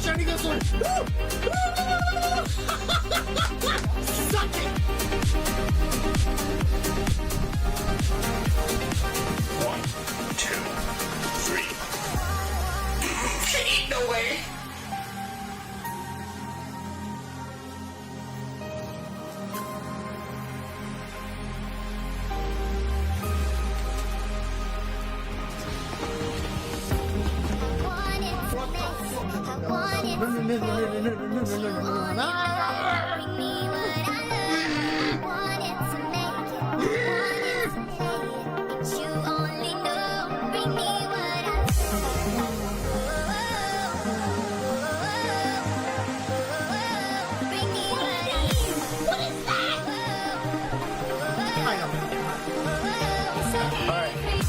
Shiny goes one. Suck it. 1, 2, 3. Ain't no way.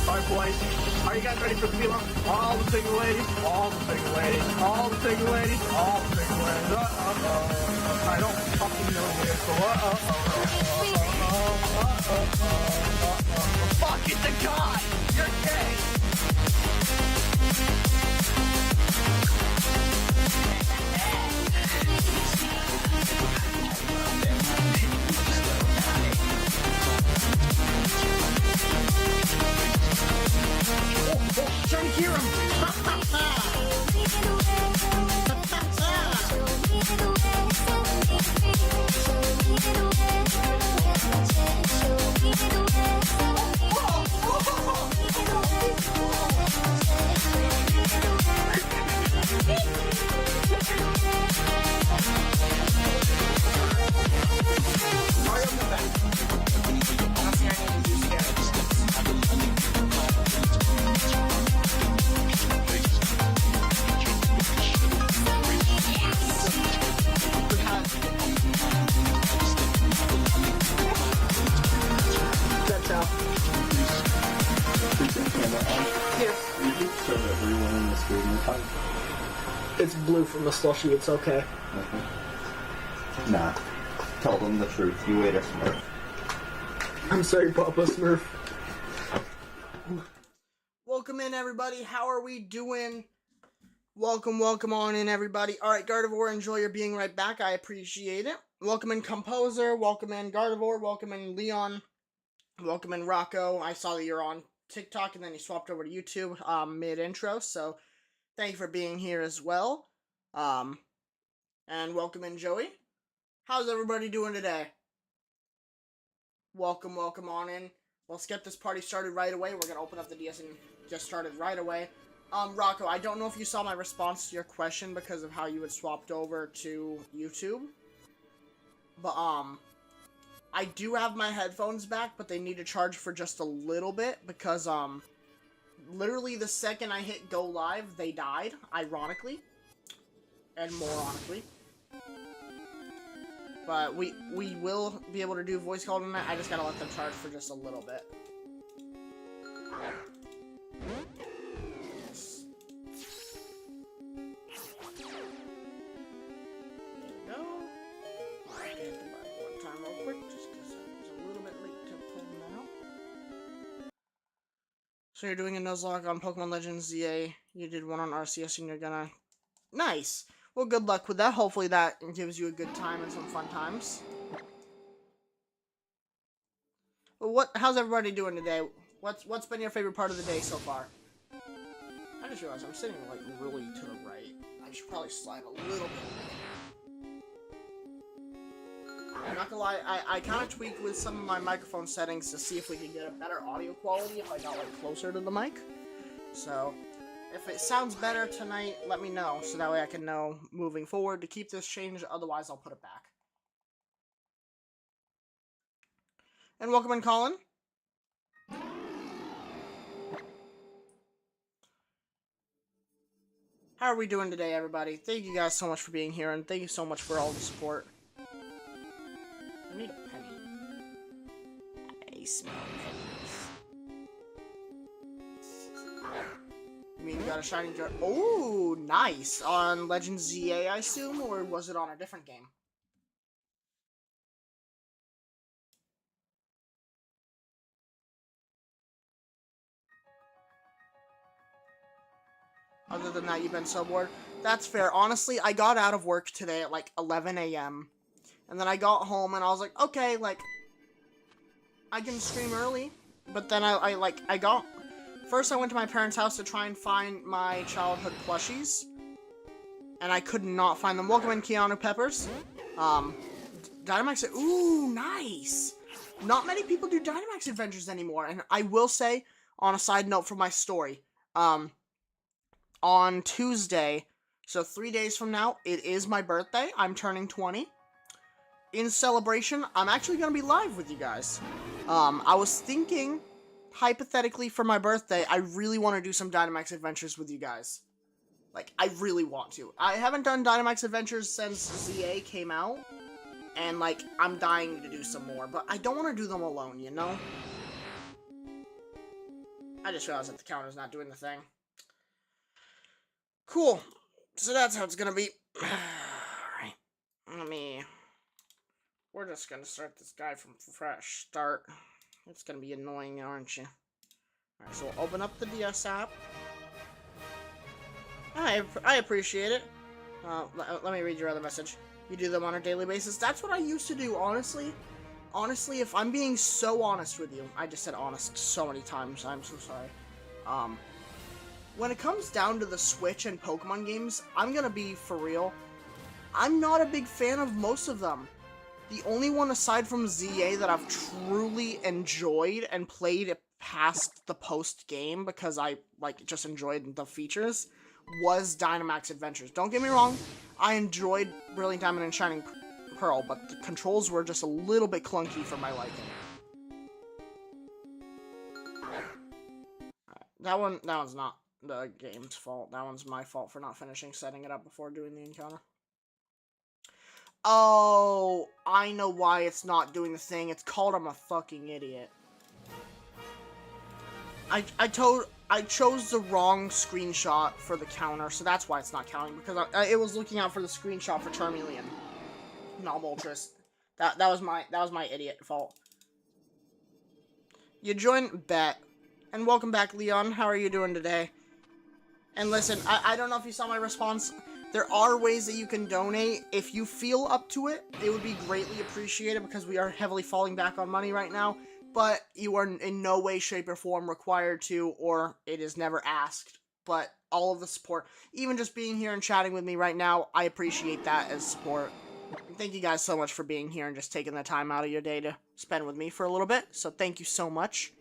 Alright, boys. Are you guys ready for the feeling? All the single ladies, all the single ladies, all the single ladies, all the single ladies. I don't fucking know this, so fuck it, the guy! You're gay! Trying to hear him! It's blue from the slushy, it's okay. Nah. Tell them the truth. You ate a Smurf. I'm sorry, Papa Smurf. Welcome in, everybody. How are we doing? Welcome on in, everybody. Alright, Gardevoir, enjoy your being right back. I appreciate it. Welcome in, Composer. Welcome in, Gardevoir. Welcome in, Leon. Welcome in, Rocco. I saw that you're on TikTok and then you swapped over to YouTube mid-intro, so thank you for being here as well. And welcome in, Joey. How's everybody doing today? Welcome on in. Let's get this party started right away. We're going to open up the DS and get started right away. Rocco, I don't know if you saw my response to your question because of how you had swapped over to YouTube. But, I do have my headphones back, but they need to charge for just a little bit because, literally the second I hit go live, they died, ironically. And moronically. But we will be able to do voice call tonight. I just gotta let them charge for just a little bit. Yes. There we go. Alright, hit the button one time real quick, just because I was a little bit late to pull them out. So you're doing a Nuzlocke on Pokemon Legends ZA. You did one on RCS and you're gonna... Nice! Well, good luck with that. Hopefully that gives you a good time and some fun times. Well, how's everybody doing today? What's been your favorite part of the day so far? I just realized I'm sitting like really to the right. I should probably slide a little bit. I'm not gonna lie, I kind of tweaked with some of my microphone settings to see if we could get a better audio quality if I got like closer to the mic. So, if it sounds better tonight, let me know, so that way I can know moving forward to keep this change, otherwise I'll put it back. And welcome in, Colin. How are we doing today, everybody? Thank you guys so much for being here, and thank you so much for all the support. I need a penny. I smell pennies. You mean you got a shiny jar? Oh, nice. On Legends ZA, I assume, or was it on a different game? Other than that, you've been so bored? That's fair. Honestly, I got out of work today at like 11 a.m. And then I got home and I was like, okay, like, I can stream early. But then first I went to my parents' house to try and find my childhood plushies. And I could not find them. Welcome in, Keanu Peppers. Dynamax, ooh, nice. Not many people do Dynamax Adventures anymore. And I will say, on a side note for my story, on Tuesday, so 3 days from now, it is my birthday. I'm turning 20. In celebration, I'm actually going to be live with you guys. I was thinking, hypothetically, for my birthday, I really want to do some Dynamax Adventures with you guys. Like, I really want to. I haven't done Dynamax Adventures since ZA came out. And, like, I'm dying to do some more. But I don't want to do them alone, you know? I just realized that the counter's not doing the thing. Cool. So that's how it's gonna be. Alright. We're just gonna start this guy from fresh start. It's gonna be annoying, aren't you? Alright, so we'll open up the DS app. I appreciate it. Let me read your other message. You do them on a daily basis. That's what I used to do, honestly. Honestly, if I'm being so honest with you, I just said honest so many times. I'm so sorry. When it comes down to the Switch and Pokemon games, I'm gonna be for real. I'm not a big fan of most of them. The only one aside from ZA that I've truly enjoyed and played past the post-game because I, like, just enjoyed the features was Dynamax Adventures. Don't get me wrong, I enjoyed Brilliant Diamond and Shining Pearl, but the controls were just a little bit clunky for my liking. That one's not the game's fault. That one's my fault for not finishing setting it up before doing the encounter. Oh, I know why it's not doing the thing. It's called I'm a fucking idiot. I chose the wrong screenshot for the counter, so that's why it's not counting, because it was looking out for the screenshot for Charmeleon. Not Moltres. That was my idiot fault. You joined Bet. And welcome back, Leon. How are you doing today? And listen, I don't know if you saw my response. There are ways that you can donate. If you feel up to it, it would be greatly appreciated because we are heavily falling back on money right now. But you are in no way, shape, or form required to, or it is never asked. But all of the support, even just being here and chatting with me right now, I appreciate that as support. And thank you guys so much for being here and just taking the time out of your day to spend with me for a little bit. So thank you so much.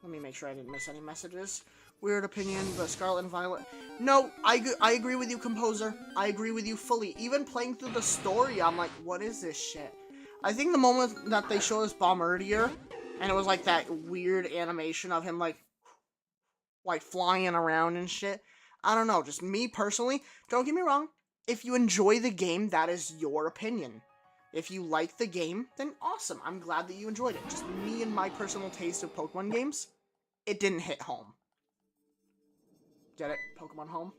Let me make sure I didn't miss any messages. Weird opinion, but Scarlet and Violet. No, I agree with you, Composer. I agree with you fully. Even playing through the story, I'm like, what is this shit? I think the moment that they showed us Bombardier, and it was like that weird animation of him like flying around and shit. I don't know, just me personally. Don't get me wrong. If you enjoy the game, that is your opinion. If you like the game, then awesome. I'm glad that you enjoyed it. Just me and my personal taste of Pokemon games, it didn't hit home. Get it? Pokemon Home?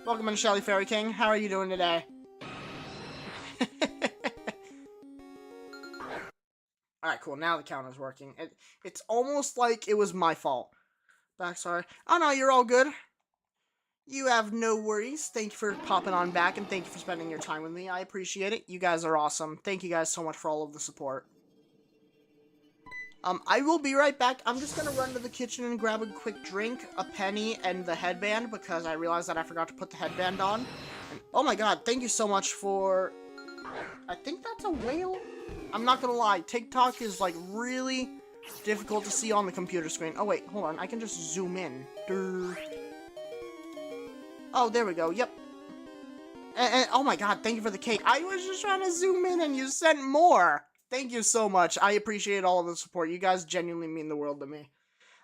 Welcome in, Shelly Fairy King. How are you doing today? Alright, cool. Now the counter's working. It's almost like it was my fault. Back, sorry. Oh, no, you're all good. You have no worries. Thank you for popping on back, and thank you for spending your time with me. I appreciate it. You guys are awesome. Thank you guys so much for all of the support. I will be right back. I'm just gonna run to the kitchen and grab a quick drink, a penny, and the headband, because I realized that I forgot to put the headband on. And, oh my god, thank you so much for... I think that's a whale? I'm not gonna lie, TikTok is, like, really difficult to see on the computer screen. Oh wait, hold on, I can just zoom in. Durr. Oh, there we go, yep. And, oh my god, thank you for the cake. I was just trying to zoom in and you sent more! Thank you so much. I appreciate all of the support. You guys genuinely mean the world to me.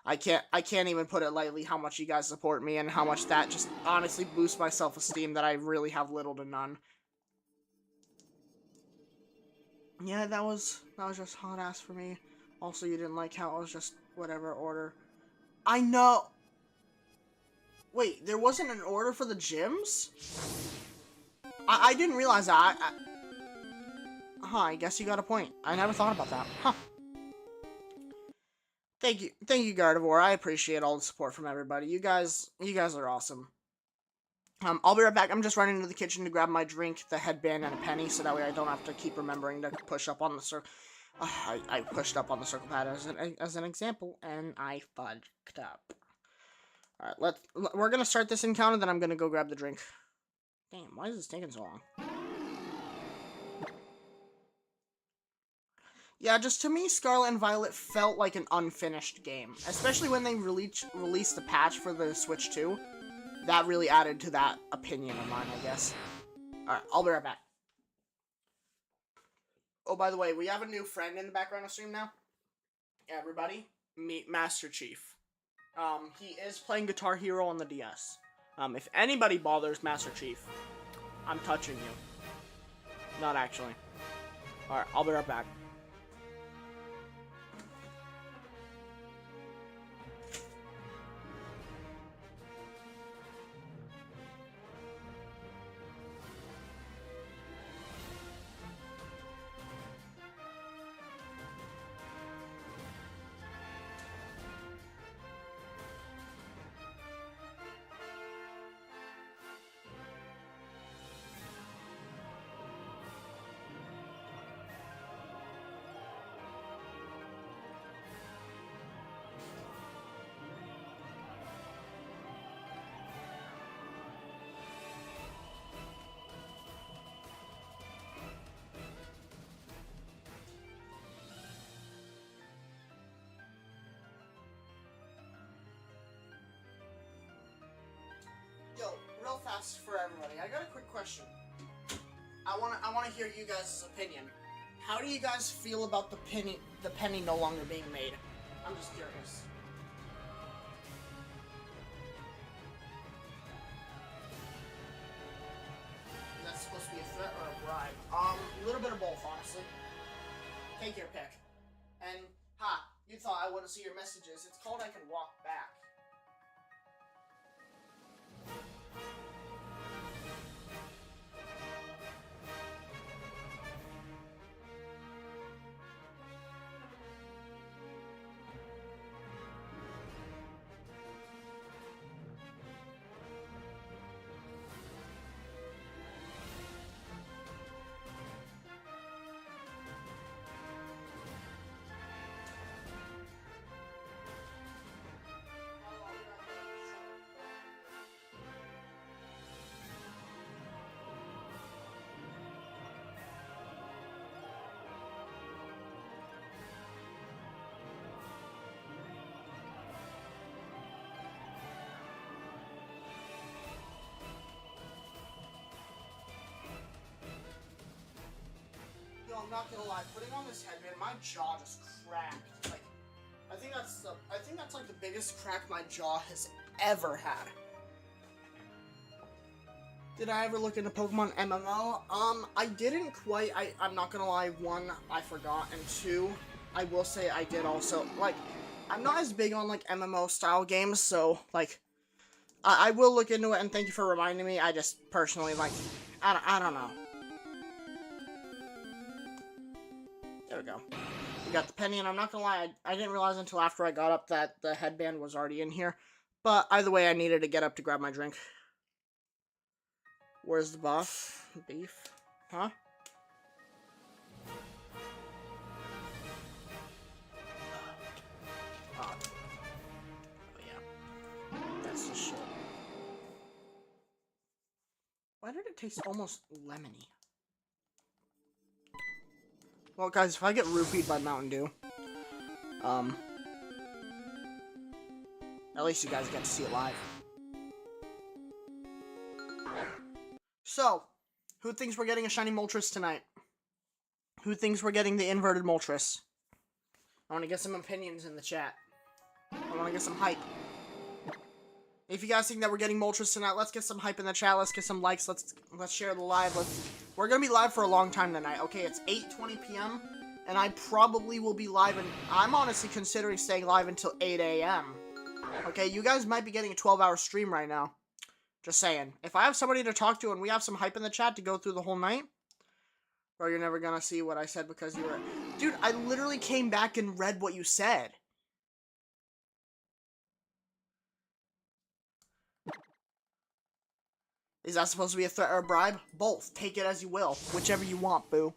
I can't even put it lightly how much you guys support me and how much that just honestly boosts my self-esteem that I really have little to none. Yeah, that was just hot ass for me. Also, you didn't like how it was just whatever order. I know. Wait, there wasn't an order for the gyms? I didn't realize that. Huh, I guess you got a point. I never thought about that. Huh. Thank you, Gardevoir. I appreciate all the support from everybody. You guys are awesome. I'll be right back. I'm just running to the kitchen to grab my drink, the headband, and a penny, so that way I don't have to keep remembering to push up on the circle. I pushed up on the circle pad as an example, and I fudged up. Alright, we're gonna start this encounter, then I'm gonna go grab the drink. Damn, why is this taking so long? Yeah, just to me, Scarlet and Violet felt like an unfinished game. Especially when they released the patch for the Switch 2. That really added to that opinion of mine, I guess. Alright, I'll be right back. Oh, by the way, we have a new friend in the background of stream now. Everybody, meet Master Chief. He is playing Guitar Hero on the DS. If anybody bothers Master Chief, I'm touching you. Not actually. Alright, I'll be right back. Yo, real fast for everybody, I got a quick question. I wanna hear you guys' opinion. How do you guys feel about the penny no longer being made? I'm just curious. Is that supposed to be a threat or a bribe? A little bit of both, honestly. Take your pick. And, you thought I wouldn't see your messages. It's called I Can Walk Back. I'm not gonna lie, putting on this headband, my jaw just cracked. Like, I think that's like the biggest crack my jaw has ever had. Did I ever look into Pokemon MMO? I didn't quite. I'm not gonna lie, one, I forgot, and two, I will say I did also. Like, I'm not as big on, like, MMO style games, so, like, I will look into it, and thank you for reminding me. I just personally, like, I don't know. There we go. We got the penny, and I'm not gonna lie, I didn't realize until after I got up that the headband was already in here. But either way, I needed to get up to grab my drink. Where's the boss? Beef? Huh? Oh yeah. That's the shit. Why did it taste almost lemony? Well, guys, if I get roofied by Mountain Dew, at least you guys get to see it live. So, who thinks we're getting a shiny Moltres tonight? Who thinks we're getting the inverted Moltres? I want to get some opinions in the chat. I want to get some hype. If you guys think that we're getting Moltres tonight, let's get some hype in the chat. Let's get some likes. Let's share the live. We're gonna be live for a long time tonight. Okay, it's 8:20 p.m. and I probably will be live, and I'm honestly considering staying live until 8 a.m. Okay, you guys might be getting a 12-hour stream right now. Just saying. If I have somebody to talk to and we have some hype in the chat to go through the whole night, bro, you're never gonna see what I said because you were... Dude, I literally came back and read what you said. Is that supposed to be a threat or a bribe? Both. Take it as you will. Whichever you want, boo.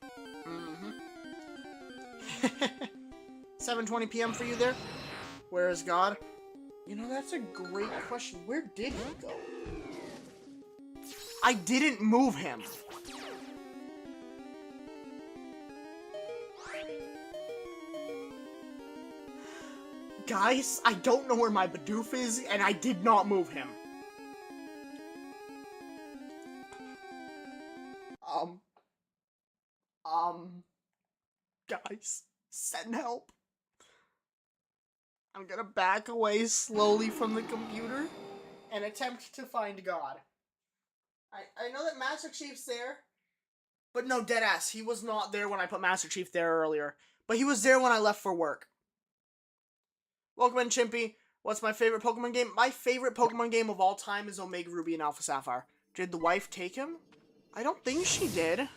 7:20 p.m. for you there? Where is God? You know, that's a great question. Where did he go? I didn't move him. Guys, I don't know where my Bidoof is, and I did not move him. Guys, send help. I'm gonna back away slowly from the computer and attempt to find God. I know that Master Chief's there, but no, deadass, he was not there when I put Master Chief there earlier, but he was there when I left for work. Welcome in, Chimpy. What's my favorite Pokemon game? My favorite Pokemon game of all time is Omega Ruby and Alpha Sapphire. Did the wife take him? I don't think she did.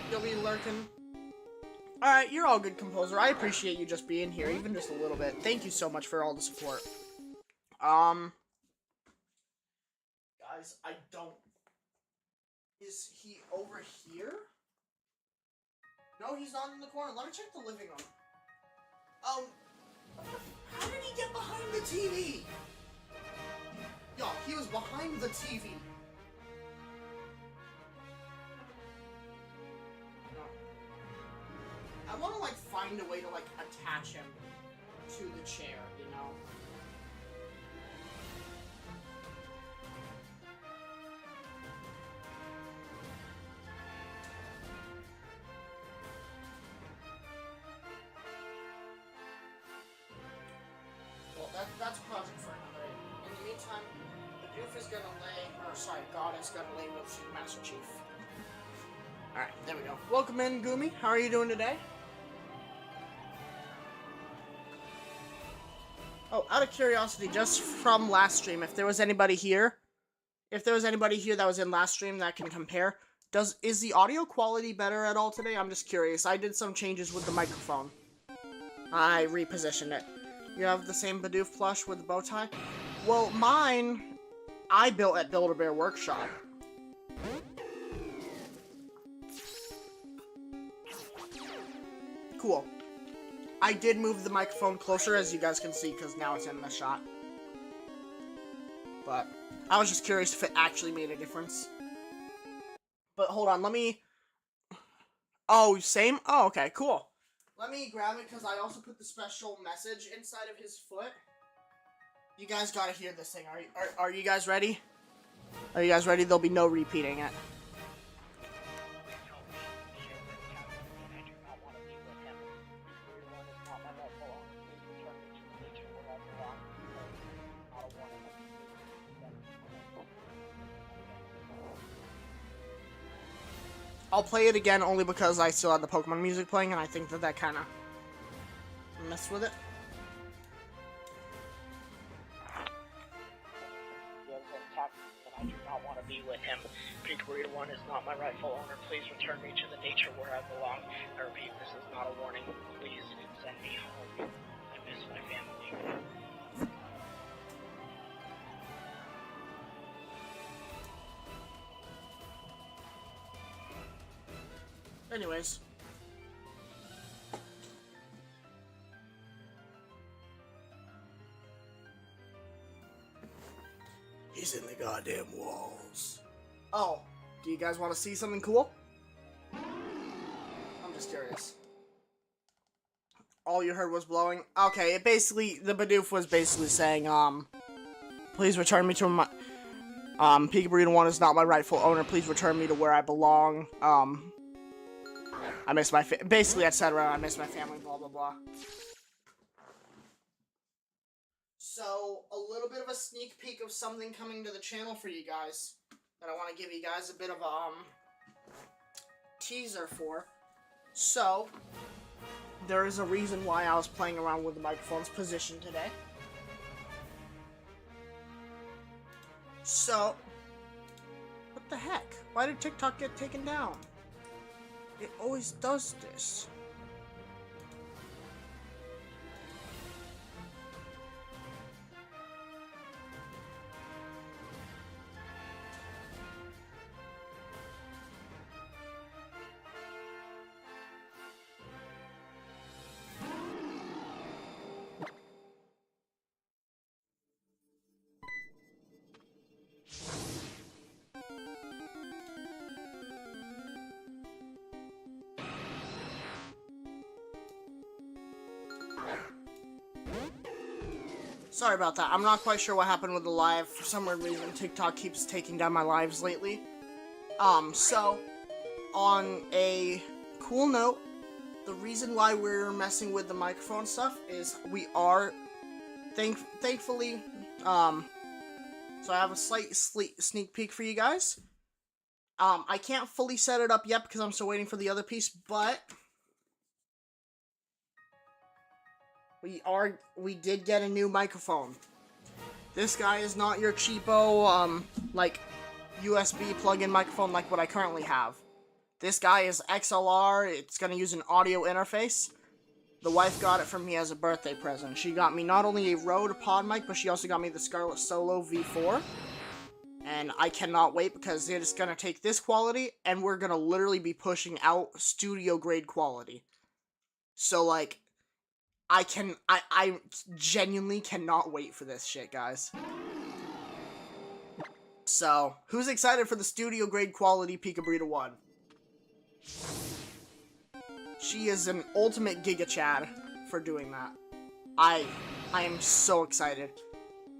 You'll be lurking. Alright, you're all good, Composer. I appreciate you just being here, even just a little bit. Thank you so much for all the support. Guys, I don't... Is he over here? No, he's not in the corner. Let me check the living room. How did he get behind the TV? Yo, he was behind the TV. I want to, like, find a way to, like, attach him to the chair, you know? Well, that's a project for another day. In the meantime, Bidoof is gonna lay, or sorry, God is gonna lay with Master Chief. Alright, there we go. Welcome in, Goomy. How are you doing today? Oh, out of curiosity, just from last stream, if there was anybody here that was in last stream that can compare, is the audio quality better at all today? I'm just curious. I did some changes with the microphone. I repositioned it. You have the same Bidoof plush with the bow tie? Well, mine, I built at Build-A-Bear Workshop. Cool. I did move the microphone closer, as you guys can see, because now it's in the shot. But I was just curious if it actually made a difference. But hold on, let me... Oh, same? Oh, okay, cool. Let me grab it, because I also put the special message inside of his foot. You guys gotta hear this thing. Are you guys ready? Are you guys ready? There'll be no repeating it. I'll play it again only because I still had the Pokemon music playing, and I think that kind of messed with it. want to be with him. Pikaburrito 1 is not my rightful owner. Please return me to the nature where I belong. I repeat, this is not a warning. Please send me home. I miss my family. Anyways. He's in the goddamn walls. Oh, do you guys want to see something cool? I'm just curious. All you heard was blowing? Okay, it basically, the Bidoof was basically saying, please return me to my, Pikaburrito 1 is not my rightful owner, please return me to where I belong, I miss my basically, etc. I miss my family, blah, blah, blah. So, a little bit of a sneak peek of something coming to the channel for you guys that I want to give you guys a bit of a teaser for. So, there is a reason why I was playing around with the microphone's position today. So, what the heck? Why did TikTok get taken down? It always does this. Sorry about that. I'm not quite sure what happened with the live. For some weird reason, TikTok keeps taking down my lives lately. So, on a cool note, the reason why we're messing with the microphone stuff is we are, thankfully, so I have a slight sneak peek for you guys. I can't fully set it up yet because I'm still waiting for the other piece, but we did get a new microphone. This guy is not your cheapo, like, USB plug-in microphone like what I currently have. This guy is XLR, it's gonna use an audio interface. The wife got it for me as a birthday present. She got me not only a Rode pod mic, but she also got me the Scarlett Solo V4. And I cannot wait because it is gonna take this quality, and we're gonna literally be pushing out studio-grade quality. So, like, I genuinely cannot wait for this shit, guys. So, who's excited for the studio-grade quality Pikaburrito 1? She is an ultimate Giga Chad for doing that. I am so excited.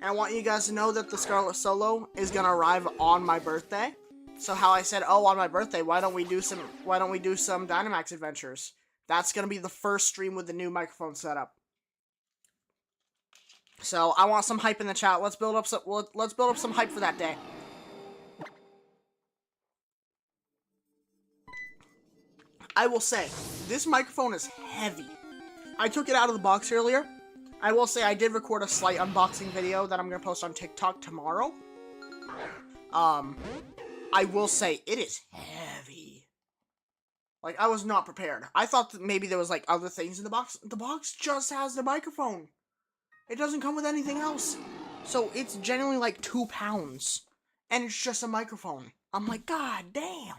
And I want you guys to know that the Scarlett Solo is gonna arrive on my birthday. So how I said, oh, on my birthday, why don't we do some Dynamax adventures? That's gonna be the first stream with the new microphone setup. So I want some hype in the chat. Let's build up some hype for that day. I will say, this microphone is heavy. I took it out of the box earlier. I will say I did record a slight unboxing video that I'm gonna post on TikTok tomorrow. I will say it is heavy. Like, I was not prepared. I thought that maybe there was, like, other things in the box. The box just has the microphone. It doesn't come with anything else. So, it's genuinely, like, 2 pounds. And it's just a microphone. I'm like, God damn.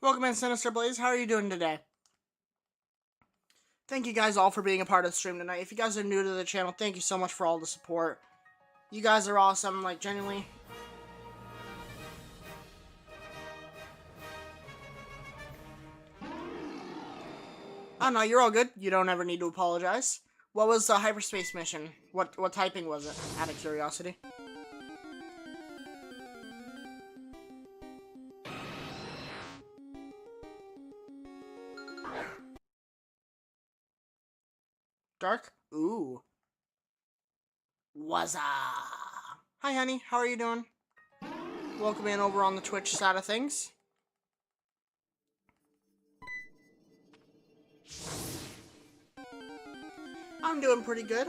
Welcome in, Sinister Blaze. How are you doing today? Thank you guys all for being a part of the stream tonight. If you guys are new to the channel, thank you so much for all the support. You guys are awesome, like, genuinely. Oh, no, you're all good. You don't ever need to apologize. What was the hyperspace mission? What typing was it? Out of curiosity. Dark? Ooh. Wazza! Hi, honey. How are you doing? Welcome in over on the Twitch side of things. I'm doing pretty good.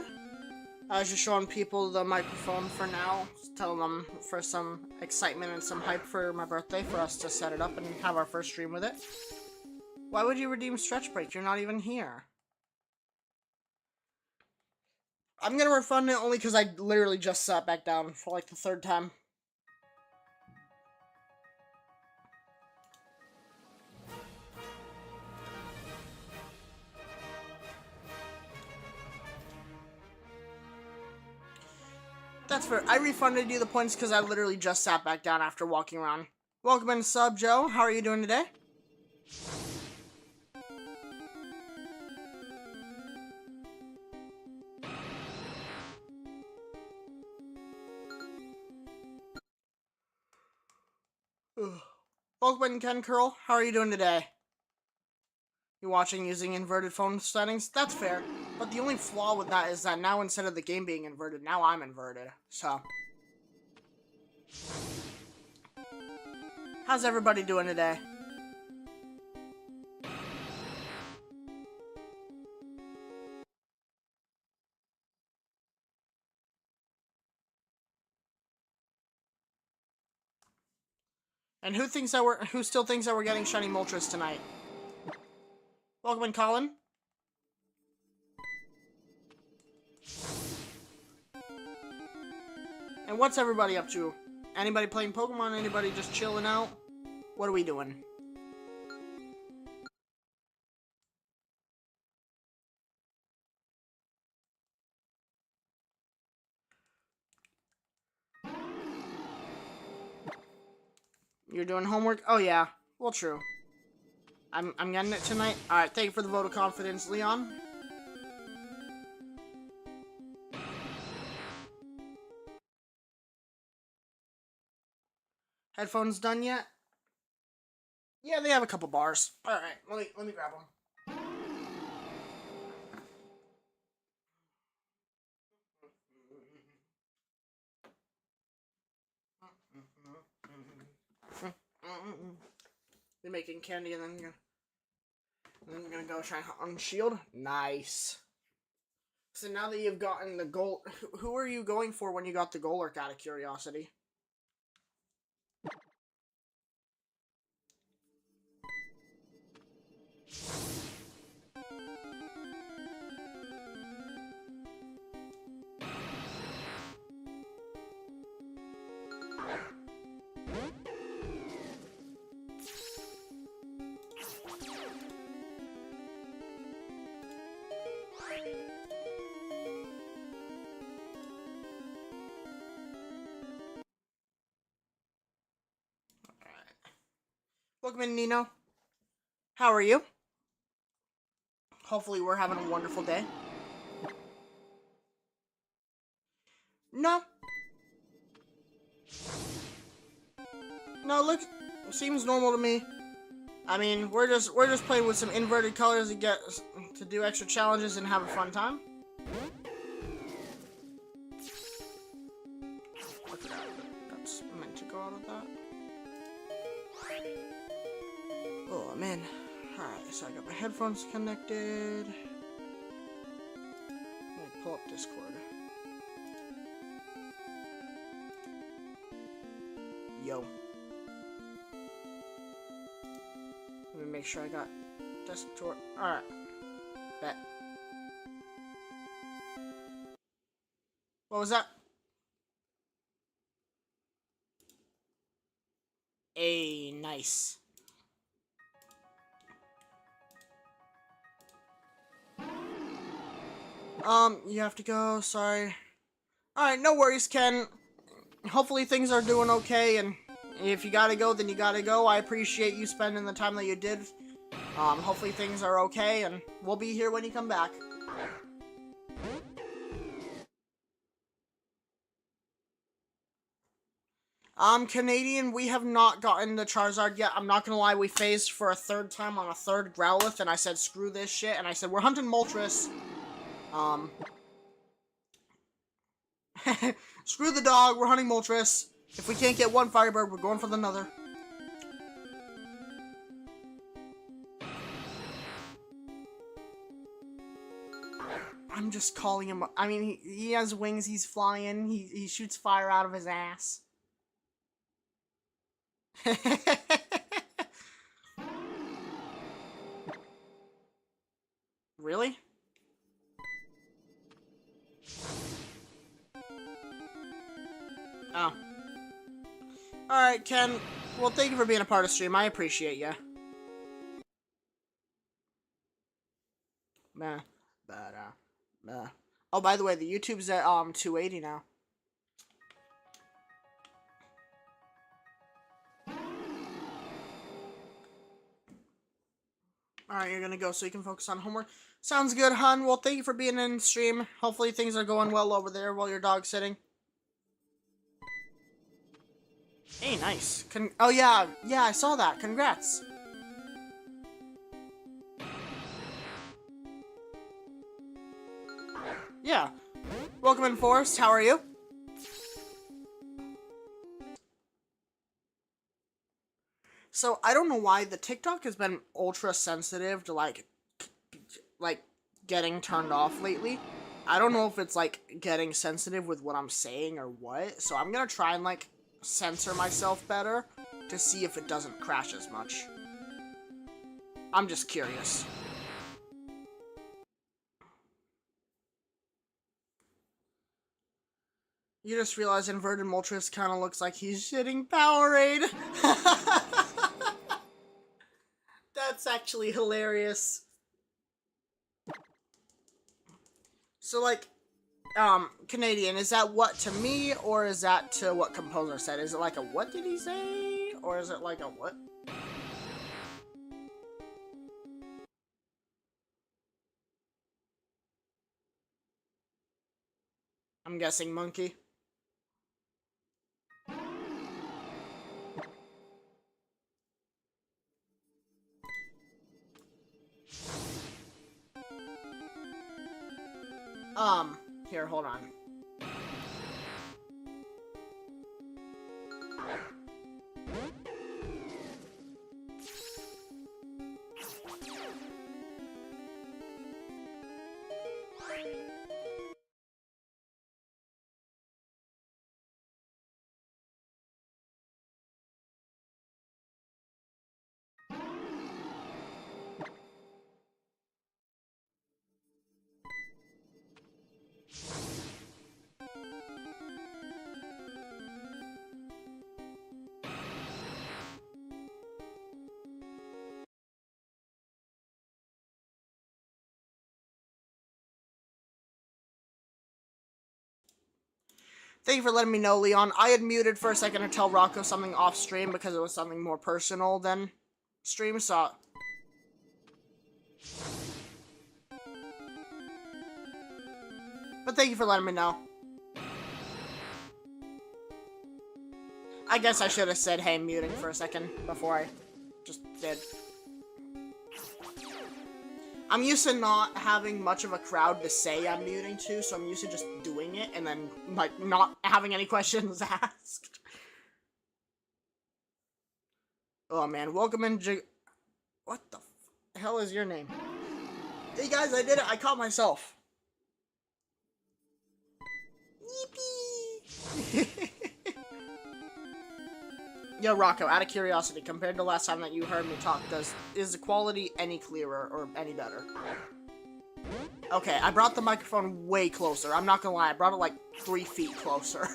I was just showing people the microphone for now, telling them for some excitement and some hype for my birthday for us to set it up and have our first stream with it. Why would you redeem Stretch Break? You're not even here. I'm gonna refund it only because I literally just sat back down for like the third time. That's fair. I refunded you the points because I literally just sat back down after walking around. Welcome in, Sub Joe. How are you doing today? Ugh. Welcome in, Ken Curl. How are you doing today? You watching using inverted phone settings? That's fair. But the only flaw with that is that now instead of the game being inverted, now I'm inverted. So. How's everybody doing today? And who still thinks that we're getting shiny Moltres tonight? Welcome in, Colin. And what's everybody up to? Anybody playing Pokemon? Anybody just chilling out? What are we doing? You're doing homework? Oh yeah. Well, true. I'm getting it tonight. Alright, thank you for the vote of confidence, Leon. Headphones done yet? Yeah, they have a couple bars. Alright, let me grab them. You're making candy and then you're gonna go try on Shield? Nice. So now that you've gotten the gold, who are you going for when you got the Golurk out of curiosity? Welcome in, Nino. How are you? Hopefully we're having a wonderful day. No. No, look, seems normal to me. I mean, we're just playing with some inverted colors to do extra challenges and have a fun time. That's meant to go out of that. Oh, I'm in. Alright, so I got my headphones connected. Let me pull up Discord. Yo. Let me make sure I got Discord. Alright. Bet. What was that? Hey, nice. You have to go, sorry. Alright, no worries, Ken. Hopefully things are doing okay, and if you gotta go, then you gotta go. I appreciate you spending the time that you did Hopefully things are okay, and we'll be here when you come back. Canadian, we have not gotten the Charizard yet. I'm not gonna lie, we phased for a third time on a third Growlithe, and I said, screw this shit, and I said, we're hunting Moltres. Screw the dog, we're hunting Moltres. If we can't get one Firebird, we're going for the another. I'm just calling him, I mean, he has wings, he's flying, he shoots fire out of his ass. Really? Oh. Alright, Ken. Well, thank you for being a part of the stream. I appreciate ya. Oh, by the way, the YouTube's at 280 now. Alright, you're gonna go so you can focus on homework. Sounds good, hun. Well, thank you for being in the stream. Hopefully things are going well over there while you're dog sitting. Hey, nice. Oh, yeah. Yeah, I saw that. Congrats. Yeah. Welcome in, Forrest. How are you? So, I don't know why the TikTok has been ultra sensitive to, like, getting turned off lately. I don't know if it's, like, getting sensitive with what I'm saying or what. So, I'm gonna try and, like, censor myself better to see if it doesn't crash as much. I'm just curious. You just realize inverted Moltres kind of looks like he's shitting Powerade. That's actually hilarious. So, like, Canadian, is that what to me, or is that to what Composer said? Is it like a what did he say? Or is it like a what? I'm guessing monkey. Here, hold on. Thank you for letting me know, Leon. I had muted for a second to tell Rocco something off stream because it was something more personal than stream, so... But thank you for letting me know. I guess I should have said, hey, muting for a second before I just did. I'm used to not having much of a crowd to say I'm muting to, so I'm used to just doing it and then, like, not having any questions asked. Oh, man. Welcome in, what the hell is your name? Hey, guys, I did it. I caught myself. Yippee! Yo, Rocco, out of curiosity, compared to last time that you heard me talk, is the quality any clearer or any better? Okay, I brought the microphone way closer. I'm not gonna lie, I brought it like 3 feet closer.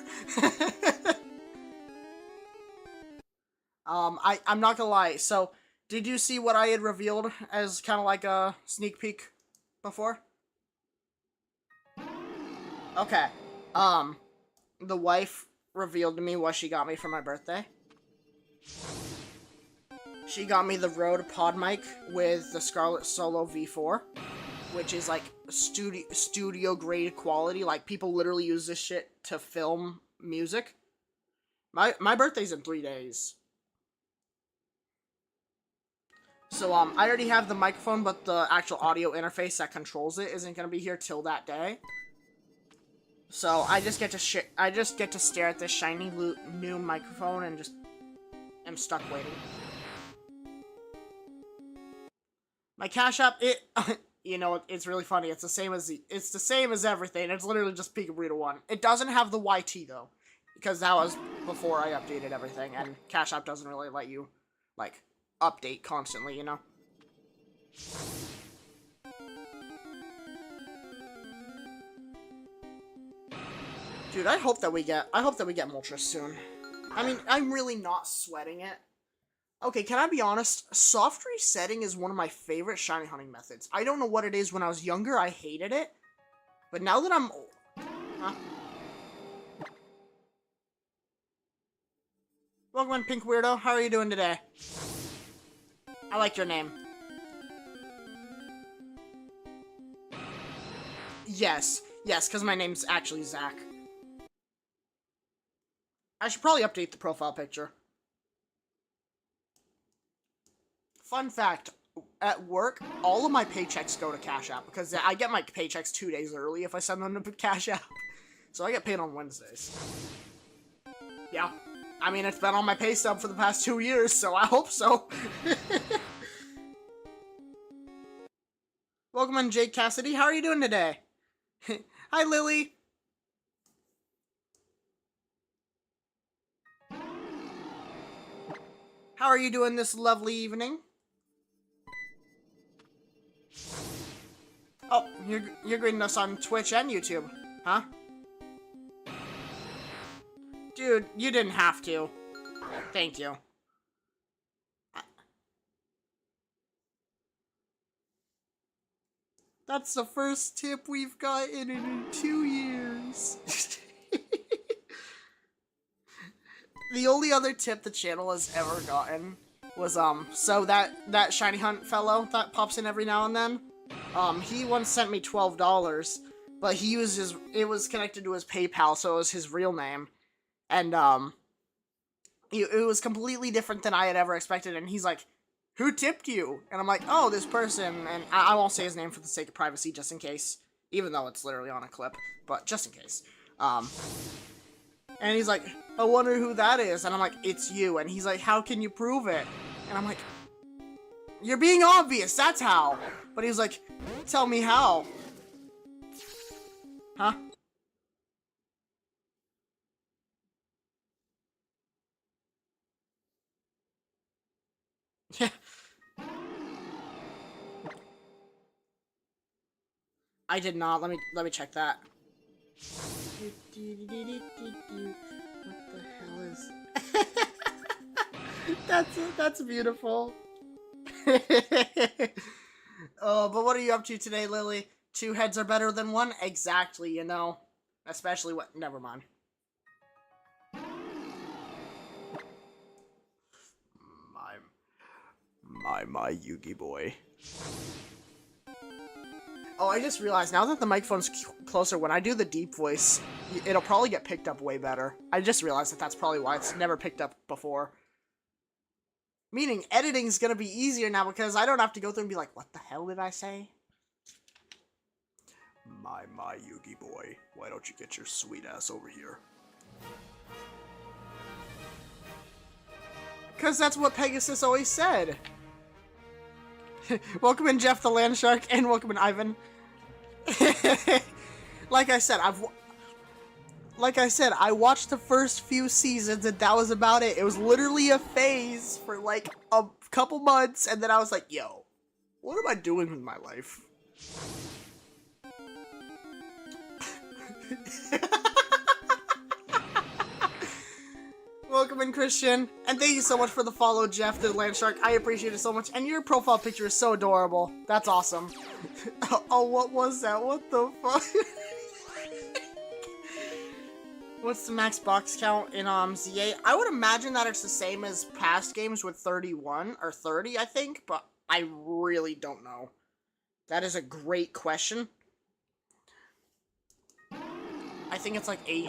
I'm not gonna lie, so, did you see what I had revealed as kind of like a sneak peek before? Okay, the wife revealed to me what she got me for my birthday. She got me the Rode Pod mic with the Scarlett Solo V4, which is like studio grade quality. Like, people literally use this shit to film music. My birthday's in 3 days. So, I already have the microphone, but the actual audio interface that controls it isn't gonna be here till that day. So, I just get to stare at this shiny new microphone and just am stuck waiting. My Cash App, you know, it's really funny. It's the same as everything. It's literally just Pika Burrito 1. It doesn't have the YT though, because that was before I updated everything, and Cash App doesn't really let you, like, update constantly, you know? Dude, I hope that we get Moltres soon. I mean, I'm really not sweating it. Okay, can I be honest? Soft resetting is one of my favorite shiny hunting methods. I don't know what it is. When I was younger, I hated it. But now that I'm old... Huh? Welcome in, Pink Weirdo. How are you doing today? I like your name. Yes, because my name's actually Zach. I should probably update the profile picture. Fun fact, at work, all of my paychecks go to Cash App, because I get my paychecks 2 days early if I send them to Cash App. So I get paid on Wednesdays. Yeah. I mean, it's been on my pay stub for the past 2 years, so I hope so. Welcome in, Jake Cassidy. How are you doing today? Hi, Lily. How are you doing this lovely evening? Oh, you're greeting us on Twitch and YouTube, huh? Dude, you didn't have to. Thank you. That's the first tip we've gotten in 2 years. The only other tip the channel has ever gotten was, so that shiny hunt fellow that pops in every now and then, he once sent me $12, but it was connected to his PayPal, so it was his real name, and, it was completely different than I had ever expected, and he's like, who tipped you? And I'm like, oh, this person, and I won't say his name for the sake of privacy, just in case, even though it's literally on a clip, but just in case, and he's like, I wonder who that is, and I'm like, it's you, and he's like, how can you prove it? And I'm like, you're being obvious, that's how. But he was like, tell me how. Huh? Yeah. I did not. Let me check that. What the hell is... That's beautiful. Oh, but what are you up to today, Lily? 2 heads are better than 1? Exactly, you know. Especially what... Never mind. My Yugi boy. Oh, I just realized, now that the microphone's closer, when I do the deep voice, it'll probably get picked up way better. I just realized that that's probably why it's never picked up before. Meaning, editing's gonna be easier now because I don't have to go through and be like, what the hell did I say? My Yugi boy, why don't you get your sweet ass over here? Because that's what Pegasus always said. Welcome in, Jeff the Land Shark, and welcome in, Ivan. Like I said, I watched the first few seasons, and that was about it. It was literally a phase for, like, a couple months, and then I was like, yo, what am I doing with my life? Welcome in, Christian, and thank you so much for the follow, Jeff the Land Shark. I appreciate it so much, and your profile picture is so adorable. That's awesome. Oh, what was that? What the fuck? What's the max box count in Z8? I would imagine that it's the same as past games with 31 or 30, I think, but I really don't know. That is a great question. I think it's like 8.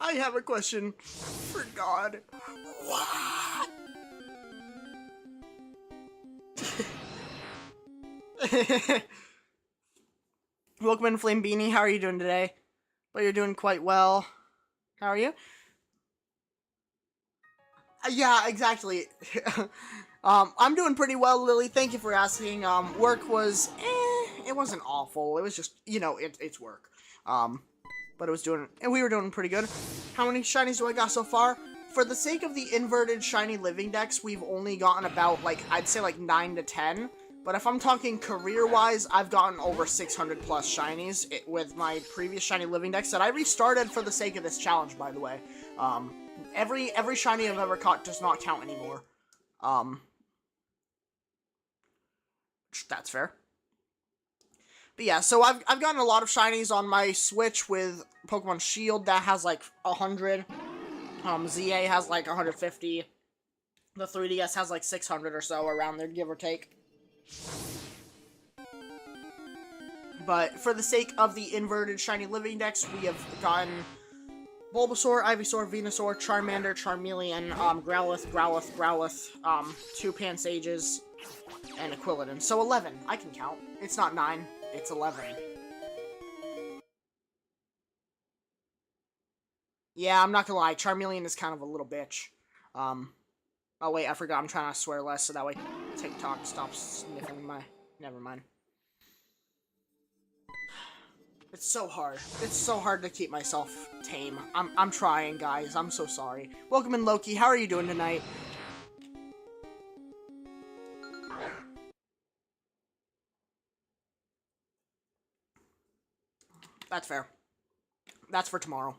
I have a question for God. What? Welcome in, Flame Beanie. How are you doing today? But you're doing quite well. How are you? Yeah, exactly. I'm doing pretty well, Lily. Thank you for asking. Work was, it wasn't awful. It was just, you know, it's work. But we were doing pretty good. How many shinies do I got so far? For the sake of the inverted shiny living dex, we've only gotten about, like, I'd say like 9 to 10. But if I'm talking career-wise, I've gotten over 600 plus shinies with my previous shiny living dex that I restarted for the sake of this challenge, by the way. Every shiny I've ever caught does not count anymore. That's fair. But yeah, so I've gotten a lot of shinies on my Switch with Pokemon Shield. That has like 100. ZA has like 150. The 3DS has like 600 or so around there, give or take. But for the sake of the inverted shiny living dex, we have gotten Bulbasaur, Ivysaur, Venusaur, Charmander, Charmeleon, Growlithe, 2 Pansages, and Aquilidon. So 11. I can count. It's not 9. It's 11. Yeah, I'm not gonna lie. Charmeleon is kind of a little bitch. Oh wait, I forgot. I'm trying to swear less so that way TikTok stops sniffing my... Never mind. It's so hard. It's so hard to keep myself tame. I'm trying, guys. I'm so sorry. Welcome in, Loki. How are you doing tonight? That's fair. That's for tomorrow.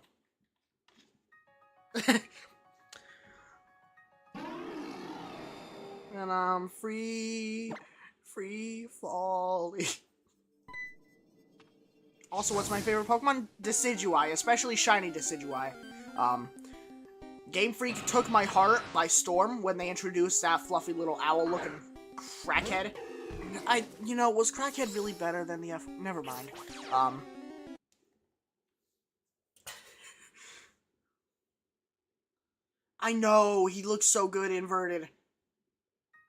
And I'm free falling. Also, what's my favorite Pokemon? Decidueye, especially shiny Decidueye. Game Freak took my heart by storm when they introduced that fluffy little owl-looking crackhead. Was Crackhead really better than the Never mind. I know, he looks so good inverted.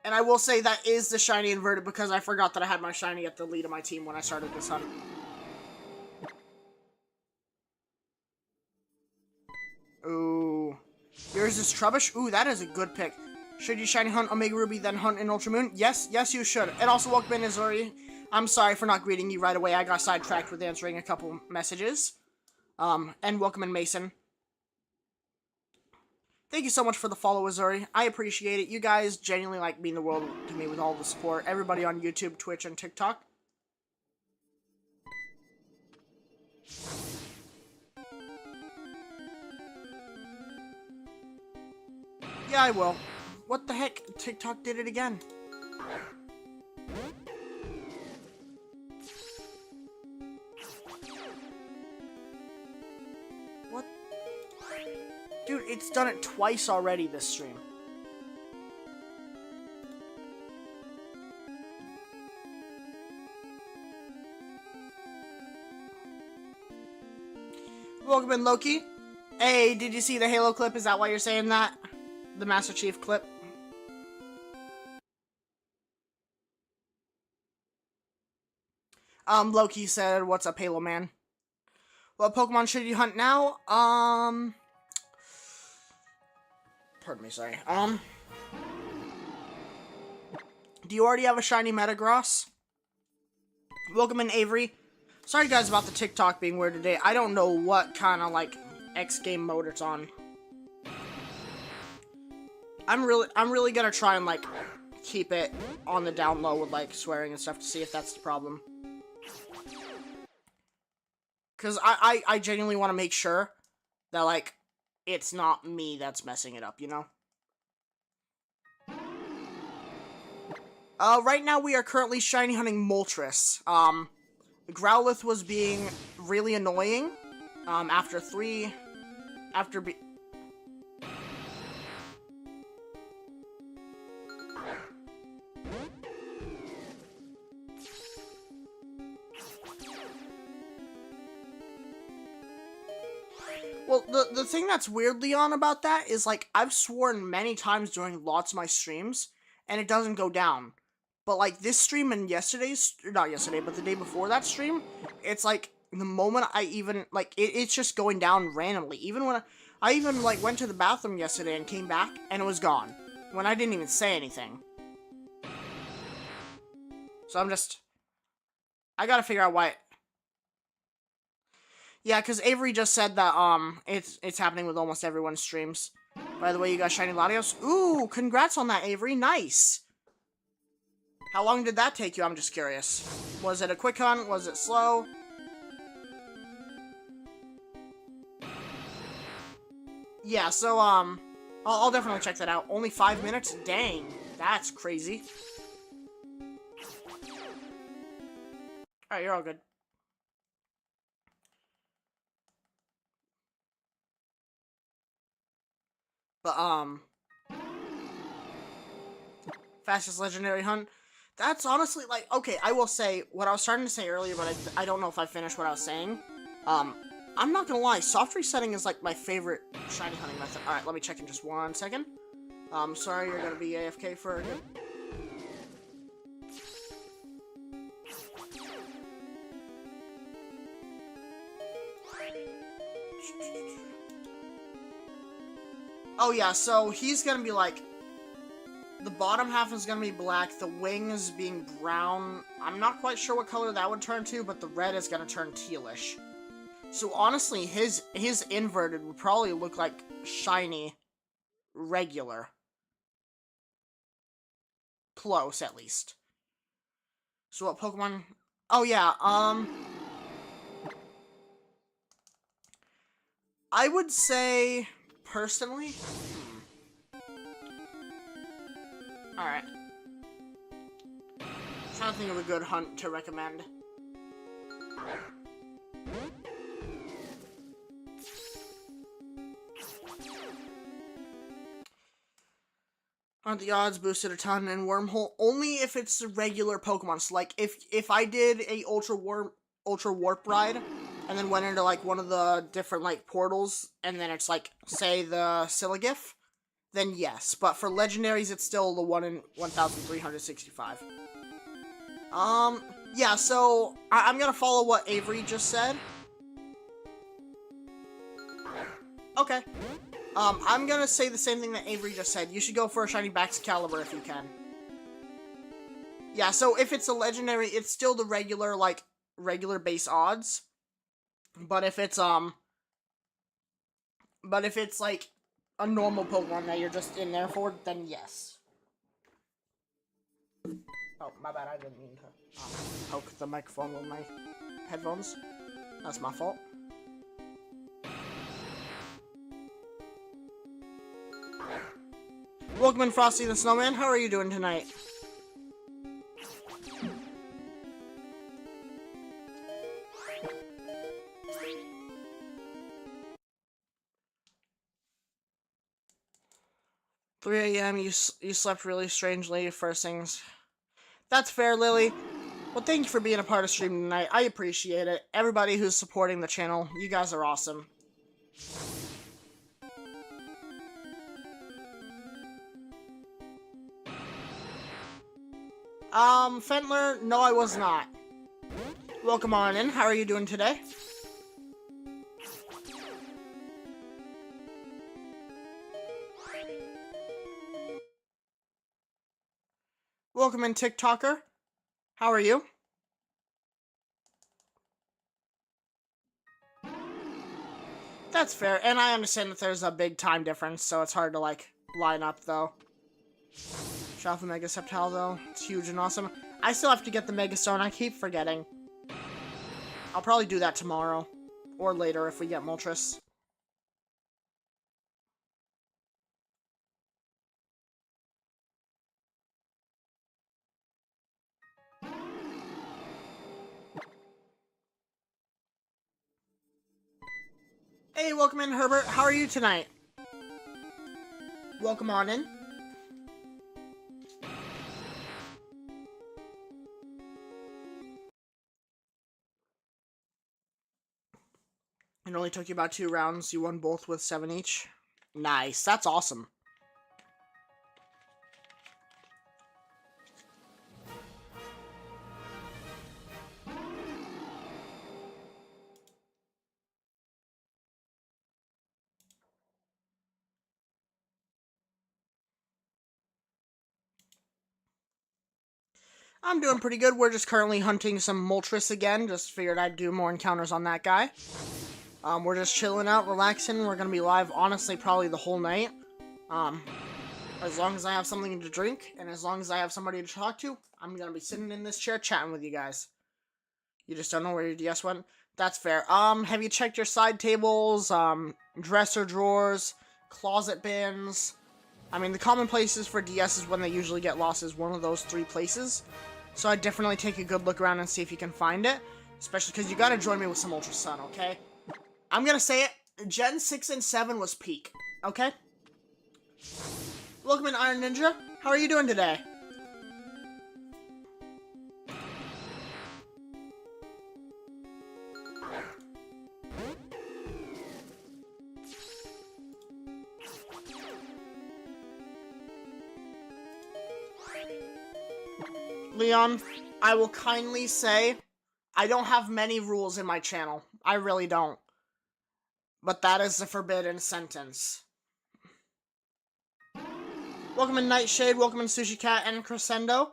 And I will say that is the shiny inverted because I forgot that I had my shiny at the lead of my team when I started this hunt. Ooh. Yours is Trubbish? Ooh, that is a good pick. Should you shiny hunt Omega Ruby, then hunt in Ultra Moon? Yes, you should. And also, welcome in, Azuri. I'm sorry for not greeting you right away. I got sidetracked with answering a couple messages. And welcome in, Mason. Thank you so much for the follow, Azuri. I appreciate it. You guys genuinely like mean the world to me with all the support. Everybody on YouTube, Twitch, and TikTok. Yeah, I will. What the heck? TikTok did it again. What? Dude, it's done it twice already this stream. Welcome in, Loki. Hey, did you see the Halo clip? Is that why you're saying that? The Master Chief clip? Loki said, what's up, Halo Man? What Pokemon should you hunt now? Pardon me, sorry. Do you already have a shiny Metagross? Welcome in, Avery. Sorry, guys, about the TikTok being weird today. I don't know what kind of, like, X-game mode it's on. I'm really gonna try and, like, keep it on the down low with, like, swearing and stuff to see if that's the problem. Because I genuinely want to make sure that, like, it's not me that's messing it up, you know? Right now we are currently shiny hunting Moltres. Growlithe was being really annoying. After be- Well, the thing that's weird, Leon, about that is, like, I've sworn many times during lots of my streams, and it doesn't go down. But, like, this stream and not yesterday, but the day before that stream, it's, like, the moment I even, like, it's just going down randomly. Even when I even, like, went to the bathroom yesterday and came back, and it was gone. When I didn't even say anything. So I gotta figure out why. Yeah, because Avery just said that, it's happening with almost everyone's streams. By the way, you got Shiny Latios. Ooh, congrats on that, Avery. Nice. How long did that take you? I'm just curious. Was it a quick hunt? Was it slow? Yeah, so, I'll definitely check that out. Only 5 minutes? Dang. That's crazy. Alright, you're all good. But, fastest legendary hunt. That's honestly, like, okay, I will say, what I was starting to say earlier, but I don't know if I finished what I was saying. I'm not gonna lie, soft resetting is, like, my favorite shiny hunting method. Alright, let me check in just 1 second. Sorry, you're gonna be AFK for a good... Oh yeah, so he's gonna be like, the bottom half is gonna be black, the wings being brown. I'm not quite sure what color that would turn to, but the red is gonna turn tealish. So honestly, his inverted would probably look like shiny regular. Close, at least. So what Pokemon... Oh yeah, I would say, personally... Alright. Trying to think of a good hunt to recommend. Aren't the odds boosted a ton in Wormhole? Only if it's regular Pokemon. So, like, if I did a Ultra Warp ride, and then went into, like, one of the different, like, portals, and then it's, like, say, the Siligif, then yes. But for legendaries, it's still the 1 in 1,365. Yeah, so, I'm gonna follow what Avery just said. Okay. I'm gonna say the same thing that Avery just said. You should go for a shiny Baxcalibur if you can. Yeah, so if it's a legendary, it's still the regular, like, regular base odds. But if it's, like, a normal Pokemon that you're just in there for, then yes. Oh, my bad, I didn't mean to poke the microphone with my headphones. That's my fault. Welcome in, Frosty the Snowman. How are you doing tonight? "3 a.m. You slept really strangely. First things." That's fair, Lily. Well, thank you for being a part of stream tonight. I appreciate it. Everybody who's supporting the channel, you guys are awesome. Fentler, no, I was not. Welcome on in. How are you doing today? Welcome in, TikToker. How are you? That's fair, and I understand that there's a big time difference, so it's hard to, like, line up, though. Shout out the Mega Sceptile, though. It's huge and awesome. I still have to get the Mega Stone. I keep forgetting. I'll probably do that tomorrow. Or later if we get Moltres. Hey, welcome in, Herbert. How are you tonight? Welcome on in. It only took you about 2 rounds. You won both with 7 each. Nice. That's awesome. I'm doing pretty good. We're just currently hunting some Moltres again. Just figured I'd do more encounters on that guy. We're just chilling out, relaxing. We're gonna be live, honestly, probably the whole night. As long as I have something to drink, and as long as I have somebody to talk to, I'm gonna be sitting in this chair chatting with you guys. You just don't know where your DS went? That's fair. Have you checked your side tables, dresser drawers, closet bins? I mean, the common places for DS is when they usually get lost is one of those 3 places. So I'd definitely take a good look around and see if you can find it. Especially because you gotta join me with some Ultra Sun, okay? I'm gonna say it, Gen 6 and 7 was peak, okay? Welcome in, Iron Ninja. How are you doing today? Leon, I will kindly say, I don't have many rules in my channel. I really don't. But that is the forbidden sentence. Welcome in Nightshade, welcome in Sushi Cat and Crescendo.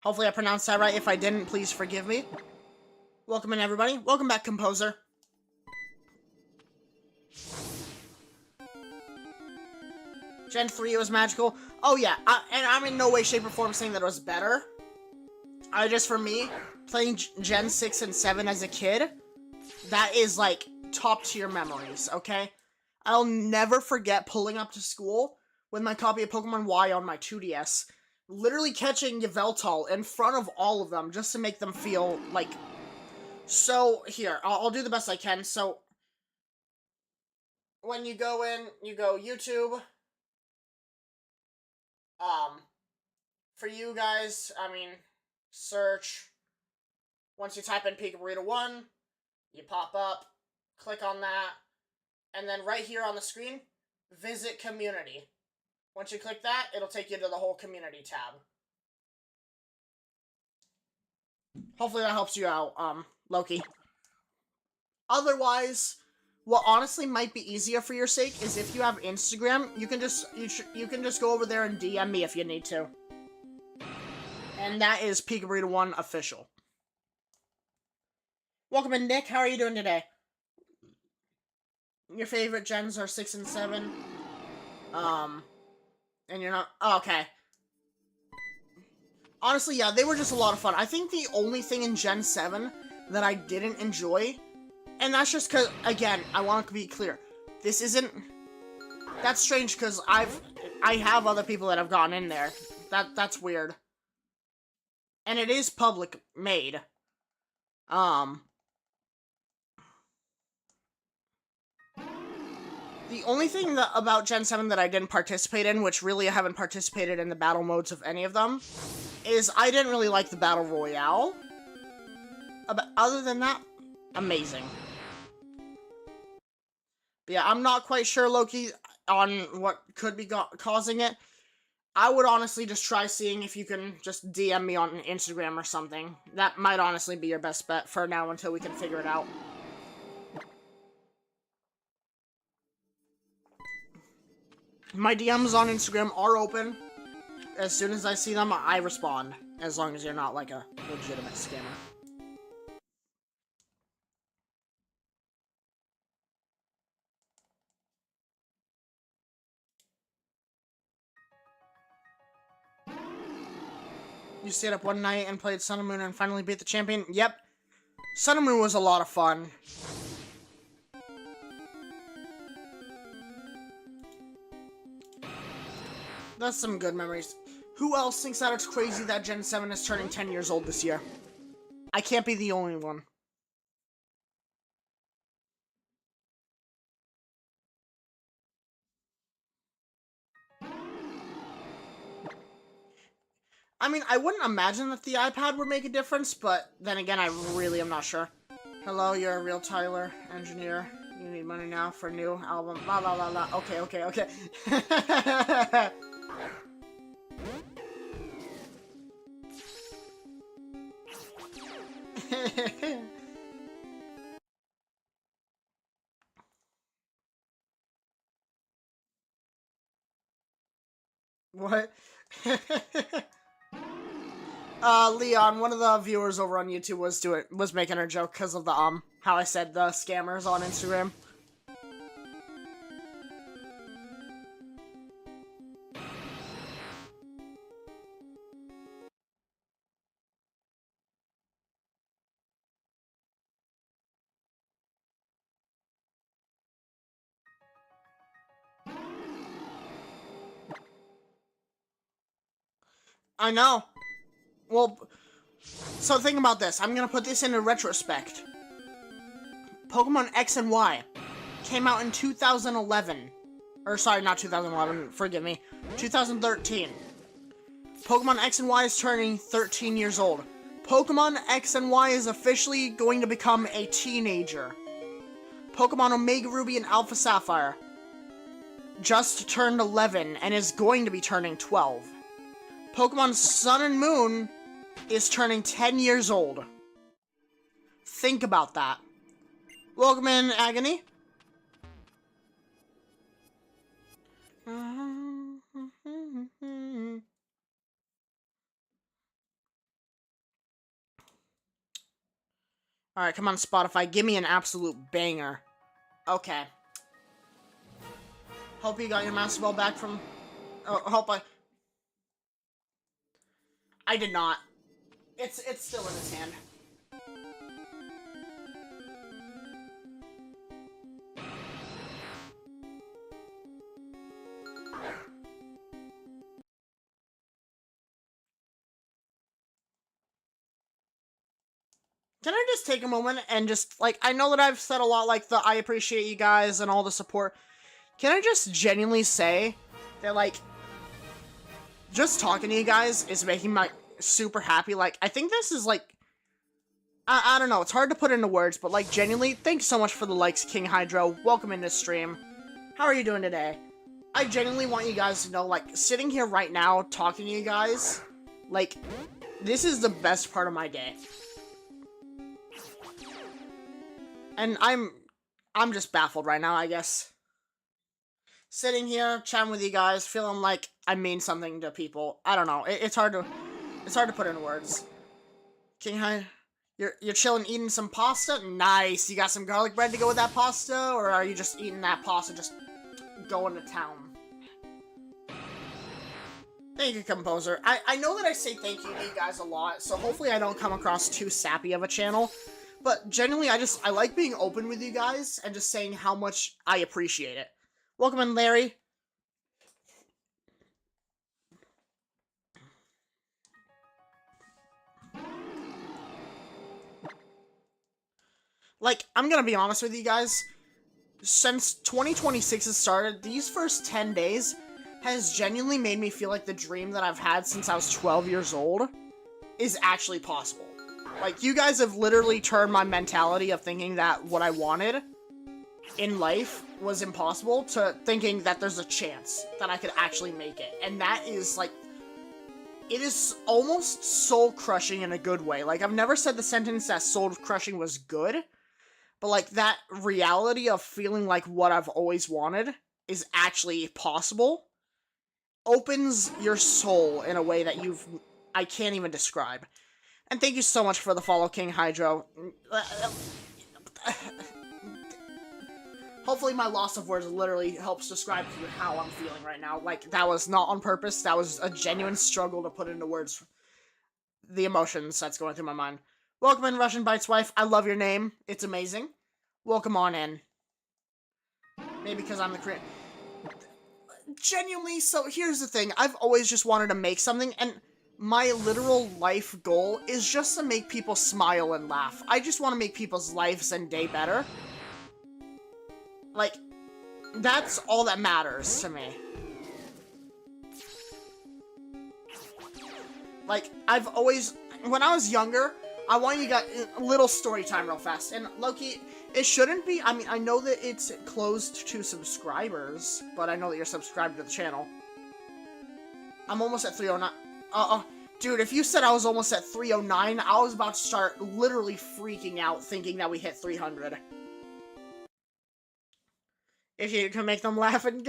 Hopefully I pronounced that right. If I didn't, please forgive me. Welcome in, everybody. Welcome back, Composer. Gen 3 was magical. Oh yeah, and I'm in no way, shape, or form saying that it was better. For me, playing Gen 6 and 7 as a kid, that is, like, top tier memories, okay? I'll never forget pulling up to school with my copy of Pokemon Y on my 2DS, literally catching Yveltal in front of all of them just to make them feel, like... So, here, I'll do the best I can. So, when you go in, you go YouTube. For you guys, I mean... Search. Once you type in Pika Burrito 1, you pop up, click on that, and then right here on the screen, visit community. Once you click that, it'll take you to the whole community tab. Hopefully that helps you out, Loki. Otherwise, what honestly might be easier for your sake is if you have Instagram, you can just go over there and DM me if you need to. And that is Pika Burrito 1 official. Welcome in, Nick. How are you doing today? Your favorite gens are 6 and 7. And you're not... Oh, okay. Honestly, yeah, they were just a lot of fun. I think the only thing in Gen 7 that I didn't enjoy, and that's just because, again, I want to be clear, this isn't... That's strange, because I have other people that have gotten in there. That's weird. And it is public made. The only thing about Gen 7 that I didn't participate in, which really I haven't participated in the battle modes of any of them, is I didn't really like the Battle Royale. Other than that, amazing. But yeah, I'm not quite sure, Loki, on what could be causing it. I would honestly just try seeing if you can just DM me on Instagram or something. That might honestly be your best bet for now until we can figure it out. My DMs on Instagram are open. As soon as I see them, I respond. As long as you're not like a legitimate scammer. You stayed up one night and played Sun and Moon and finally beat the champion? Yep. Sun and Moon was a lot of fun. That's some good memories. Who else thinks that it's crazy that Gen 7 is turning 10 years old this year? I can't be the only one. I mean, I wouldn't imagine that the iPad would make a difference, but then again, I really am not sure. Hello, you're a real Tyler engineer. You need money now for a new album. La la la la. Okay, okay, okay. What? Leon, one of the viewers over on YouTube was making a joke because of the how I said the scammers on Instagram. I know. Well, so think about this. I'm gonna put this into retrospect. Pokemon X and Y came out in 2011. Or sorry, not 2011, forgive me. 2013. Pokemon X and Y is turning 13 years old. Pokemon X and Y is officially going to become a teenager. Pokemon Omega Ruby and Alpha Sapphire just turned 11 and is going to be turning 12. Pokemon Sun and Moon is turning 10 years old. Think about that. Welcome in, Agony. Alright, come on, Spotify. Give me an absolute banger. Okay. Hope you got your Master Ball back from... Oh, hope I did not. It's still in his hand. Can I just take a moment and just, like, I know that I've said a lot, like, I appreciate you guys and all the support. Can I just genuinely say that, like, just talking to you guys is making me super happy. Like, I think this is, like, I don't know, it's hard to put into words, but, like, genuinely, thanks so much for the likes, King Hydro. Welcome into stream. How are you doing today? I genuinely want you guys to know, like, sitting here right now, talking to you guys, like, this is the best part of my day. And I'm just baffled right now, I guess. Sitting here, chatting with you guys, feeling like I mean something to people. I don't know. It's hard to put into words. King High, you're chilling, eating some pasta. Nice. You got some garlic bread to go with that pasta, or are you just eating that pasta, just going to town? Thank you, Composer. I know that I say thank you to you guys a lot, so hopefully I don't come across too sappy of a channel. But genuinely, I like being open with you guys and just saying how much I appreciate it. Welcome in, Larry. Like, I'm gonna be honest with you guys. Since 2026 has started, these first 10 days has genuinely made me feel like the dream that I've had since I was 12 years old is actually possible. Like, you guys have literally turned my mentality of thinking that what I wanted in life was impossible to thinking that there's a chance that I could actually make it. And that is, like, it is almost soul-crushing in a good way. Like, I've never said the sentence that soul-crushing was good, but, like, that reality of feeling like what I've always wanted is actually possible opens your soul in a way that I can't even describe. And thank you so much for the follow, King Hydro. Hopefully my loss of words literally helps describe to you how I'm feeling right now. Like, that was not on purpose. That was a genuine struggle to put into words the emotions that's going through my mind. Welcome in, Russian Bites wife. I love your name. It's amazing. Welcome on in. Maybe because I'm the Korean. Genuinely, so here's the thing. I've always just wanted to make something, and my literal life goal is just to make people smile and laugh. I just want to make people's lives and day better. Like, that's all that matters to me. Like, I've always, when I was younger, I want you guys, a little story time real fast. And Loki, it shouldn't be, I mean, I know that it's closed to subscribers, but I know that you're subscribed to the channel. I'm almost at 309. Dude, if you said I was almost at 309, I was about to start literally freaking out thinking that we hit 300. If you can make them laugh and...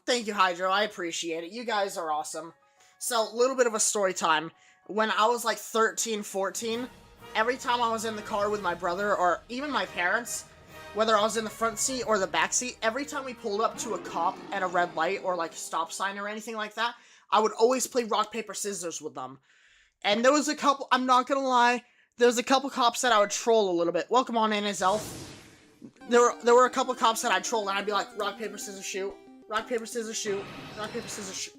Thank you, Hydro. I appreciate it. You guys are awesome. So, a little bit of a story time. When I was like 13, 14, every time I was in the car with my brother or even my parents, whether I was in the front seat or the back seat, every time we pulled up to a cop at a red light or like a stop sign or anything like that, I would always play rock, paper, scissors with them. And there was a couple, I'm not gonna lie, there was a couple cops that I would troll a little bit. Welcome on in, as Elf. There were a couple cops that I'd troll and I'd be like, rock, paper, scissors, shoot. Rock, paper, scissors, shoot. Rock, paper, scissors, shoot.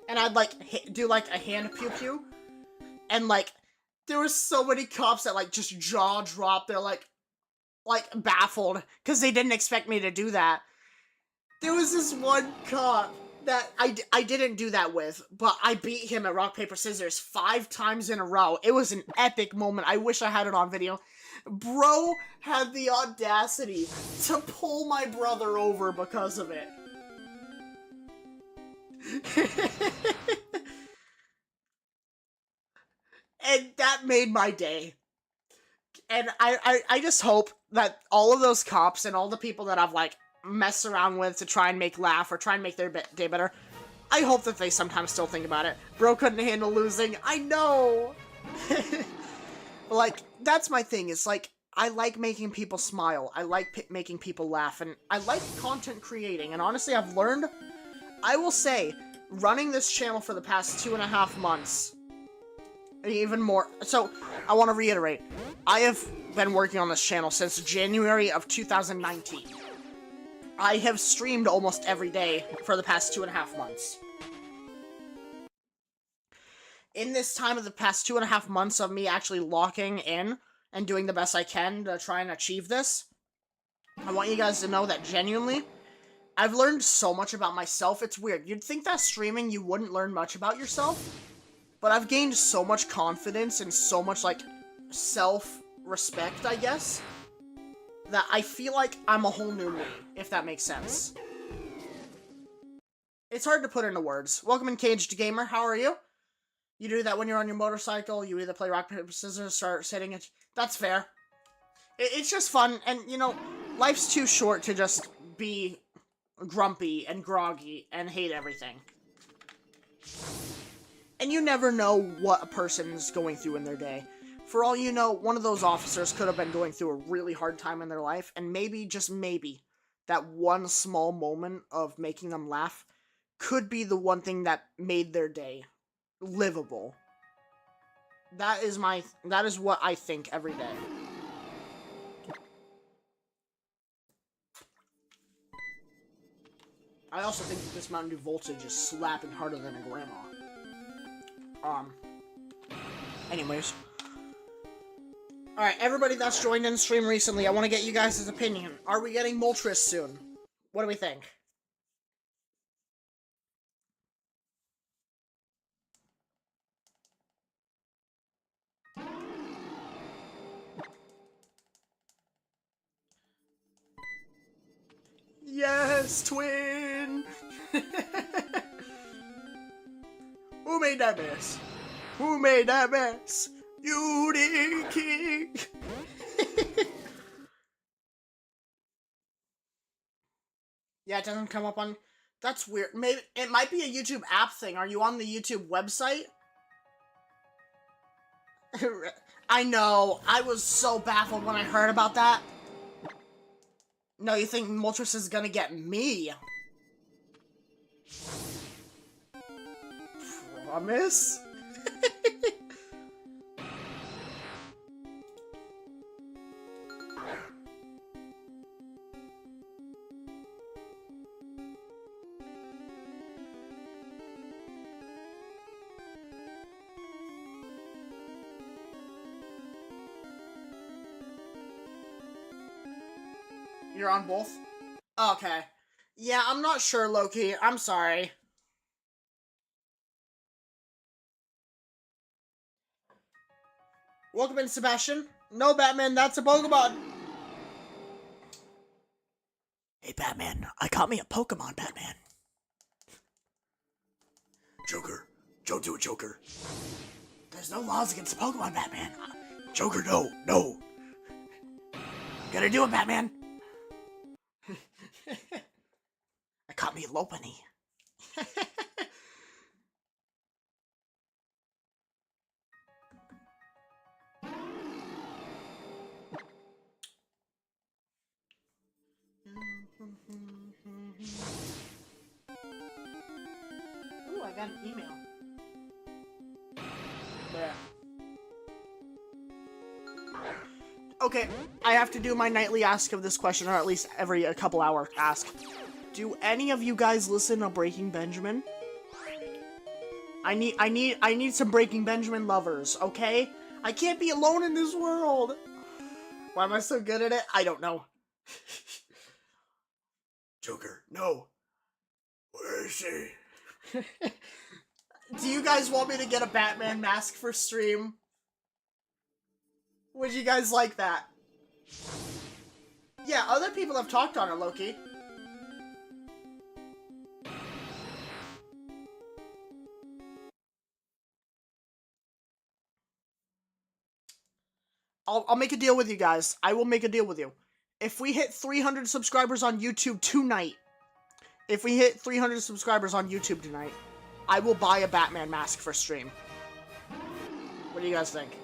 And I'd like do like a hand pew pew. And like, there were so many cops that like just jaw dropped. They're like baffled because they didn't expect me to do that. There was this one cop that I didn't do that with, but I beat him at rock, paper, scissors 5 times in a row. It was an epic moment. I wish I had it on video. Bro had the audacity to pull my brother over because of it. And that made my day. And I just hope that all of those cops and all the people that I've, like, messed around with to try and make laugh or try and make their day better, I hope that they sometimes still think about it. Bro couldn't handle losing. I know! Like, that's my thing. It's like, I like making people smile. I like making people laugh. And I like content creating. And honestly, I've learned, I will say, running this channel for the past 2.5 months, even more. So, I want to reiterate, I have been working on this channel since January of 2019. I have streamed almost every day for the past 2.5 months. In this time of the past 2.5 months of me actually locking in and doing the best I can to try and achieve this, I want you guys to know that genuinely, I've learned so much about myself. It's weird. You'd think that streaming you wouldn't learn much about yourself, but I've gained so much confidence and so much, like, self-respect, I guess, that I feel like I'm a whole new me, if that makes sense. It's hard to put into words. Welcome in, Caged Gamer. How are you? You do that when you're on your motorcycle. You either play rock, paper, scissors, start sitting it. That's fair. It's just fun, and, you know, life's too short to just be grumpy and groggy and hate everything. And you never know what a person's going through in their day. For all you know, one of those officers could have been going through a really hard time in their life, and maybe, just maybe, that one small moment of making them laugh could be the one thing that made their day livable. That is what I think every day. I also think that this Mountain Dew Voltage is slapping harder than a grandma. Anyways. Alright, everybody that's joined in the stream recently, I want to get you guys' opinion. Are we getting Moltres soon? What do we think? Yes, twin! Who made that mess? Who made that mess? You did, King! Yeah, it doesn't come up on... That's weird. Maybe it might be a YouTube app thing. Are you on the YouTube website? I know. I was so baffled when I heard about that. No, you think Moltres is gonna get me? Promise? You're on both? Okay. Yeah, I'm not sure, Loki. I'm sorry. Welcome in, Sebastian. No, Batman, that's a Pokemon. Hey, Batman, I caught me a Pokemon, Batman. Joker, don't do it, Joker. There's no laws against Pokemon, Batman. Joker, no. Gotta do it, Batman. I caught me Lopunny. Ooh, I got an email. Yeah. Okay, I have to do my nightly ask of this question, or at least every a couple hour ask. Do any of you guys listen to Breaking Benjamin? I need some Breaking Benjamin lovers, okay? I can't be alone in this world. Why am I so good at it? I don't know. Joker, no. Where is she? Do you guys want me to get a Batman mask for stream? Would you guys like that? Yeah, other people have talked on it, Loki. I'll make a deal with you guys. I will make a deal with you. If we hit 300 subscribers on YouTube tonight, I will buy a Batman mask for stream. What do you guys think?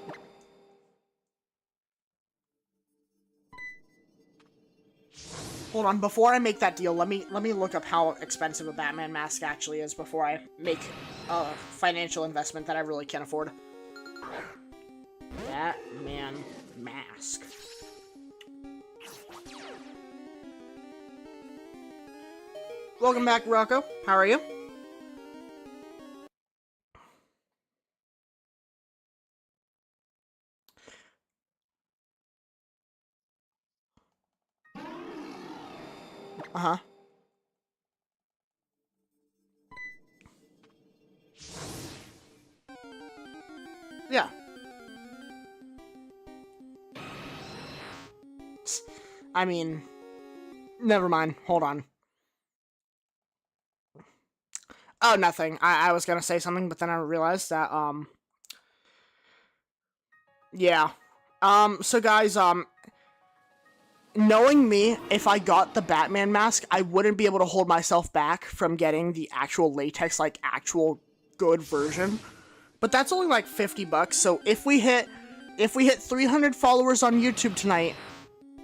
Hold on, before I make that deal, let me look up how expensive a Batman mask actually is before I make a financial investment that I really can't afford. Batman mask. Welcome back, Rocco. How are you? Uh-huh. Yeah. I mean, never mind. Hold on. Oh, nothing. I was gonna say something, but then I realized that, yeah. So guys, knowing me, if I got the Batman mask, I wouldn't be able to hold myself back from getting the actual latex, like, actual good version. But that's only like 50 bucks, so if we hit 300 followers on YouTube tonight,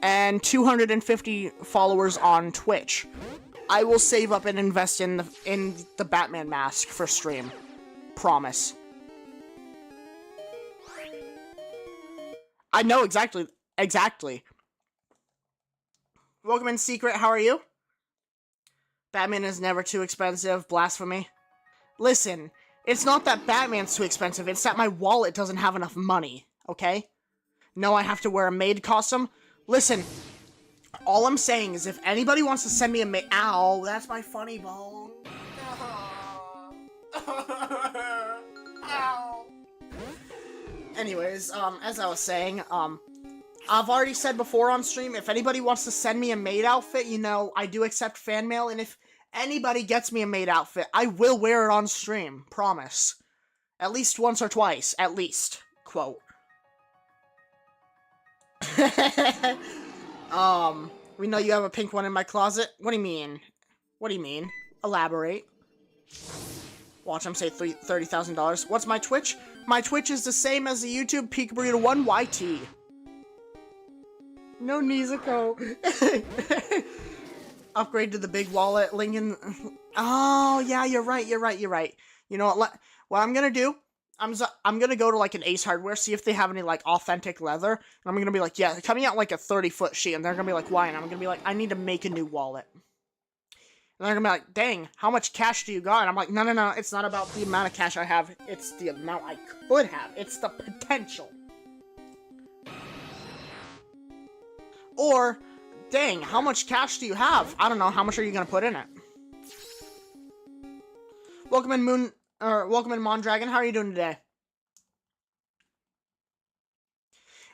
and 250 followers on Twitch, I will save up and invest in the Batman mask for stream. Promise. I know exactly. Welcome in, Secret. How are you? Batman is never too expensive. Blasphemy. Listen, it's not that Batman's too expensive. It's that my wallet doesn't have enough money. Okay? No, I have to wear a maid costume. Listen, all I'm saying is if anybody wants to send me a maid... Ow, that's my funny bone. Ow. Anyways, as I was saying, I've already said before on stream, if anybody wants to send me a maid outfit, you know, I do accept fan mail, and if anybody gets me a maid outfit, I will wear it on stream. Promise. At least once or twice. At least. Quote. We know you have a pink one in my closet. What do you mean? Elaborate. Watch him say $30,000. What's my Twitch? My Twitch is the same as the YouTube PeakBurrito1YT. No Nezuko. Upgrade to the big wallet, Lincoln. Oh, yeah, you're right. You know what I'm gonna do? I'm gonna go to, like, an Ace Hardware, see if they have any, like, authentic leather, and I'm gonna be like, yeah, coming out, like, a 30-foot sheet, and they're gonna be like, why? And I'm gonna be like, I need to make a new wallet. And they're gonna be like, dang, how much cash do you got? And I'm like, no, it's not about the amount of cash I have, it's the amount I could have. It's the potential. Or, dang, how much cash do you have? I don't know, how much are you gonna put in it? Welcome in, Mondragon, how are you doing today?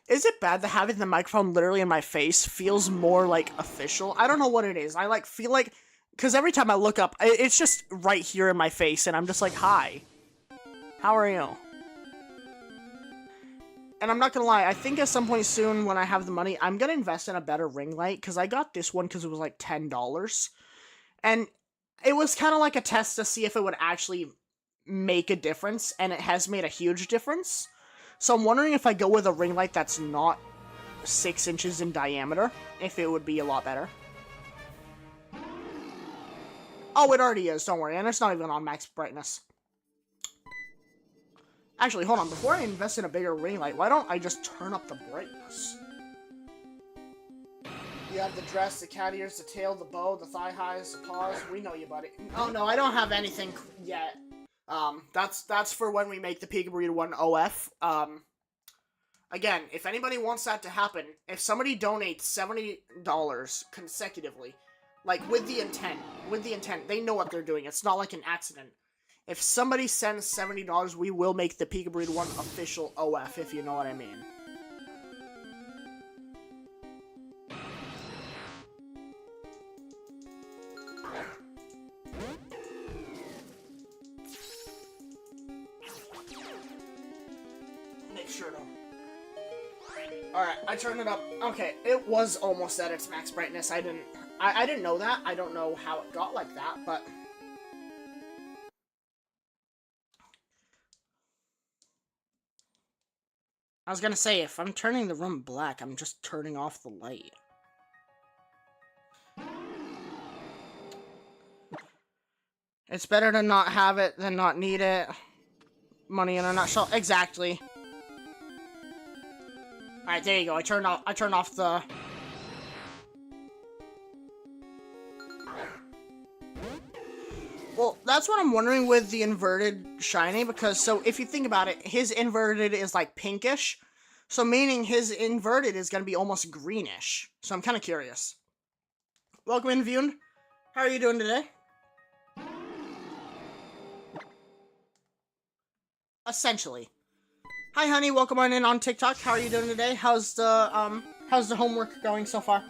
Is it bad that having the microphone literally in my face feels more, like, official? I don't know what it is. I, like, feel like... Because every time I look up, it's just right here in my face, and I'm just like, hi. How are you? And I'm not gonna lie, I think at some point soon, when I have the money, I'm gonna invest in a better ring light, because I got this one because it was, like, $10. And it was kind of like a test to see if it would actually make a difference, and it has made a huge difference. So I'm wondering if I go with a ring light that's not 6 inches in diameter, if it would be a lot better. Oh, it already is, don't worry, and it's not even on max brightness. Actually, hold on, before I invest in a bigger ring light, why don't I just turn up the brightness? You have the dress, the cat ears, the tail, the bow, the thigh highs, the paws. We know you, buddy. Oh no, I don't have anything yet. That's for when we make the Pika Burrito 1 OF. Again, if anybody wants that to happen, if somebody donates $70 consecutively, like with the intent, they know what they're doing. It's not like an accident. If somebody sends $70, we will make the Pika Burrito 1 official OF, if you know what I mean. Make sure to... Alright, I turned it up. Okay, it was almost at its max brightness. I didn't know that. I don't know how it got like that, but... I was gonna say, if I'm turning the room black, I'm just turning off the light. It's better to not have it than not need it. Money in a nutshell. Exactly. Alright, there you go. I turned off the... Well, that's what I'm wondering with the inverted shiny, because, so, if you think about it, his inverted is, like, pinkish, so meaning his inverted is gonna be almost greenish, so I'm kind of curious. Welcome in, Vune. How are you doing today? Essentially. Hi, honey, welcome on in on TikTok. How are you doing today? How's the homework going so far?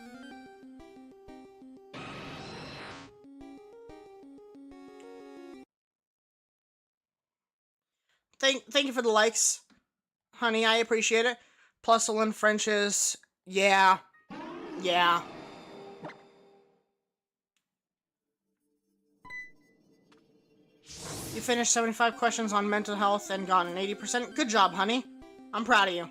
Thank you for the likes, honey. I appreciate it. Plusselin Frenches, yeah. You finished 75 questions on mental health and gotten 80%. Good job, honey. I'm proud of you.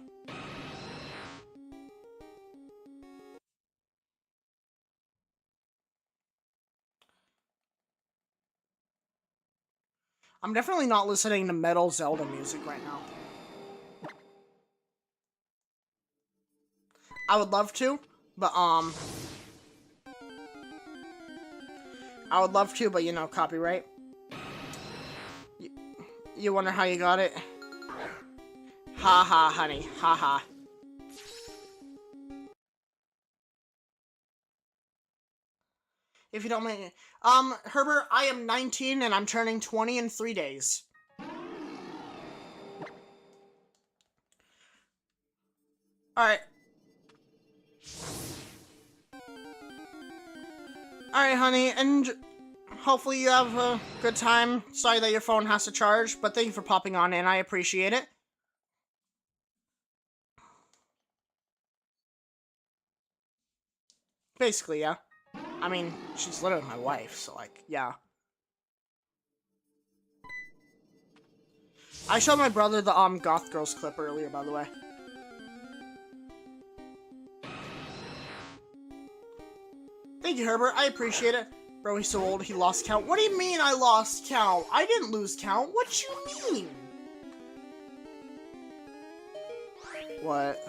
I'm definitely not listening to metal Zelda music right now. I would love to, but, you know, copyright. You wonder how you got it? Ha, honey. Ha. If you don't mind... Herbert, I am 19 and I'm turning 20 in 3 days. Alright. Alright, honey, and hopefully you have a good time. Sorry that your phone has to charge, but thank you for popping on in. I appreciate it. Basically, yeah. I mean, she's literally my wife, so, like, yeah. I showed my brother the, Goth Girls clip earlier, by the way. Thank you, Herbert. I appreciate it. Bro, he's so old, he lost count. What do you mean I lost count? I didn't lose count. What you mean? What?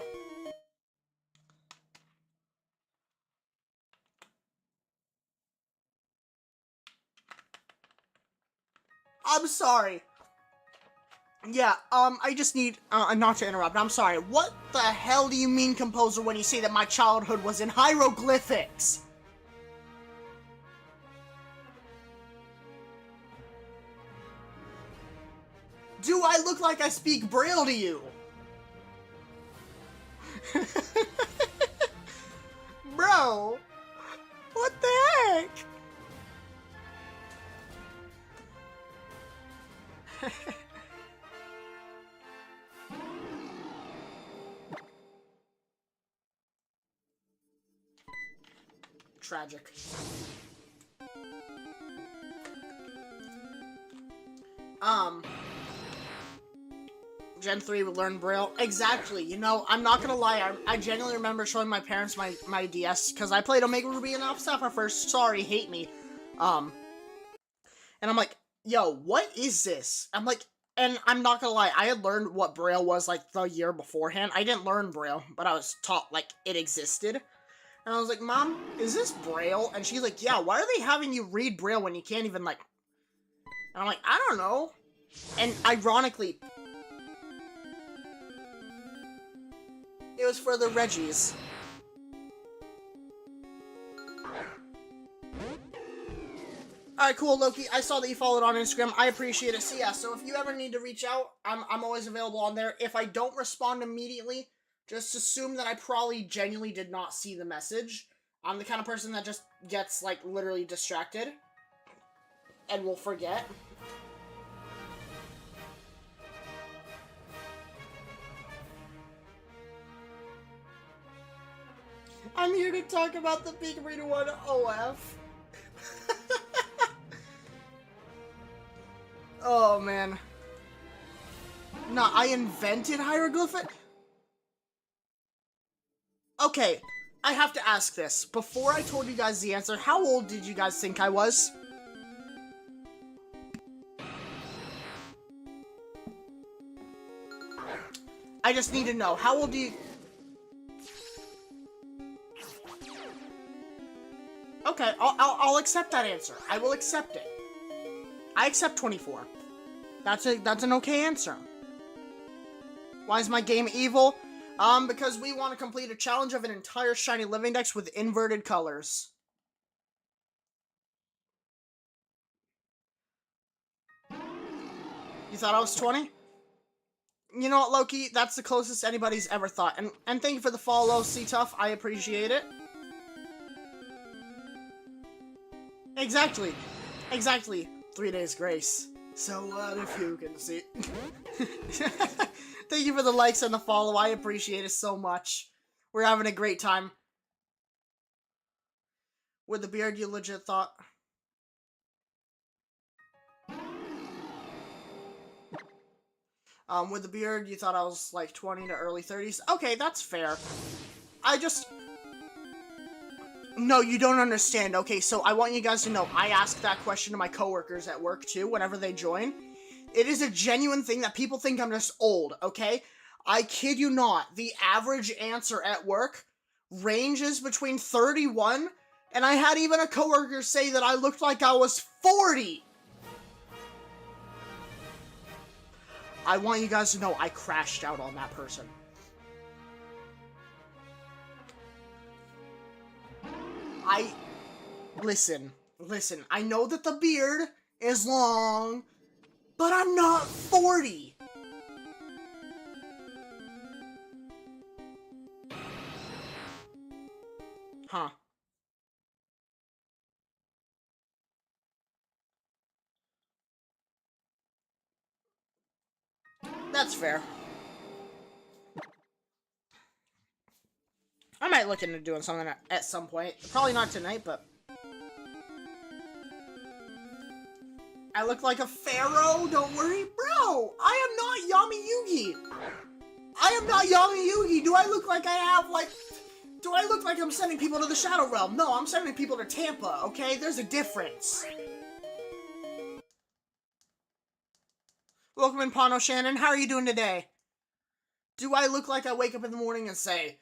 I'm sorry. Yeah, I just need, not to interrupt, I'm sorry. What the hell do you mean, composer, when you say that my childhood was in hieroglyphics? Do I look like I speak Braille to you? bro! What the heck? Tragic. Gen 3 would learn Braille. Exactly. You know, I'm not gonna lie. I genuinely remember showing my parents my DS, because I played Omega Ruby and Alpha Sapphire first. Sorry, hate me. And I'm like, yo, what is this? I'm like, and I'm not gonna lie, I had learned what Braille was, like, the year beforehand. I didn't learn Braille, but I was taught, like, it existed. And I was like, Mom, is this Braille? And she's like, yeah, why are they having you read Braille when you can't even, like... And I'm like, I don't know. And ironically... it was for the Reggies. Alright, cool, Loki. I saw that you followed on Instagram. I appreciate it. So yeah, so if you ever need to reach out, I'm always available on there. If I don't respond immediately, just assume that I probably genuinely did not see the message. I'm the kind of person that just gets, like, literally distracted. And will forget. I'm here to talk about the Big Arena 1 OF. Oh, man. Nah, I invented hieroglyphic? Okay, I have to ask this. Before I told you guys the answer, how old did you guys think I was? I just need to know. How old do you... Okay, I'll accept that answer. I will accept it. I accept 24. That's an okay answer. Why is my game evil? Because we want to complete a challenge of an entire shiny living dex with inverted colors. You thought I was 20? You know what, Loki? That's the closest anybody's ever thought. And thank you for the follow, C-Tuff. I appreciate it. Exactly. Exactly. 3 days grace. So what if you can see? Thank you for the likes and the follow. I appreciate it so much. We're having a great time. With the beard, you legit thought... with the beard, you thought I was, like, 20 to early 30s? Okay, that's fair. I just... No, you don't understand. Okay, so I want you guys to know, I ask that question to my coworkers at work, too, whenever they join. It is a genuine thing that people think I'm just old, okay? I kid you not. The average answer at work ranges between 31, and I had even a coworker say that I looked like I was 40! I want you guys to know I crashed out on that person. Listen, I know that the beard is long, but I'm not 40! Huh. That's fair. I might look into doing something at some point. Probably not tonight, but... I look like a pharaoh? Don't worry. Bro, I am not Yami Yugi. I am not Yami Yugi. Do I look like I have, like... Do I look like I'm sending people to the Shadow Realm? No, I'm sending people to Tampa, okay? There's a difference. Welcome in, Pano Shannon. How are you doing today? Do I look like I wake up in the morning and say...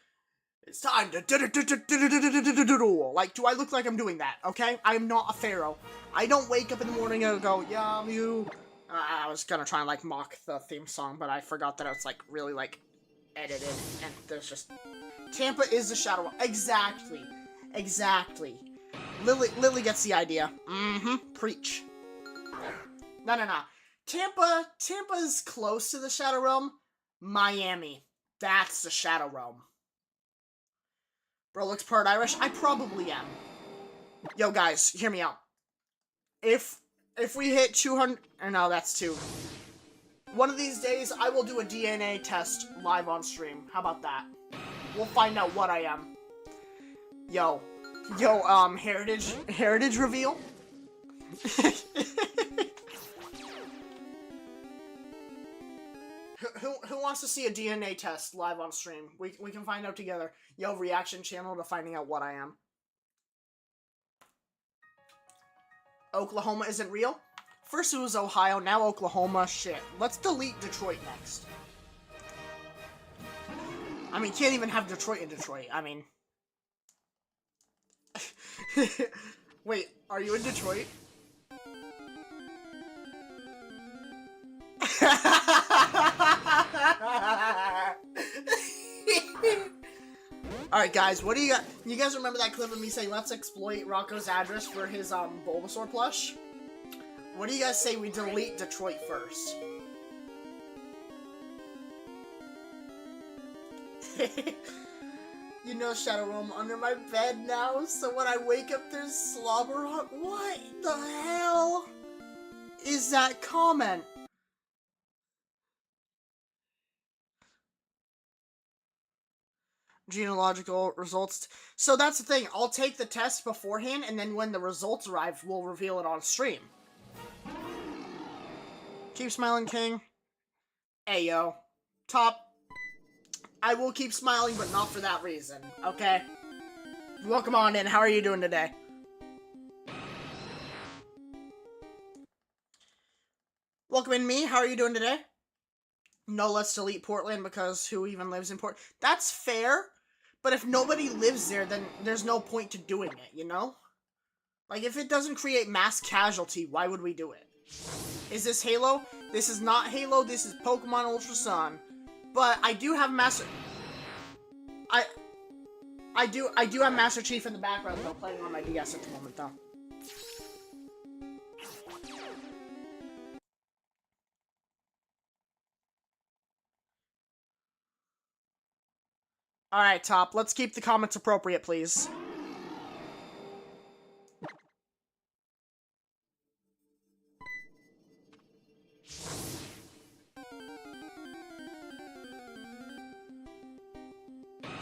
It's time to like, do I look like I'm doing that, okay? I am not a pharaoh. I don't wake up in the morning and go, yeah, you... I was gonna try and, like, mock the theme song, but I forgot that it's, like, really, like, edited, and there's just... Tampa is the Shadow Realm. Exactly. Exactly. Lily gets the idea. Preach. No. Tampa's close to the Shadow Realm. Miami. That's the Shadow Realm. Bro looks part Irish. I probably am. Yo, guys, hear me out. If we hit 200... Or no, that's 2. One of these days, I will do a DNA test live on stream. How about that? We'll find out what I am. Yo, heritage reveal? Who wants to see a DNA test live on stream? We can find out together. Yo, reaction channel to finding out what I am. Oklahoma isn't real? First it was Ohio, now Oklahoma. Shit. Let's delete Detroit next. I mean, can't even have Detroit in Detroit. I mean... Wait, are you in Detroit? Alright guys, what do you got? You guys remember that clip of me saying let's exploit Rocco's address for his Bulbasaur plush? What do you guys say we delete Detroit first? You know Shadow Realm under my bed now, so when I wake up there's slobber on. What the hell is that comment? Genealogical results. So that's the thing, I'll take the test beforehand, and then when the results arrive, we'll reveal it on stream. Keep smiling, King. Ayo. Top. I will keep smiling, but not for that reason, okay? Welcome on in, how are you doing today? Welcome in me, how are you doing today? No, let's delete Portland because who even lives in Portland? That's fair, but if nobody lives there, then there's no point to doing it, you know? Like, if it doesn't create mass casualty, why would we do it? Is this Halo? This is not Halo, this is Pokemon Ultra Sun. But I do have Master... I do have Master Chief in the background, though, playing on my DS at the moment, though. Alright, Top, let's keep the comments appropriate, please.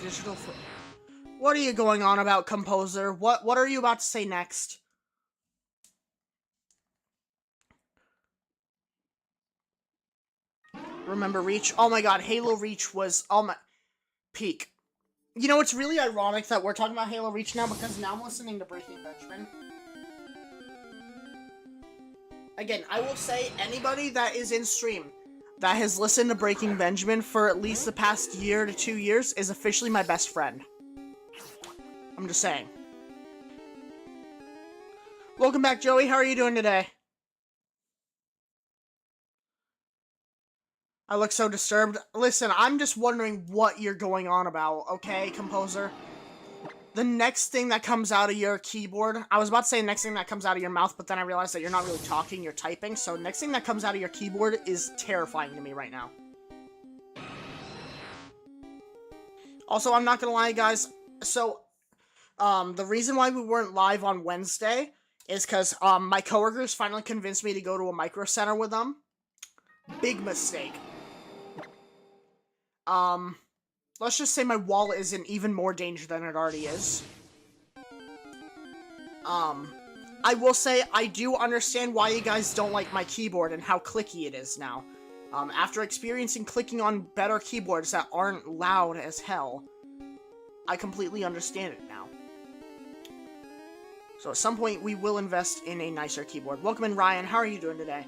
Digital What are you going on about, Composer? What are you about to say next? Remember Reach? Oh my god, Halo Reach was peak. You know, it's really ironic that we're talking about Halo Reach now because now I'm listening to Breaking Benjamin. Again, I will say anybody that is in stream that has listened to Breaking Benjamin for at least the past year to 2 years is officially my best friend. I'm just saying. Welcome back, Joey. How are you doing today? I look so disturbed. Listen, I'm just wondering what you're going on about, okay, Composer? The next thing that comes out of your keyboard, I was about to say the next thing that comes out of your mouth, but then I realized that you're not really talking, you're typing, so next thing that comes out of your keyboard is terrifying to me right now. Also, I'm not gonna lie, guys, so, the reason why we weren't live on Wednesday is because, my coworkers finally convinced me to go to a Micro Center with them. Big mistake. Let's just say my wallet is in even more danger than it already is. I will say, I do understand why you guys don't like my keyboard and how clicky it is now. After experiencing clicking on better keyboards that aren't loud as hell, I completely understand it now. So at some point, we will invest in a nicer keyboard. Welcome in, Ryan. How are you doing today?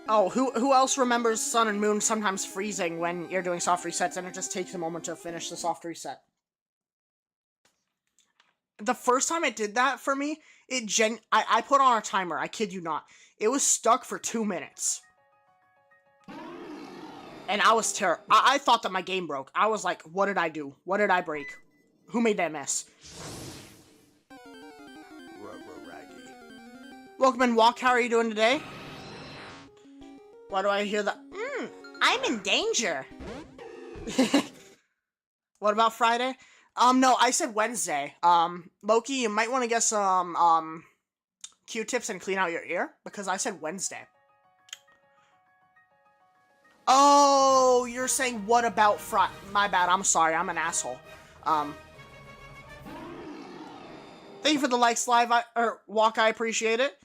Oh, who else remembers Sun and Moon sometimes freezing when you're doing soft resets and it just takes a moment to finish the soft reset? The first time it did that for me, I put on a timer, I kid you not. It was stuck for 2 minutes. And I was terrible. I thought that my game broke. I was like, what did I do? What did I break? Who made that mess? Welcome in, Walk. How are you doing today? Why do I hear that? I'm in danger. What about Friday? No, I said Wednesday. Loki, you might want to get some, Q-tips and clean out your ear, because I said Wednesday. Oh, you're saying what about Friday? My bad, I'm sorry, I'm an asshole. Thank you for the likes, Walk, I appreciate it.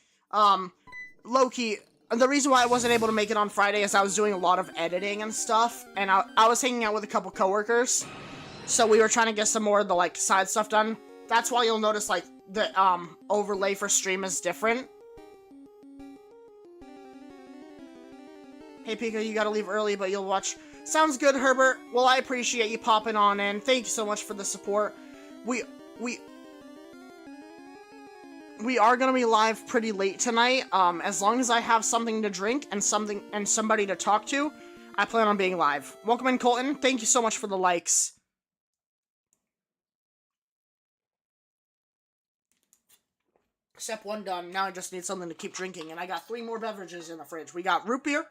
Loki, the reason why I wasn't able to make it on Friday is I was doing a lot of editing and stuff, and I was hanging out with a couple coworkers, so we were trying to get some more of the, like, side stuff done. That's why you'll notice, like, the, overlay for stream is different. Hey, Pika, you gotta leave early, but you'll watch. Sounds good, Herbert. Well, I appreciate you popping on in. Thank you so much for the support. We are gonna be live pretty late tonight. As long as I have something to drink and somebody to talk to, I plan on being live. Welcome in, Colton. Thank you so much for the likes. Step 1 done. Now I just need something to keep drinking, and I got 3 more beverages in the fridge. We got root beer,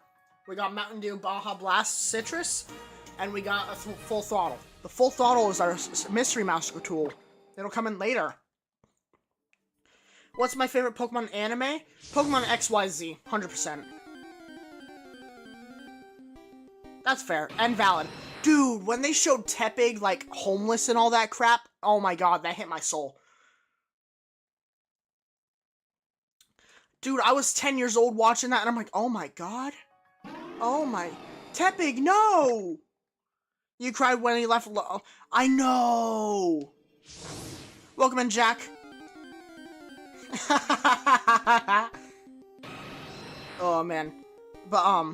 we got Mountain Dew Baja Blast Citrus, and we got a Full Throttle. The Full Throttle is our Mystery Master tool. It'll come in later. What's my favorite Pokemon anime? Pokemon XYZ, 100%. That's fair, and valid. Dude, when they showed Tepig, like, homeless and all that crap, oh my god, that hit my soul. Dude, I was 10 years old watching that, and I'm like, oh my god. Oh my... Tepig, no! You cried when he left... I know! Welcome in, Jack. Oh, man. But,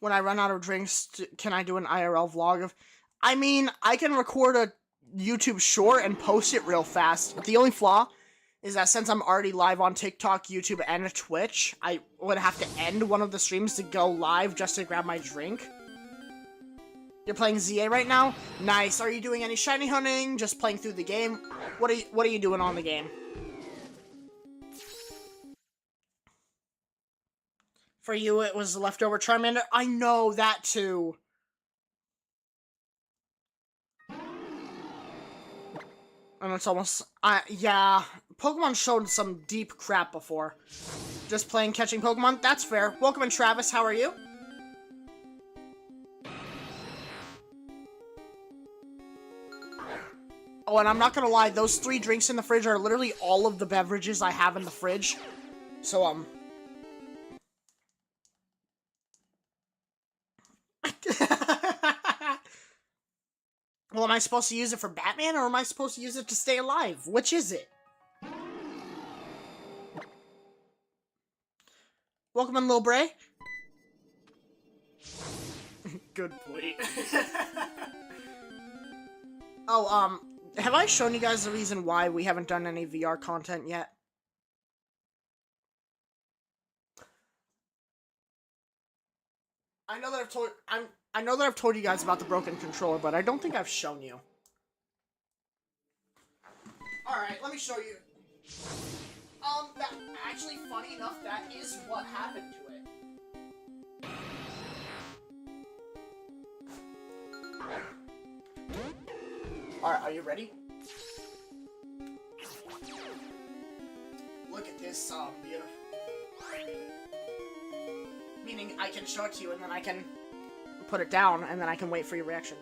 when I run out of drinks, can I do an IRL vlog of... I mean, I can record a YouTube short and post it real fast. But the only flaw is that since I'm already live on TikTok, YouTube, and Twitch, I would have to end one of the streams to go live just to grab my drink. You're playing ZA right now? Nice. Are you doing any shiny hunting? Just playing through the game? What are you doing on the game? For you, it was leftover Charmander? I know that too. And it's almost... yeah. Pokemon showed some deep crap before. Just playing catching Pokemon? That's fair. Welcome in, Travis. How are you? Oh, and I'm not gonna lie. Those 3 drinks in the fridge are literally all of the beverages I have in the fridge. So, well, am I supposed to use it for Batman, or am I supposed to use it to stay alive? Which is it? Welcome in, Lil Bray. Good point. Oh, have I shown you guys the reason why we haven't done any VR content yet? I know that I've told you guys about the broken controller, but I don't think I've shown you. Alright, let me show you. That, actually, funny enough, that is what happened to it. Alright, are you ready? Look at this, beautiful. Meaning, I can show it to you, and then I can put it down, and then I can wait for your reaction.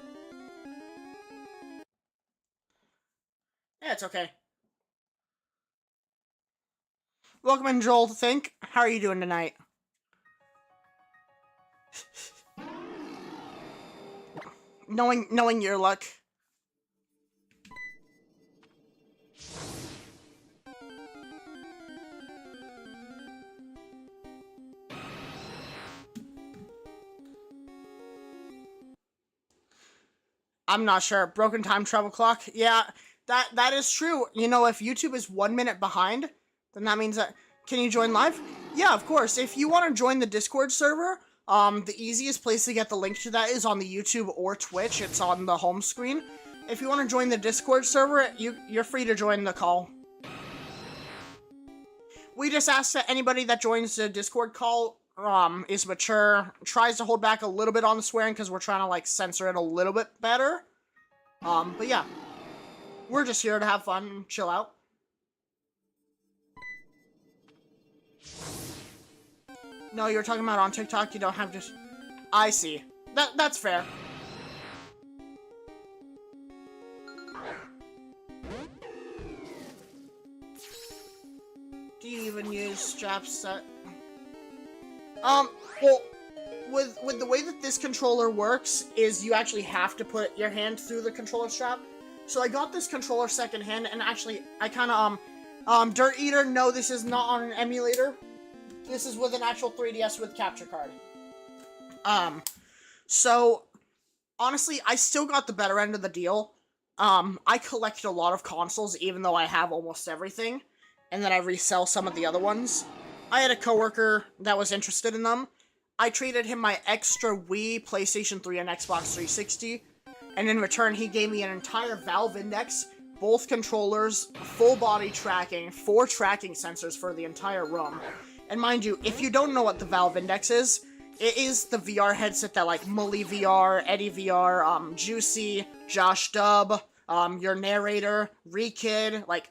Yeah, it's okay. Welcome in, Joel to Think. How are you doing tonight? knowing your luck. I'm not sure. Broken time travel clock? Yeah, that is true. You know, if YouTube is 1 minute behind, then that means that... Can you join live? Yeah, of course. If you want to join the Discord server, the easiest place to get the link to that is on the YouTube or Twitch. It's on the home screen. If you want to join the Discord server, you're free to join the call. We just ask that anybody that joins the Discord call is mature, tries to hold back a little bit on the swearing because we're trying to, like, censor it a little bit better. But yeah. We're just here to have fun and chill out. No, you're talking about on TikTok, you don't have to... I see. That's fair. Do you even use straps set? Well, with the way that this controller works, is you actually have to put your hand through the controller strap. So I got this controller secondhand, and actually, I kind of, Dirt Eater, no, this is not on an emulator. This is with an actual 3DS with capture card. So, honestly, I still got the better end of the deal. I collect a lot of consoles, even though I have almost everything, and then I resell some of the other ones. I had a coworker that was interested in them. I traded him my extra Wii, PlayStation 3, and Xbox 360, and in return, he gave me an entire Valve Index, both controllers, full body tracking, 4 tracking sensors for the entire room. And mind you, if you don't know what the Valve Index is, it is the VR headset that, like, Mully VR, Eddie VR, Juicy, Josh Dub, your narrator, Rekid, like...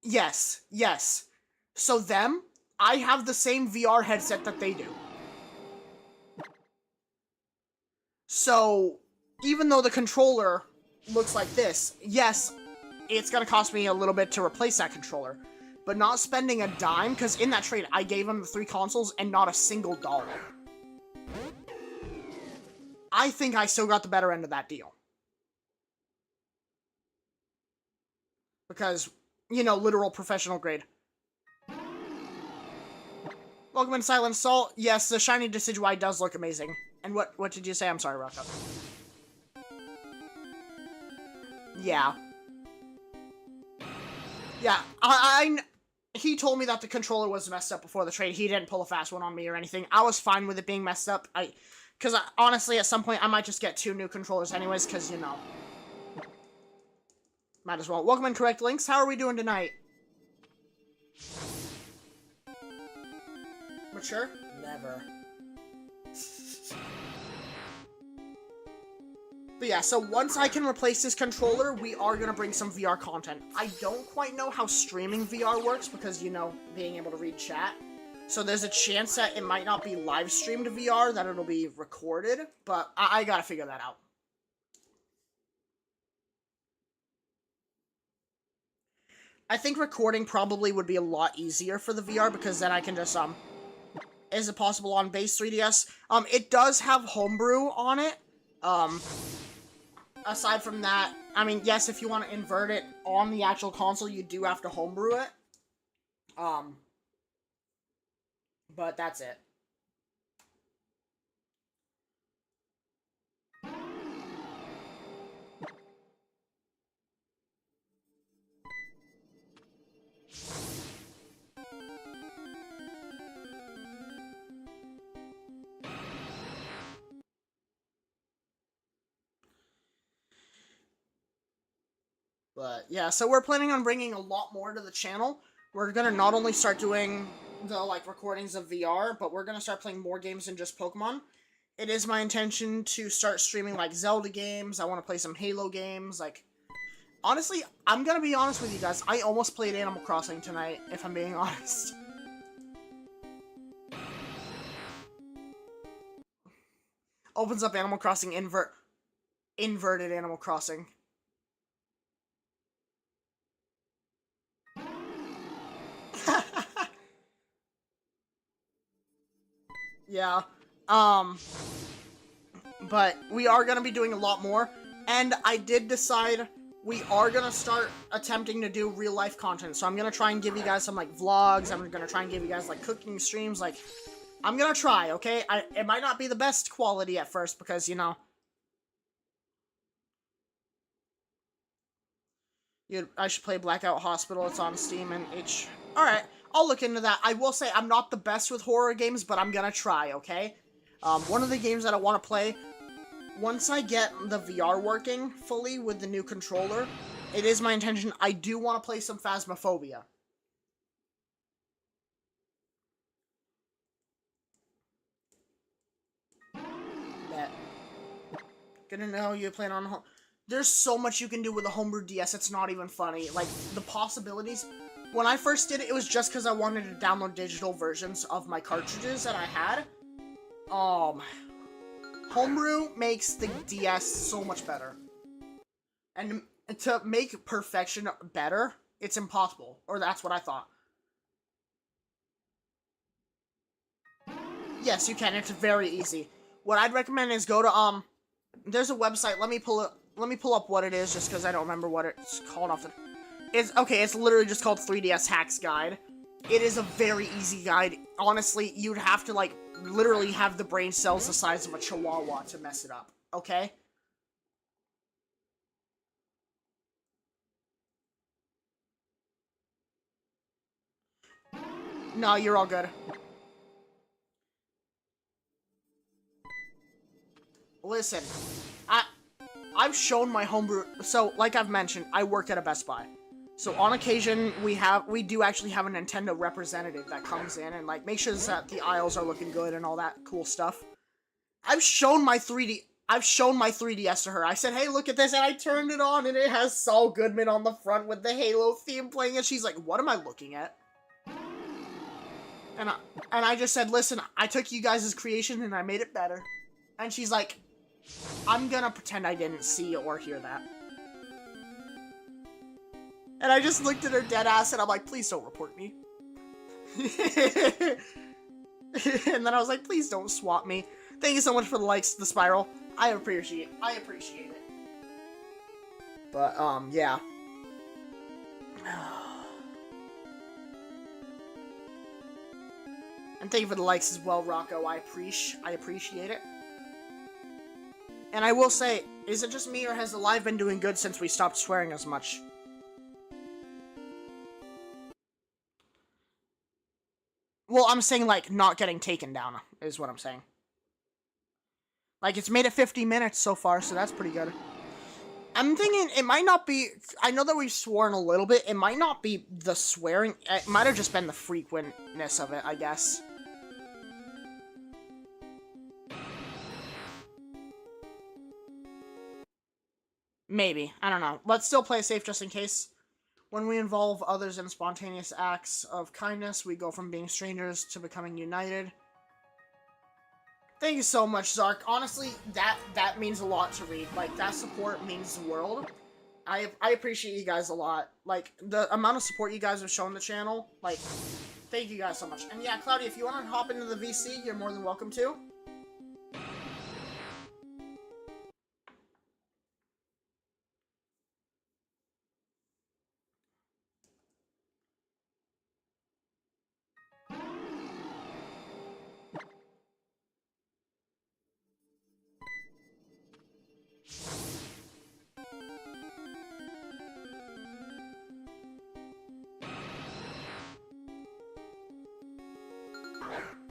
Yes. So them, I have the same VR headset that they do. So, even though the controller looks like this, yes, it's gonna cost me a little bit to replace that controller. But not spending a dime, because in that trade, I gave him the 3 consoles and not a single dollar. I think I still got the better end of that deal. Because, you know, literal professional grade. Welcome in Silent Salt. Yes, the shiny Decidueye does look amazing. And what did you say? I'm sorry, Rocco. Yeah. Yeah, he told me that the controller was messed up before the trade. He didn't pull a fast one on me or anything. I was fine with it being messed up. Because honestly, at some point, I might just get 2 new controllers anyways, because, you know. Might as well. Welcome in Correct Links. How are we doing tonight? Mature? Never. But yeah, so once I can replace this controller, we are going to bring some VR content. I don't quite know how streaming VR works because, you know, being able to read chat. So there's a chance that it might not be live streamed VR, that it'll be recorded, but I gotta figure that out. I think recording probably would be a lot easier for the VR because then I can just, is it possible on base 3DS? It does have Homebrew on it. Aside from that, I mean, yes, if you want to invert it on the actual console, you do have to homebrew it. But that's it. But yeah, so we're planning on bringing a lot more to the channel. We're gonna not only start doing the, like, recordings of VR, but we're gonna start playing more games than just Pokemon. It is my intention to start streaming, like, Zelda games. I want to play some Halo games. Like, honestly, I'm gonna be honest with you guys. I almost played Animal Crossing tonight, if I'm being honest. Opens up Animal Crossing inverted Animal Crossing. Yeah, but we are going to be doing a lot more, and I did decide we are going to start attempting to do real-life content, so I'm going to try and give you guys some, like, vlogs. I'm going to try and give you guys, like, cooking streams. Like, I'm going to try, okay? It might not be the best quality at first, because, you know, I should play Blackout Hospital. It's on Steam and Alright, I'll look into that. I will say I'm not the best with horror games, but I'm gonna try, okay? One of the games that I want to play, once I get the VR working fully with the new controller, it is my intention, I do want to play some Phasmophobia. Gonna know you plan on home. There's so much you can do with a homebrew DS, it's not even funny. Like, the possibilities. When I first did it, it was just because I wanted to download digital versions of my cartridges that I had. Homebrew makes the DS so much better. And to make perfection better, it's impossible. Or that's what I thought. Yes, you can. It's very easy. What I'd recommend is go to, there's a website. Let me pull up what it is, just because I don't remember what it's called off the... It's literally just called 3DS Hacks Guide. It is a very easy guide. Honestly, you'd have to, like, literally have the brain cells the size of a chihuahua to mess it up. Okay? No, you're all good. Listen, I've shown my homebrew, so like I've mentioned, I work at a Best Buy. So on occasion, we do actually have a Nintendo representative that comes in and like makes sure that the aisles are looking good and all that cool stuff. I've shown my 3DS to her. I said, hey, look at this, and I turned it on, and it has Saul Goodman on the front with the Halo theme playing, and she's like, what am I looking at? And I just said, listen, I took you guys' creation, and I made it better. And she's like, I'm gonna pretend I didn't see or hear that. And I just looked at her dead ass, and I'm like, please don't report me. And then I was like, please don't swap me. Thank you so much for the likes, the spiral. I appreciate it. But, yeah. And thank you for the likes as well, Rocco. I appreciate it. And I will say, is it just me, or has the live been doing good since we stopped swearing as much? Well, I'm saying, like, not getting taken down, is what I'm saying. Like, it's made it 50 minutes so far, so that's pretty good. I'm thinking it might not be... I know that we've sworn a little bit. It might not be the swearing. It might have just been the frequentness of it, I guess. Maybe. I don't know. Let's still play it safe just in case. When we involve others in spontaneous acts of kindness, we go from being strangers to becoming united. Thank you so much, Zark. Honestly, that means a lot to read. Like, that support means the world. I appreciate you guys a lot. Like, the amount of support you guys have shown the channel, like, thank you guys so much. And yeah, Cloudy, if you want to hop into the VC, you're more than welcome to.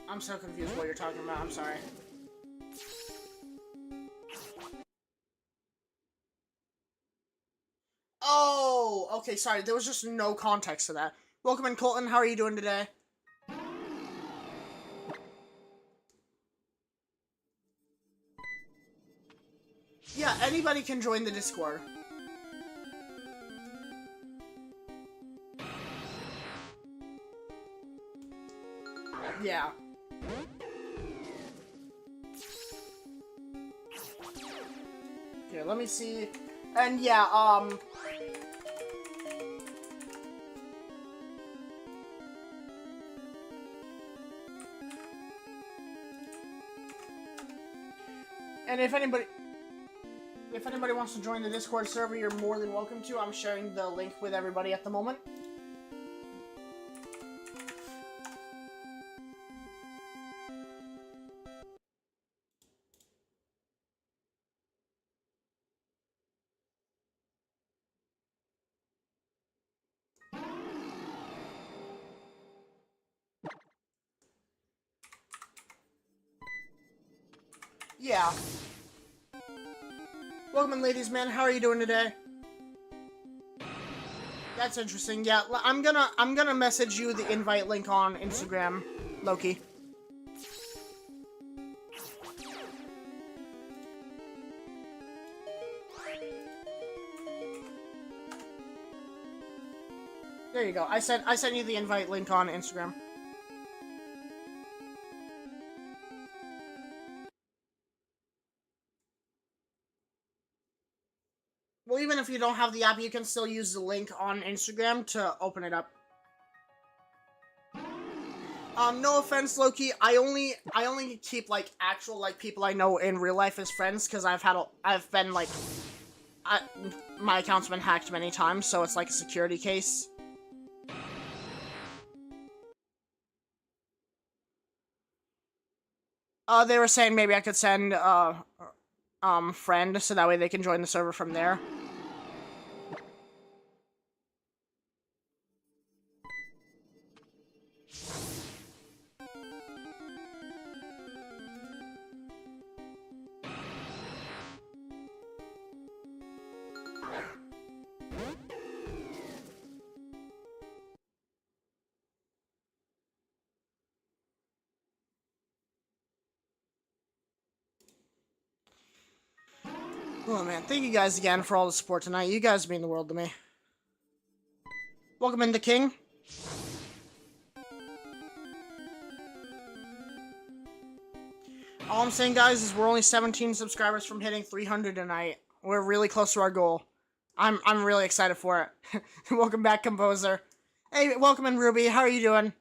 I'm so confused what you're talking about, I'm sorry. Oh, okay, sorry, there was just no context to that. Welcome in, Colton, how are you doing today? Yeah, anybody can join the Discord. Yeah. Okay, let me see. And yeah, and if anybody wants to join the Discord server, you're more than welcome to. I'm sharing the link with everybody at the moment. Yeah. Welcome in, ladies, man. How are you doing today? That's interesting. Yeah, I'm gonna message you the invite link on Instagram, Loki. There you go. I sent you the invite link on Instagram. Well, even if you don't have the app, you can still use the link on Instagram to open it up. No offense, Loki. I only keep like actual like people I know in real life as friends because I've been like, my account's been hacked many times, so it's like a security case. They were saying maybe I could send friend so that way they can join the server from there. Oh man, thank you guys again for all the support tonight. You guys mean the world to me. Welcome in, the King. All I'm saying, guys, is we're only 17 subscribers from hitting 300 tonight. We're really close to our goal. I'm really excited for it. Welcome back, Composer. Hey, welcome in, Ruby. How are you doing?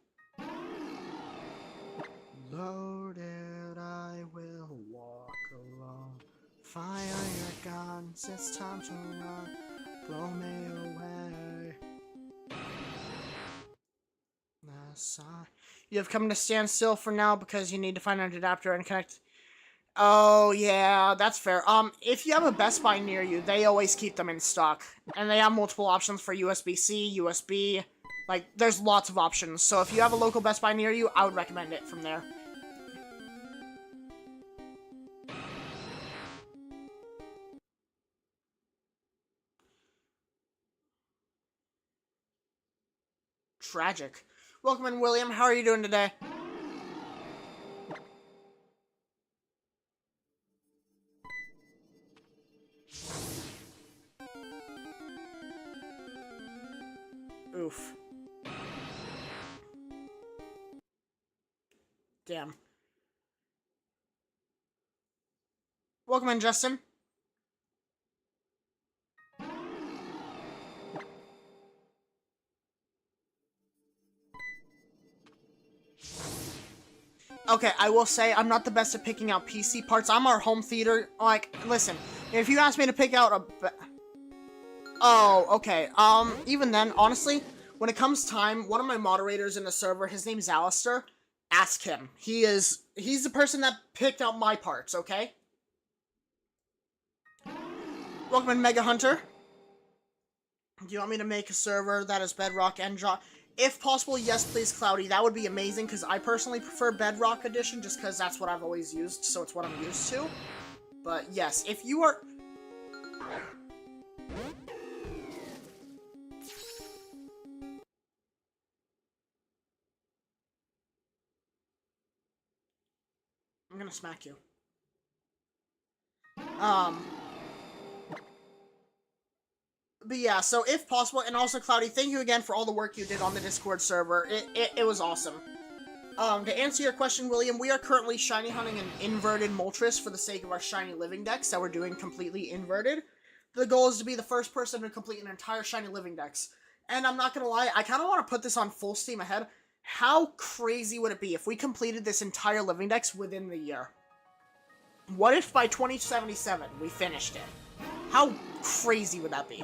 Loaded, I will walk alone. Fire your guns, it's time to run. Blow me away. You have come to stand still for now because you need to find an adapter and connect. Oh, yeah, that's fair. If you have a Best Buy near you, they always keep them in stock. And they have multiple options for USB-C, USB. Like, there's lots of options. So if you have a local Best Buy near you, I would recommend it from there. Tragic. Welcome in, William. How are you doing today? Oof. Damn. Welcome in, Justin. Okay, I will say I'm not the best at picking out PC parts. I'm our home theater. Like, listen, if you ask me to pick out a... Oh, okay. Even then, honestly, when it comes time, one of my moderators in the server, his name's Alistair, ask him. He's the person that picked out my parts, okay? Welcome in, Mega Hunter. Do you want me to make a server that is Bedrock and If possible, yes, please, Cloudy. That would be amazing, because I personally prefer Bedrock Edition, just because that's what I've always used, so it's what I'm used to. But yes, if you are... I'm gonna smack you. But yeah, so if possible, and also Cloudy, thank you again for all the work you did on the Discord server. It was awesome. To answer your question, William, we are currently shiny hunting an inverted Moltres for the sake of our shiny living dex that we're doing completely inverted. The goal is to be the first person to complete an entire shiny living dex. And I'm not gonna lie, I kind of want to put this on full steam ahead. How crazy would it be if we completed this entire living dex within the year? What if by 2077 we finished it? How crazy would that be?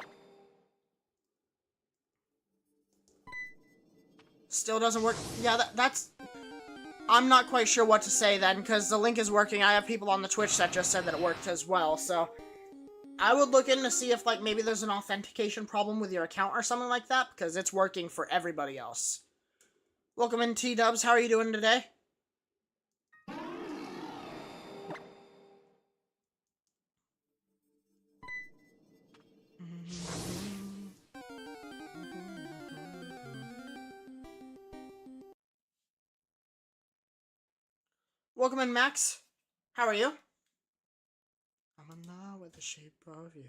Still doesn't work. Yeah, that's... I'm not quite sure what to say then, because the link is working. I have people on the Twitch that just said that it worked as well, so... I would look in to see if, like, maybe there's an authentication problem with your account or something like that, because it's working for everybody else. Welcome in, T-Dubs. How are you doing today? Welcome in, Max. How are you? I'm in love with the shape of you.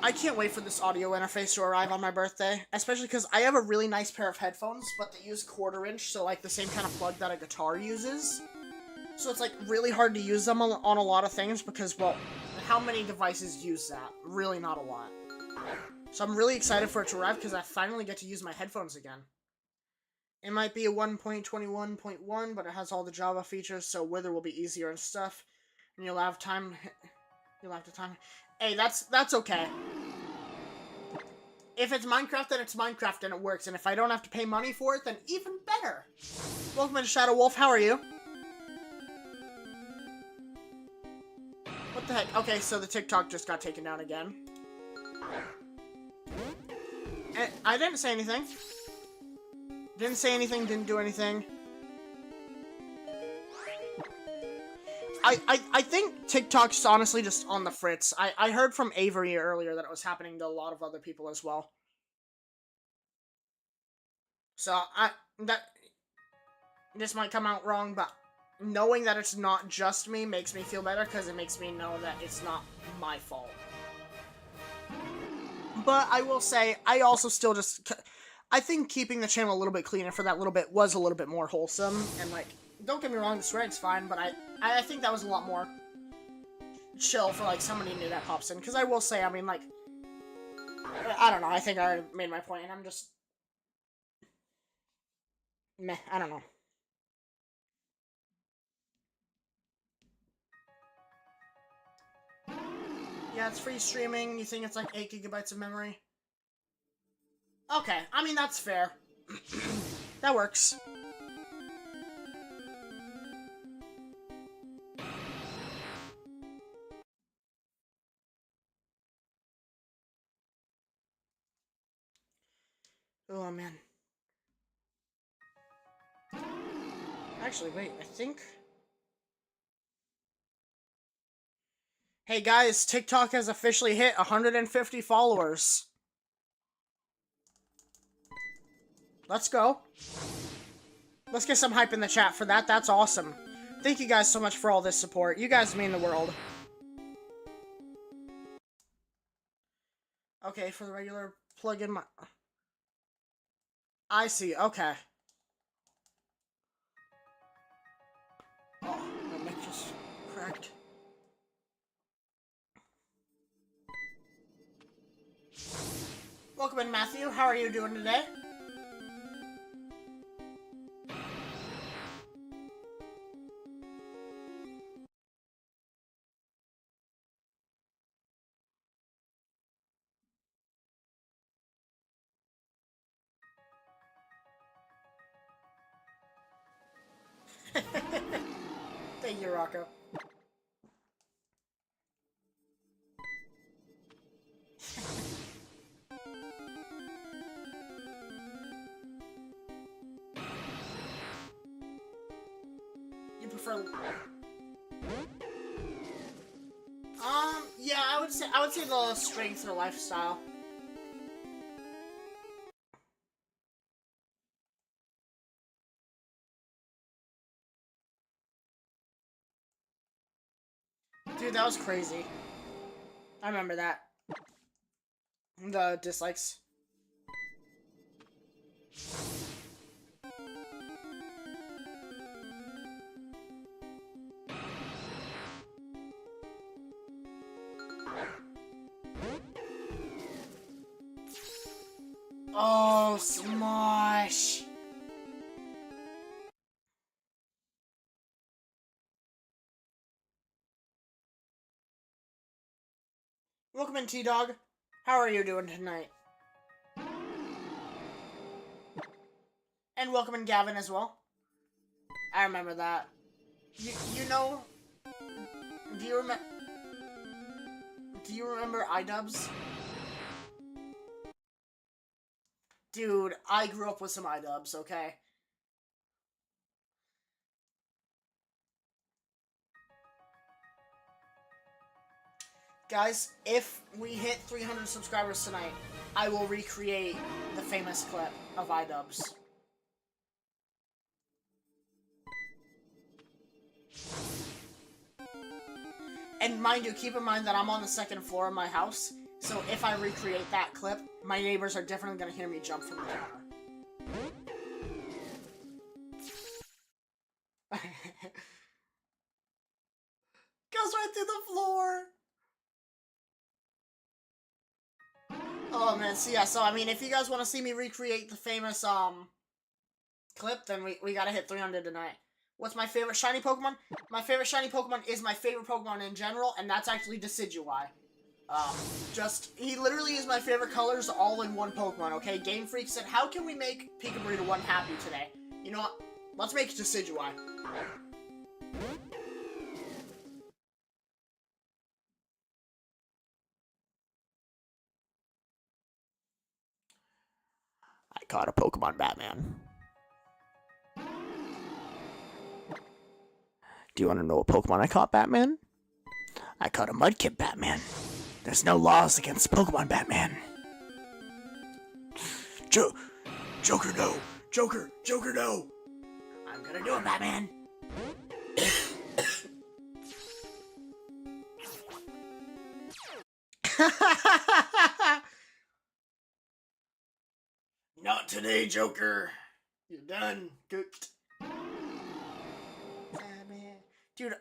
I can't wait for this audio interface to arrive on my birthday, especially because I have a really nice pair of headphones, but they use 1/4 inch, so like the same kind of plug that a guitar uses. So it's like really hard to use them on a lot of things because, well, how many devices use that? Really not a lot. So I'm really excited for it to arrive because I finally get to use my headphones again. It might be a 1.21.1, but it has all the Java features, so Wither will be easier and stuff. And you'll have time. You'll have the time. Hey, that's okay. If it's Minecraft, then it's Minecraft and it works. And if I don't have to pay money for it, then even better. Welcome to Shadow Wolf. How are you? What the heck? Okay, so the TikTok just got taken down again. And I didn't say anything. Didn't say anything, didn't do anything. I think TikTok's honestly just on the fritz. I heard from Avery earlier that it was happening to a lot of other people as well. So, this might come out wrong, but knowing that it's not just me makes me feel better, because it makes me know that it's not my fault. But I will say, I also still just... I think keeping the channel a little bit cleaner for that little bit was a little bit more wholesome, and like, don't get me wrong, the swearing's fine, but I think that was a lot more chill for like somebody new that pops in, because I will say, I mean, like, I don't know, I think I already made my point, and I'm just... meh, I don't know. Yeah, it's free streaming. You think it's like 8 GB of memory? Okay, I mean, that's fair. That works. Oh, man. Actually, wait, I think... Hey guys, TikTok has officially hit 150 followers. Let's go. Let's get some hype in the chat for that. That's awesome. Thank you guys so much for all this support. You guys mean the world. Okay, for the regular plug-in my... I see, okay. Oh, my mic just cracked. Welcome in, Matthew. How are you doing today? Thank you, Rocco. You prefer... yeah, I would say the strength or lifestyle. Dude, that was crazy. I remember that. The dislikes. Oh, Smosh! Welcome in, T-Dog. How are you doing tonight? And welcome in, Gavin, as well. I remember that. You know... Do you remember iDubbbz? Dude, I grew up with some iDubbbz, okay? Guys, if we hit 300 subscribers tonight, I will recreate the famous clip of iDubbbz. And mind you, keep in mind that I'm on the second floor of my house, So if I recreate that clip, my neighbors are definitely gonna hear me jump from the counter. Goes right through the floor. Oh man, so yeah, so I mean, if you guys want to see me recreate the famous clip, then we gotta hit 300 tonight. What's my favorite shiny Pokemon? My favorite shiny Pokemon is my favorite Pokemon in general, and that's actually Decidueye. He literally is my favorite colors all in one Pokemon, okay? Game Freak said, how can we make Pika Burrito 1 happy today? You know what? Let's make Decidueye. I caught a Pokemon Batman. Do you want to know what Pokemon I caught, Batman? I caught a Mudkip Batman. There's no laws against Pokemon Batman. Joker, no! Joker, no! I'm gonna do it, Batman! Not today, Joker. You're done. Cooked. Dude,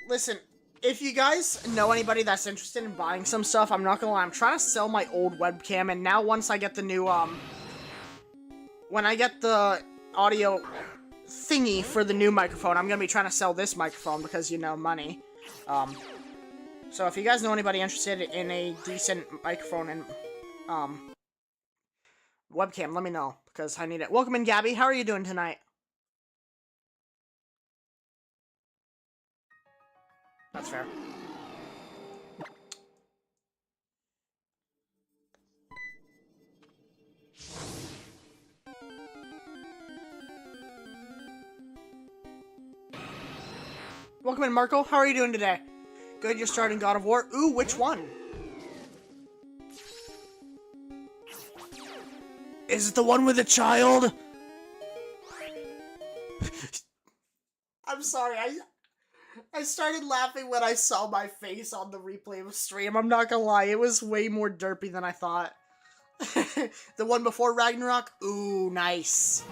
listen, if you guys know anybody that's interested in buying some stuff, I'm not gonna lie, I'm trying to sell my old webcam, and now once I get the new, when I get the audio thingy for the new microphone, I'm gonna be trying to sell this microphone because, you know, money. So if you guys know anybody interested in a decent microphone and, webcam, let me know, because I need it. Welcome in, Gabby. How are you doing tonight? That's fair. Welcome in, Marco. How are you doing today? Good, you're starting God of War. Ooh, which one? Is it the one with the child? I'm sorry, I started laughing when I saw my face on the replay of the stream. I'm not gonna lie, it was way more derpy than I thought. The one before Ragnarok? Ooh, nice.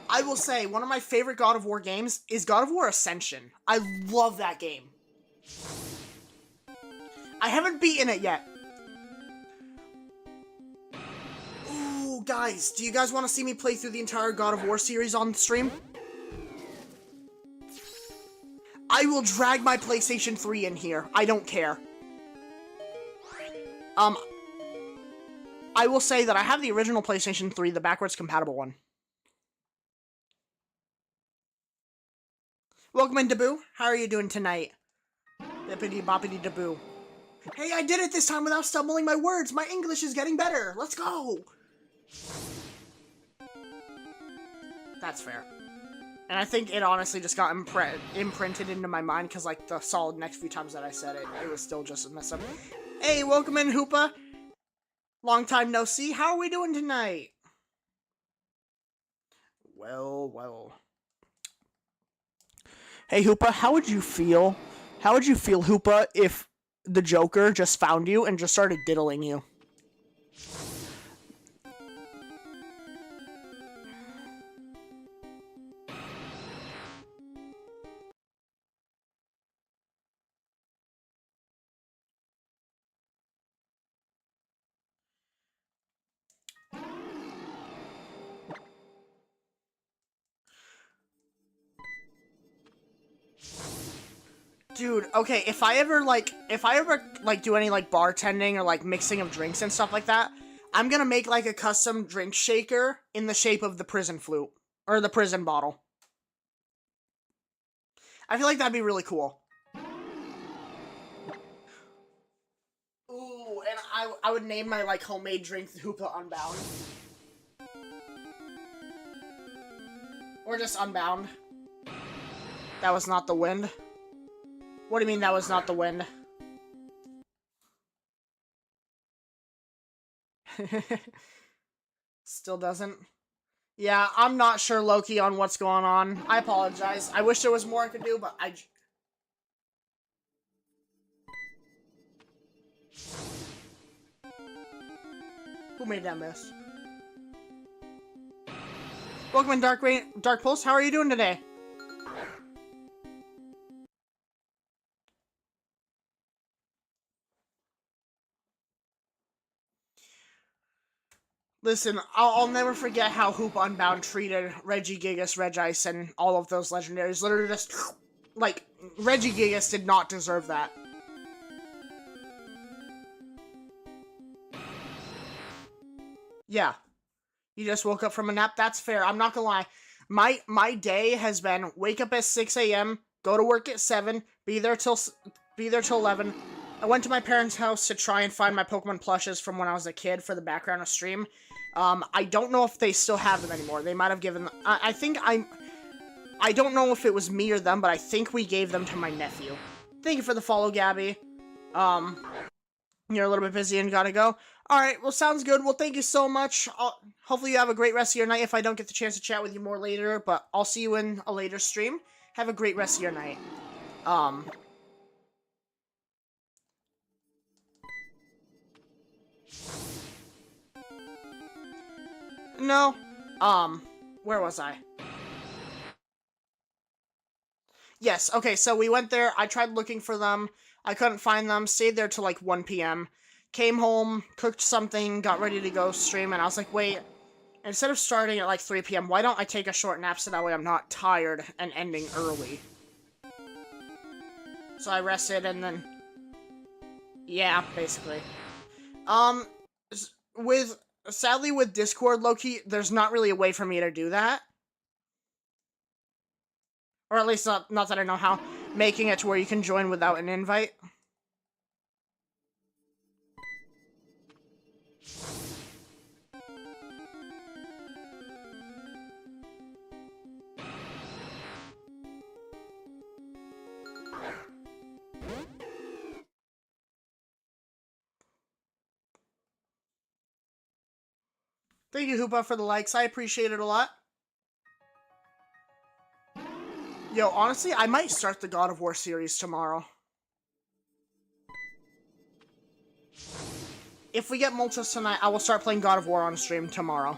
I will say, one of my favorite God of War games is God of War Ascension. I love that game. I haven't beaten it yet. Ooh, guys, do you guys want to see me play through the entire God of War series on stream? I will drag my PlayStation 3 in here. I don't care. I will say that I have the original PlayStation 3, the backwards compatible one. Welcome in, Daboo. How are you doing tonight? Bippity boppity Daboo. Hey, I did it this time without stumbling my words. My English is getting better. Let's go. That's fair. And I think it honestly just got imprinted into my mind because, like, the solid next few times that I said it, it was still just a mess up. Hey, welcome in, Hoopa. Long time no see. How are we doing tonight? Well. Hey, Hoopa, how would you feel, Hoopa, if the Joker just found you and just started diddling you? Dude, okay, if I ever do any, like, bartending or, like, mixing of drinks and stuff like that, I'm gonna make, like, a custom drink shaker in the shape of the prison flute. Or the prison bottle. I feel like that'd be really cool. Ooh, and I would name my, like, homemade drink Hoopa Unbound. Or just Unbound. That was not the wind. What do you mean that was not the wind? Still doesn't? Yeah, I'm not sure, Loki, on what's going on. I apologize. I wish there was more I could do, but Who made that mess? Welcome in Dark Pulse. How are you doing today? Listen, I'll never forget how Hoop Unbound treated Regigigas, Regice, and all of those legendaries. Literally just, like, Regigigas did not deserve that. Yeah. You just woke up from a nap? That's fair. I'm not gonna lie. My day has been wake up at 6 a.m., go to work at 7, be there till 11. I went to my parents' house to try and find my Pokemon plushes from when I was a kid for the background of stream. I don't know if they still have them anymore. They might have given them. I don't know if it was me or them, but I think we gave them to my nephew. Thank you for the follow, Gabby. You're a little bit busy and gotta go. Alright, well, sounds good. Well, thank you so much. Hopefully you have a great rest of your night if I don't get the chance to chat with you more later, but I'll see you in a later stream. Have a great rest of your night. No. Where was I? Yes, okay, so we went there. I tried looking for them. I couldn't find them. Stayed there till like 1 p.m. Came home, cooked something, got ready to go stream, and I was like, wait, instead of starting at like 3 p.m., why don't I take a short nap so that way I'm not tired and ending early? So I rested, and then... yeah, basically. Sadly, with Discord, low-key, there's not really a way for me to do that. Or at least not that I know how. Making it to where you can join without an invite. Thank you, Hoopa, for the likes. I appreciate it a lot. Yo, honestly, I might start the God of War series tomorrow. If we get Moltres tonight, I will start playing God of War on stream tomorrow.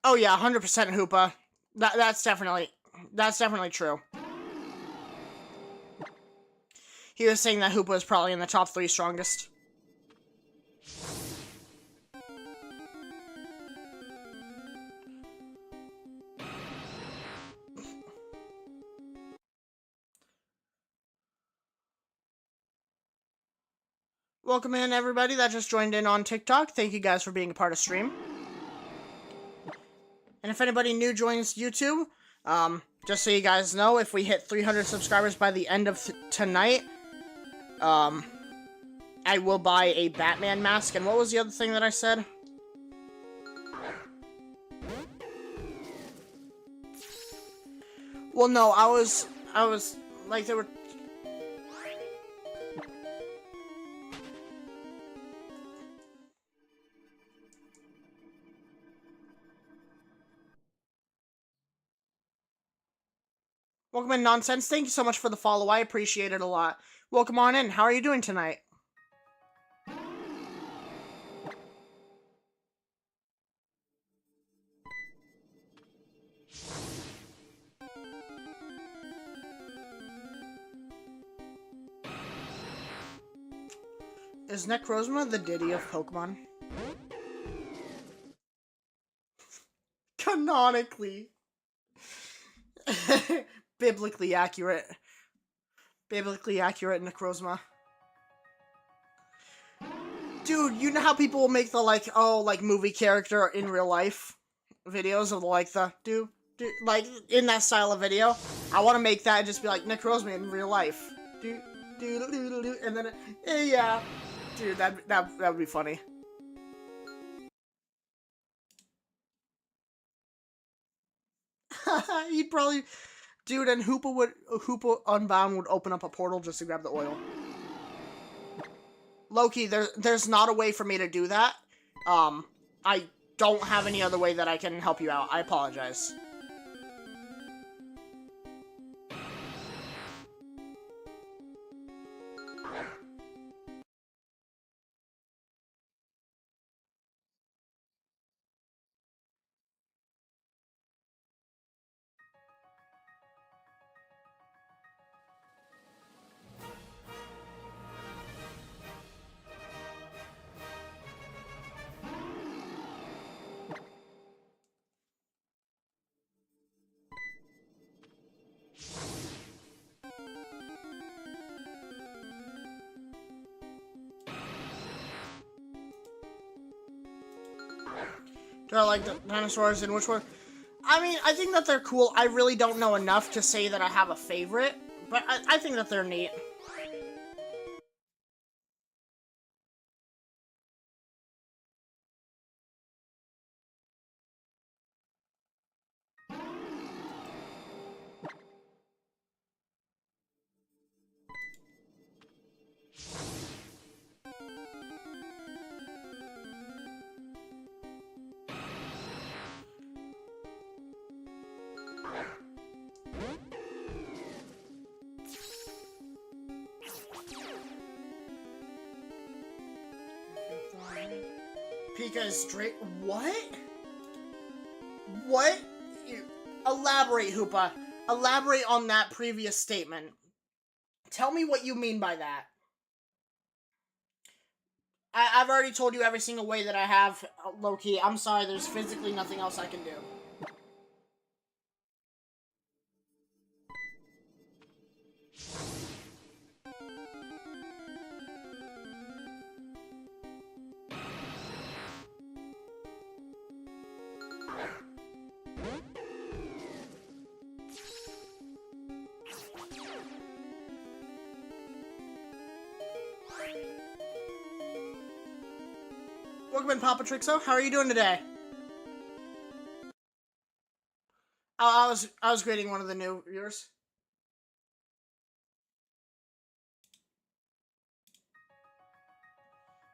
Oh yeah, 100% Hoopa. That's definitely true. He was saying that Hoopa is probably in the top 3 strongest. Welcome in, everybody that just joined in on TikTok. Thank you guys for being a part of stream. And if anybody new joins YouTube, just so you guys know, if we hit 300 subscribers by the end of tonight, I will buy a Batman mask. And what was the other thing that I said? Well, no, I was, like, there were... Welcome in, Nonsense. Thank you so much for the follow. I appreciate it a lot. Welcome on in. How are you doing tonight? Is Necrozma the Diddy of Pokemon? Canonically. Biblically accurate. Biblically accurate Necrozma. Dude, you know how people will make the, like, oh, like, movie character in real life? videos of like the like in that style of video. I want to make that and just be like Nick Roseman in real life. And then yeah, dude, that would be funny. He'd probably, dude, and Hoopa Unbound would open up a portal just to grab the oil. Loki, there's not a way for me to do that. I don't have any other way that I can help you out. I apologize. Do I like the dinosaurs and which one? I mean, I think that they're cool. I really don't know enough to say that I have a favorite, but I think that they're neat. Pika is straight. What? What? Elaborate, Hoopa. Elaborate on that previous statement. Tell me what you mean by that. I've already told you every single way that I have, Loki. I'm sorry, there's physically nothing else I can do. Welcome in, Papa Trixo. How are you doing today? Oh, I was greeting one of the new viewers.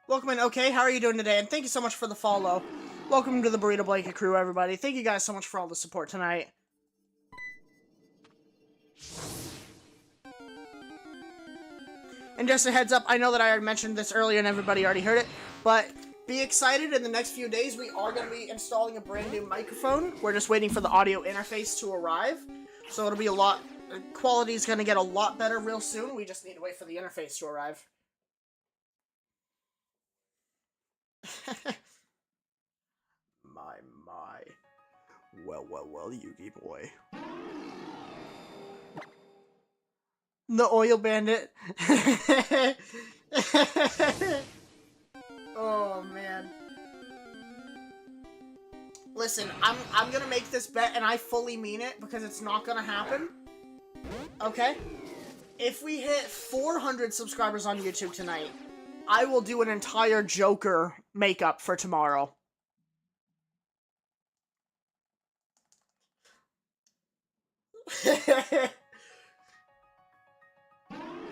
Welcome in, okay. How are you doing today? And thank you so much for the follow. Welcome to the Burrito Blanket crew, everybody. Thank you guys so much for all the support tonight. And just a heads up, I know that I already mentioned this earlier and everybody already heard it, but be excited, in the next few days we are going to be installing a brand new microphone. We're just waiting for the audio interface to arrive, so it'll be quality's going to get a lot better real soon. We just need to wait for the interface to arrive. My. Well, Yugi boy. The oil bandit. Oh, man. Listen, I'm gonna make this bet, and I fully mean it, because it's not gonna happen. Okay? If we hit 400 subscribers on YouTube tonight, I will do an entire Joker makeup for tomorrow.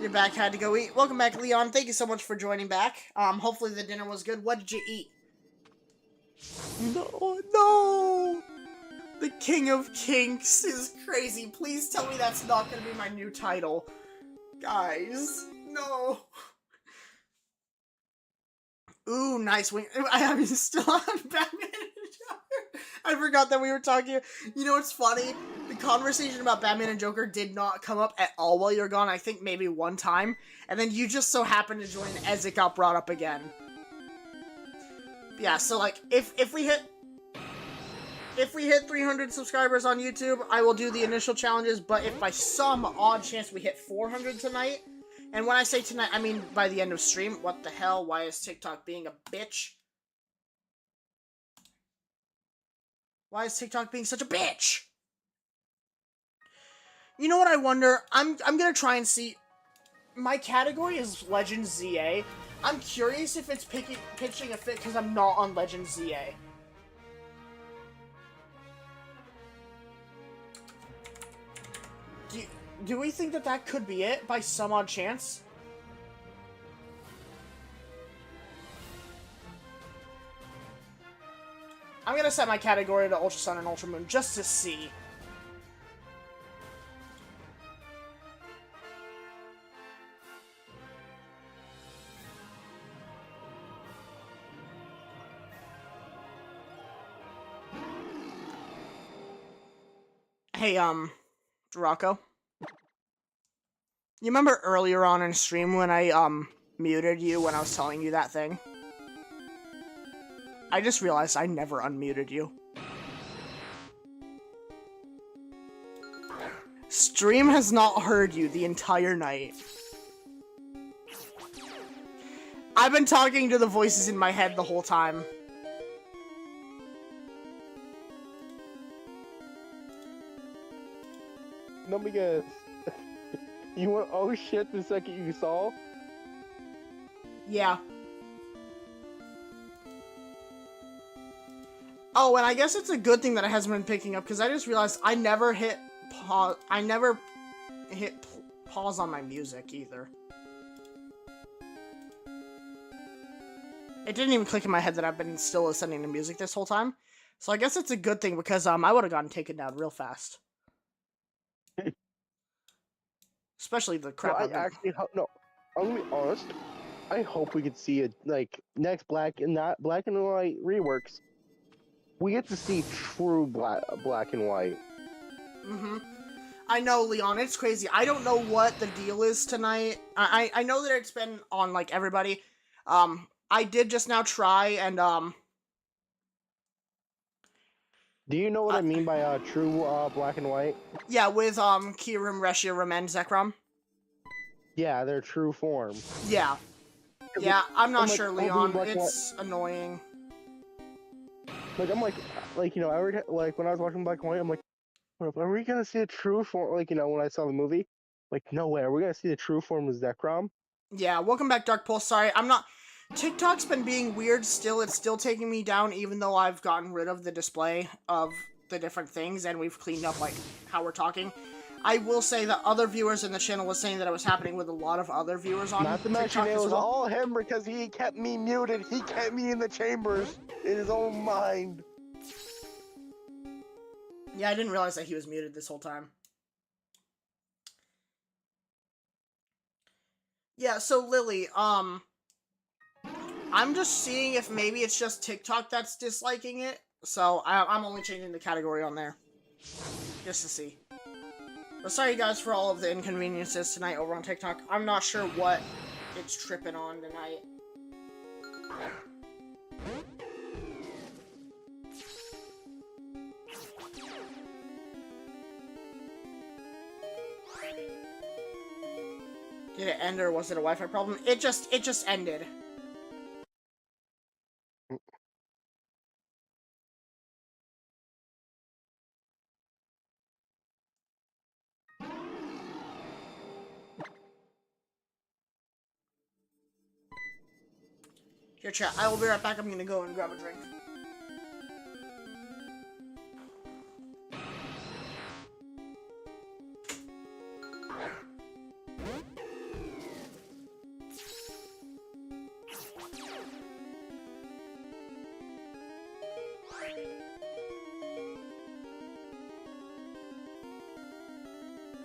Your back had to go eat. Welcome back, Leon. Thank you so much for joining back. Hopefully the dinner was good. What did you eat? No! The King of Kinks is crazy. Please tell me that's not gonna be my new title. Guys, no. Ooh, nice wing. I'm still on Batman and Joker. I forgot that we were talking. You know what's funny? The conversation about Batman and Joker did not come up at all while you're gone. I think maybe one time. And then you just so happened to join as it got brought up again. Yeah, so like, if we hit 300 subscribers on YouTube, I will do the initial challenges, but if by some odd chance we hit 400 tonight, and when I say tonight, I mean by the end of stream. What the hell? Why is TikTok being a bitch? Why is TikTok being such a bitch? You know what I wonder? I'm gonna try and see. My category is Legends ZA. I'm curious if it's pitching a fit because I'm not on Legends ZA. Do we think that that could be it by some odd chance? I'm gonna set my category to Ultra Sun and Ultra Moon just to see. Hey, Rocco? You remember earlier on in stream when I, muted you when I was telling you that thing? I just realized I never unmuted you. Stream has not heard you the entire night. I've been talking to the voices in my head the whole time. Let me guess. You went, oh shit, the second you saw? Yeah. Oh, and I guess it's a good thing that it hasn't been picking up, because I just realized I never hit pause. I never hit pause on my music either. It didn't even click in my head that I've been still listening to music this whole time. So I guess it's a good thing, because I would have gotten taken down real fast. Especially the crap. No, I'm gonna be honest. I hope we could see it like next black and white reworks. We get to see true black and white. Mm-hmm. I know, Leon. It's crazy. I don't know what the deal is tonight. I know that it's been on like everybody. I did just now try and Do you know what I mean by true black and white? Yeah, with Kirim, Reshia, Ramen, Zekrom. Yeah, their true form. Yeah. Yeah, I'm not sure, like, Leon. black and It's annoying. Like I'm like you know, like when I was watching Black and White, I'm like, are we gonna see a true form? Like, you know, when I saw the movie, like, no way, are we gonna see the true form of Zekrom? Yeah, welcome back, Dark Pulse. Sorry, I'm not. TikTok's been being weird still. It's still taking me down, even though I've gotten rid of the display of the different things and we've cleaned up, like, how we're talking. I will say that other viewers in the channel was saying that it was happening with a lot of other viewers on Not to mention, TikTok it as was well. all him because he kept me muted. He kept me in the chambers in his own mind. Yeah, I didn't realize that he was muted this whole time. Yeah, so Lily, I'm just seeing if maybe it's just TikTok that's disliking it. So I'm only changing the category on there. Just to see. But sorry guys for all of the inconveniences tonight over on TikTok. I'm not sure what it's tripping on tonight. Did it end or was it a Wi-Fi problem? It just ended. Here, chat. I will be right back. I'm gonna go and grab a drink.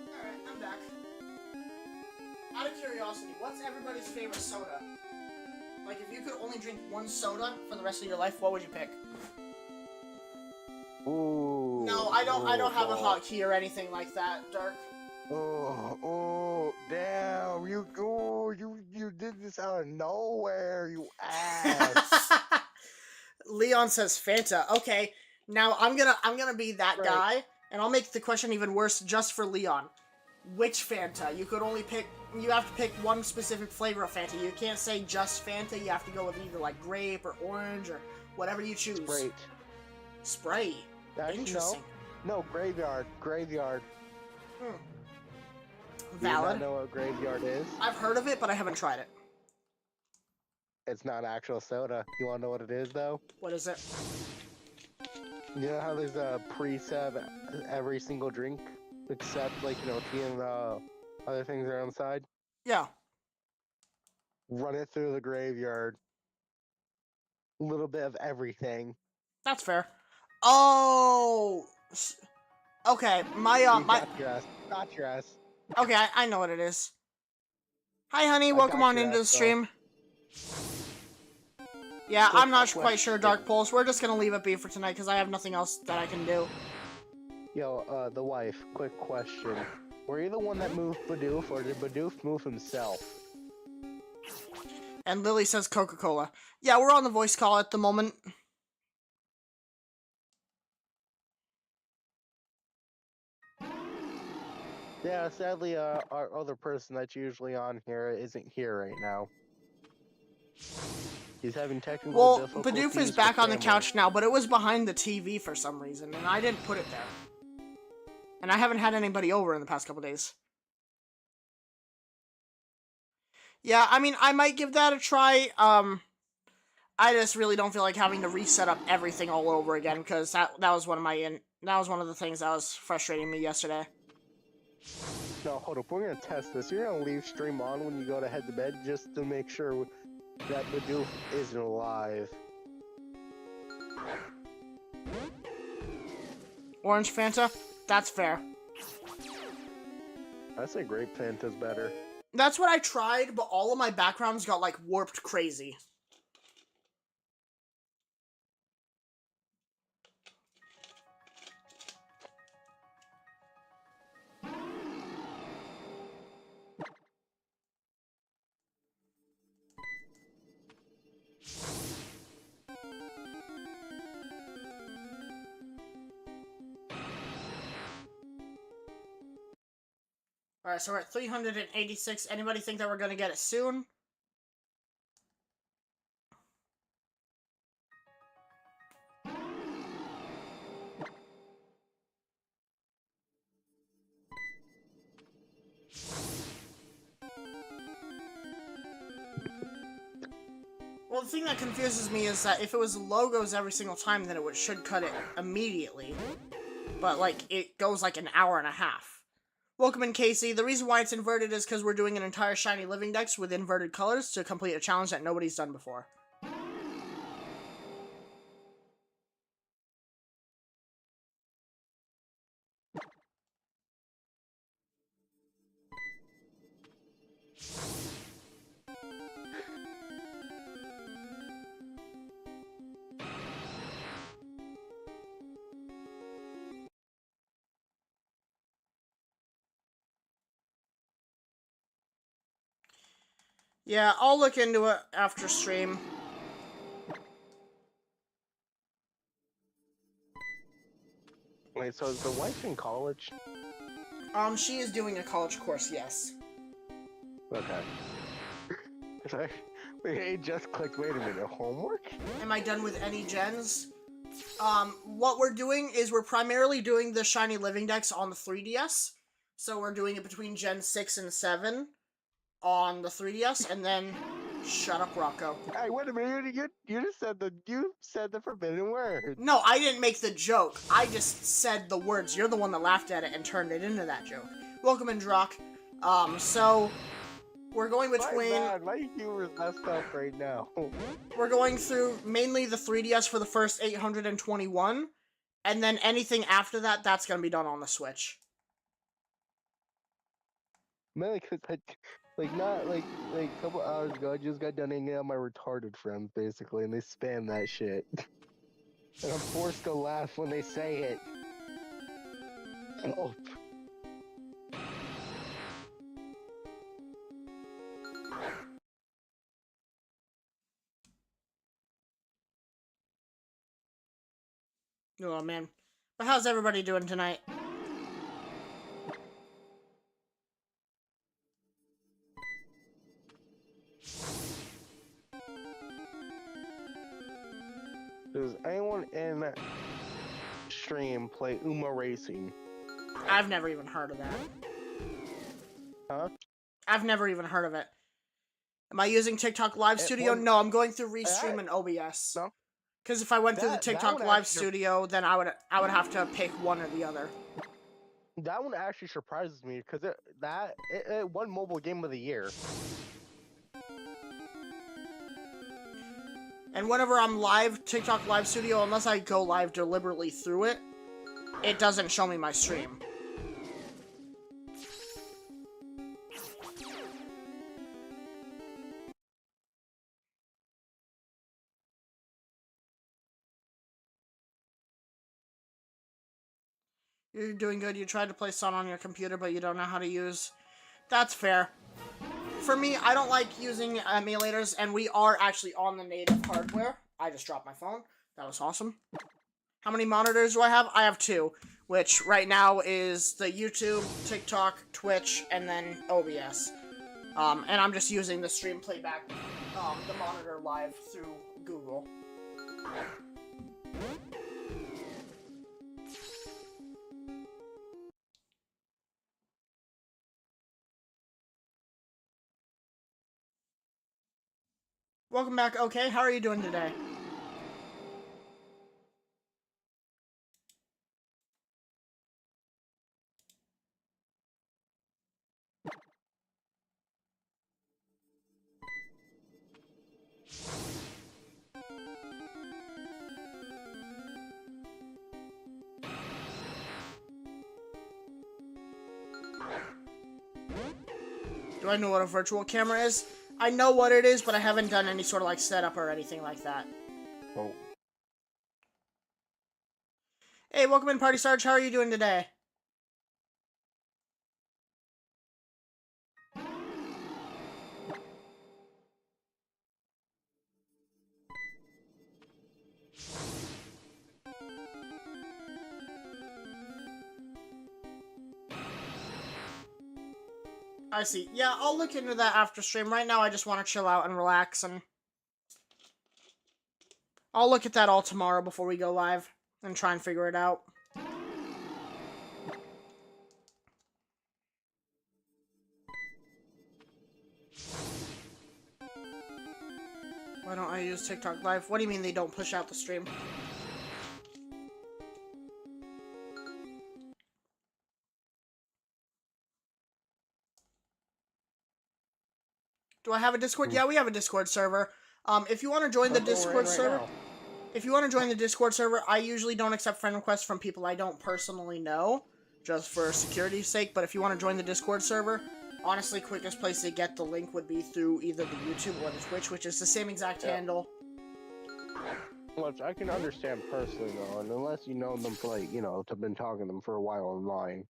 Alright, I'm back. Out of curiosity, what's everybody's favorite soda? Like, if you could only drink one soda for the rest of your life, what would you pick? Ooh. No, I don't have a hotkey or anything like that, Dark. Oh, damn! You did this out of nowhere, you ass. Leon says Fanta. Okay, now I'm gonna be that Right. guy, and I'll make the question even worse just for Leon. Which Fanta? You could only pick. You have to pick one specific flavor of Fanta. You can't say just Fanta. You have to go with either like grape or orange or whatever you choose. Sprite. Sprite. Actually, Interesting. no, graveyard. Graveyard. Hmm. Do you not Valid. know what graveyard is? I've heard of it, but I haven't tried it. It's not actual soda. You want to know what it is, though? What is it? You know how there's a preset of every single drink, except, like, tea and other things that are on the side? Yeah. Run it through the graveyard. A little bit of everything. That's fair. Oh. Okay. My Got your ass. Got your ass. Okay, I know what it is. Hi, honey. I Welcome got on your into the ass, though. stream. Yeah, Quick I'm not quite question. sure, Dark Pulse. We're just gonna leave it be for tonight because I have nothing else that I can do. Yo, the wife, quick question. Were you the one that moved Bidoof, or did Bidoof move himself? And Lily says Coca-Cola. Yeah, we're on the voice call at the moment. Yeah, sadly, our other person that's usually on here isn't here right now. He's having technical Well, difficulties. Bidoof is with back on the family. couch now, but it was behind the TV for some reason, and I didn't put it there. And I haven't had anybody over in the past couple days. Yeah, I mean, I might give that a try. I just really don't feel like having to reset up everything all over again, because that was one of the things that was frustrating me yesterday. No, hold up. We're gonna test this. You're gonna leave stream on when you go to head to bed, just to make sure that Bidoof isn't alive. Orange Fanta? That's fair. I say grape Fanta's better. That's what I tried, but all of my backgrounds got, like, warped crazy. Alright, so we're at 386. Anybody think that we're gonna get it soon? Well, the thing that confuses me is that if it was logos every single time, then it should cut it immediately. But, like, it goes like an hour and a half. Welcome in, Casey. The reason why it's inverted is because we're doing an entire Shiny Living Dex with inverted colors to complete a challenge that nobody's done before. Yeah, I'll look into it after stream. Wait, so is the wife in college? She is doing a college course, yes. Okay. It just clicked. Wait a minute. Homework? Am I done with any gens? What we're doing is we're primarily doing the Shiny Living Dex on the 3DS. So we're doing it between Gen 6 and 7 on the 3DS, and then... Shut up, Rocco. Hey, wait a minute. You just said the forbidden word. No, I didn't make the joke. I just said the words. You're the one that laughed at it and turned it into that joke. Welcome in, Drock. So... We're going between... My humor's messed up right now. We're going through mainly the 3DS for the first 821, and then anything after that, that's gonna be done on the Switch. Man, not a couple hours ago, I just got done hanging out with my retarded friends, basically, and they spam that shit. And I'm forced to laugh when they say it. Oh. Oh, man. But how's everybody doing tonight? Does anyone in stream play Uma Racing. I've never even heard of that. Huh? I've never even heard of it. Am I using TikTok Live Studio? No, I'm going through Restream and OBS. No. Because if I went through the That TikTok one Live actually- Studio, then I would have to pick one or the other. That one actually surprises me because it won Mobile Game of the Year. And whenever I'm live, TikTok Live Studio, unless I go live deliberately through it, it doesn't show me my stream. You're doing good. You tried to play Sun on your computer, but you don't know how to use. That's fair. For me, I don't like using emulators, and we are actually on the native hardware. I just dropped my phone. That was awesome. How many monitors do I have? I have 2, which right now is the YouTube, TikTok, Twitch, and then OBS. And I'm just using the stream playback, the monitor live through Google. Welcome back, okay? How are you doing today? Do I know what a virtual camera is? I know what it is, but I haven't done any sort of like setup or anything like that. Oh. Hey, welcome in, Party Sarge. How are you doing today? I see. Yeah, I'll look into that after stream. Right now, I just want to chill out and relax, and I'll look at that all tomorrow before we go live and try and figure it out. Why don't I use TikTok Live? What do you mean they don't push out the stream? Do I have a Discord? Yeah, we have a Discord server. If you want to join the Discord server, I usually don't accept friend requests from people I don't personally know, just for security's sake. But if you want to join the Discord server, honestly, quickest place to get the link would be through either the YouTube or the Twitch, which is the same exact handle. Which I can understand personally though, and unless you know them for like, I've been talking to them for a while online,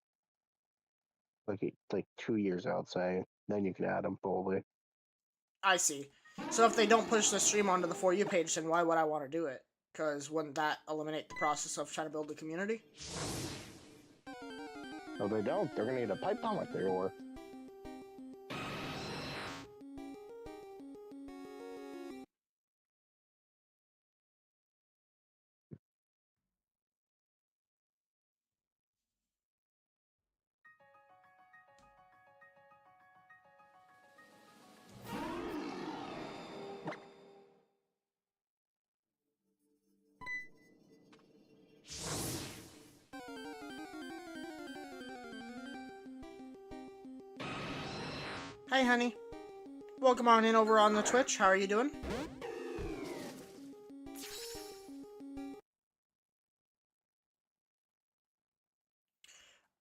like 2 years, I would say, then you can add them probably. I see. So if they don't push the stream onto the For You page, then why would I want to do it? Because wouldn't that eliminate the process of trying to build a community? No, they don't. They're gonna need a pipe bomb like they were. Hey, honey. Welcome on in over on the Twitch. How are you doing?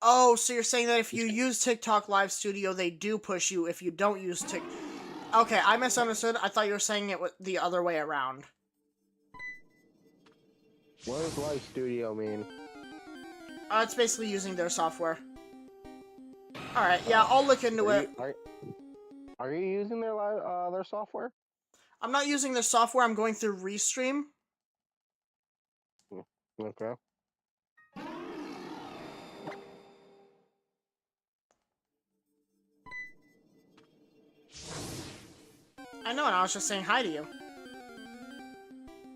Oh, so you're saying that if you use TikTok Live Studio, they do push you if you don't use Tik... Okay, I misunderstood. I thought you were saying it the other way around. What does Live Studio mean? It's basically using their software. Alright, yeah, I'll look into it. Are you using their software? I'm not using their software, I'm going through Restream. Okay. I know, and I was just saying hi to you.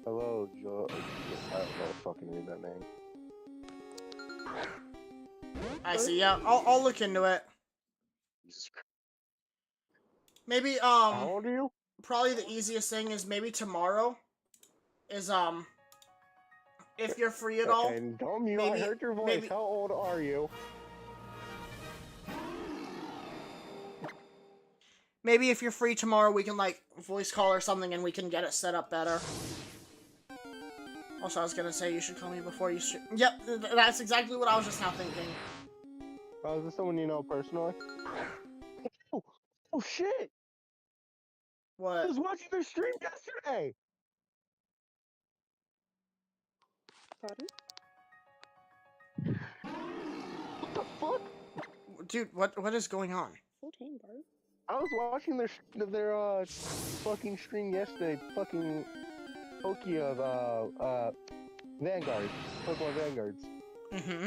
Hello, Joe. I don't know if I can read that name. I see. Yeah, I'll look into it. Jesus Christ. Maybe How old are you? probably the easiest thing is maybe tomorrow is if you're free at all. Okay, don't mute. I maybe- heard your voice. maybe- How old are you? Maybe if you're free tomorrow, we can like voice call or something, and we can get it set up better. Also, I was gonna say you should call me before you stream. Yep, that's exactly what I was just now thinking. Oh, is this someone you know personally? Oh shit! I What? was watching their stream yesterday. Pardon? What the fuck? Dude, what is going on? 14, bro. I was watching their fucking stream yesterday. Fucking Pokemon Vanguard, Pokemon Vanguards. Mm-hmm.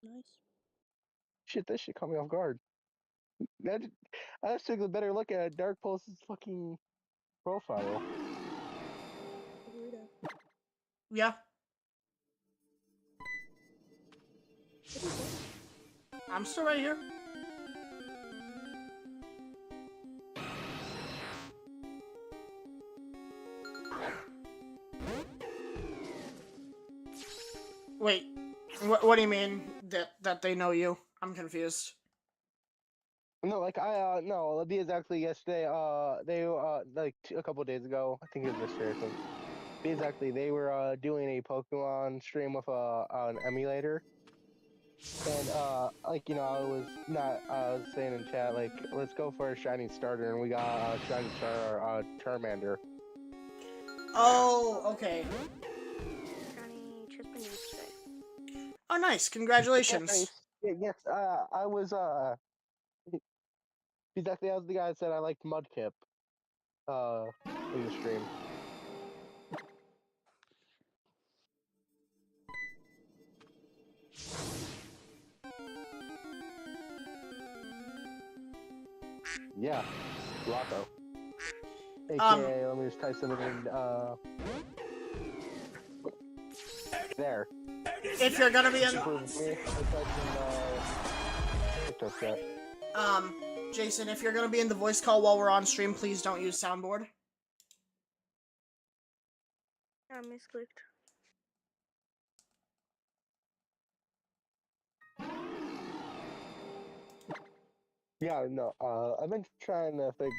Nice. Shit, that shit caught me off guard. I just took a better look at Dark Pulse's fucking profile. Burrito. Yeah, What is it? I'm still right here. Wait, what do you mean that they know you? I'm confused. No, like no, because actually yesterday, they like a couple days ago, I think it was yesterday, I think. Exactly, they were doing a Pokemon stream with an emulator, and like I was saying in chat like let's go for a shiny starter, and we got a shiny starter, Charmander. Oh, okay. Johnny just been used today. Oh, nice. Congratulations. Nice. Yes, I was exactly, I was the guy that said I liked Mudkip, in the stream. Yeah, Rocco. AKA, let me just type something in, there. If you're gonna be in, Improve me. I typed in, TikTok chat. Jason, if you're gonna be in the voice call while we're on stream, please don't use soundboard. I misclicked. Yeah, no, I've been trying to think.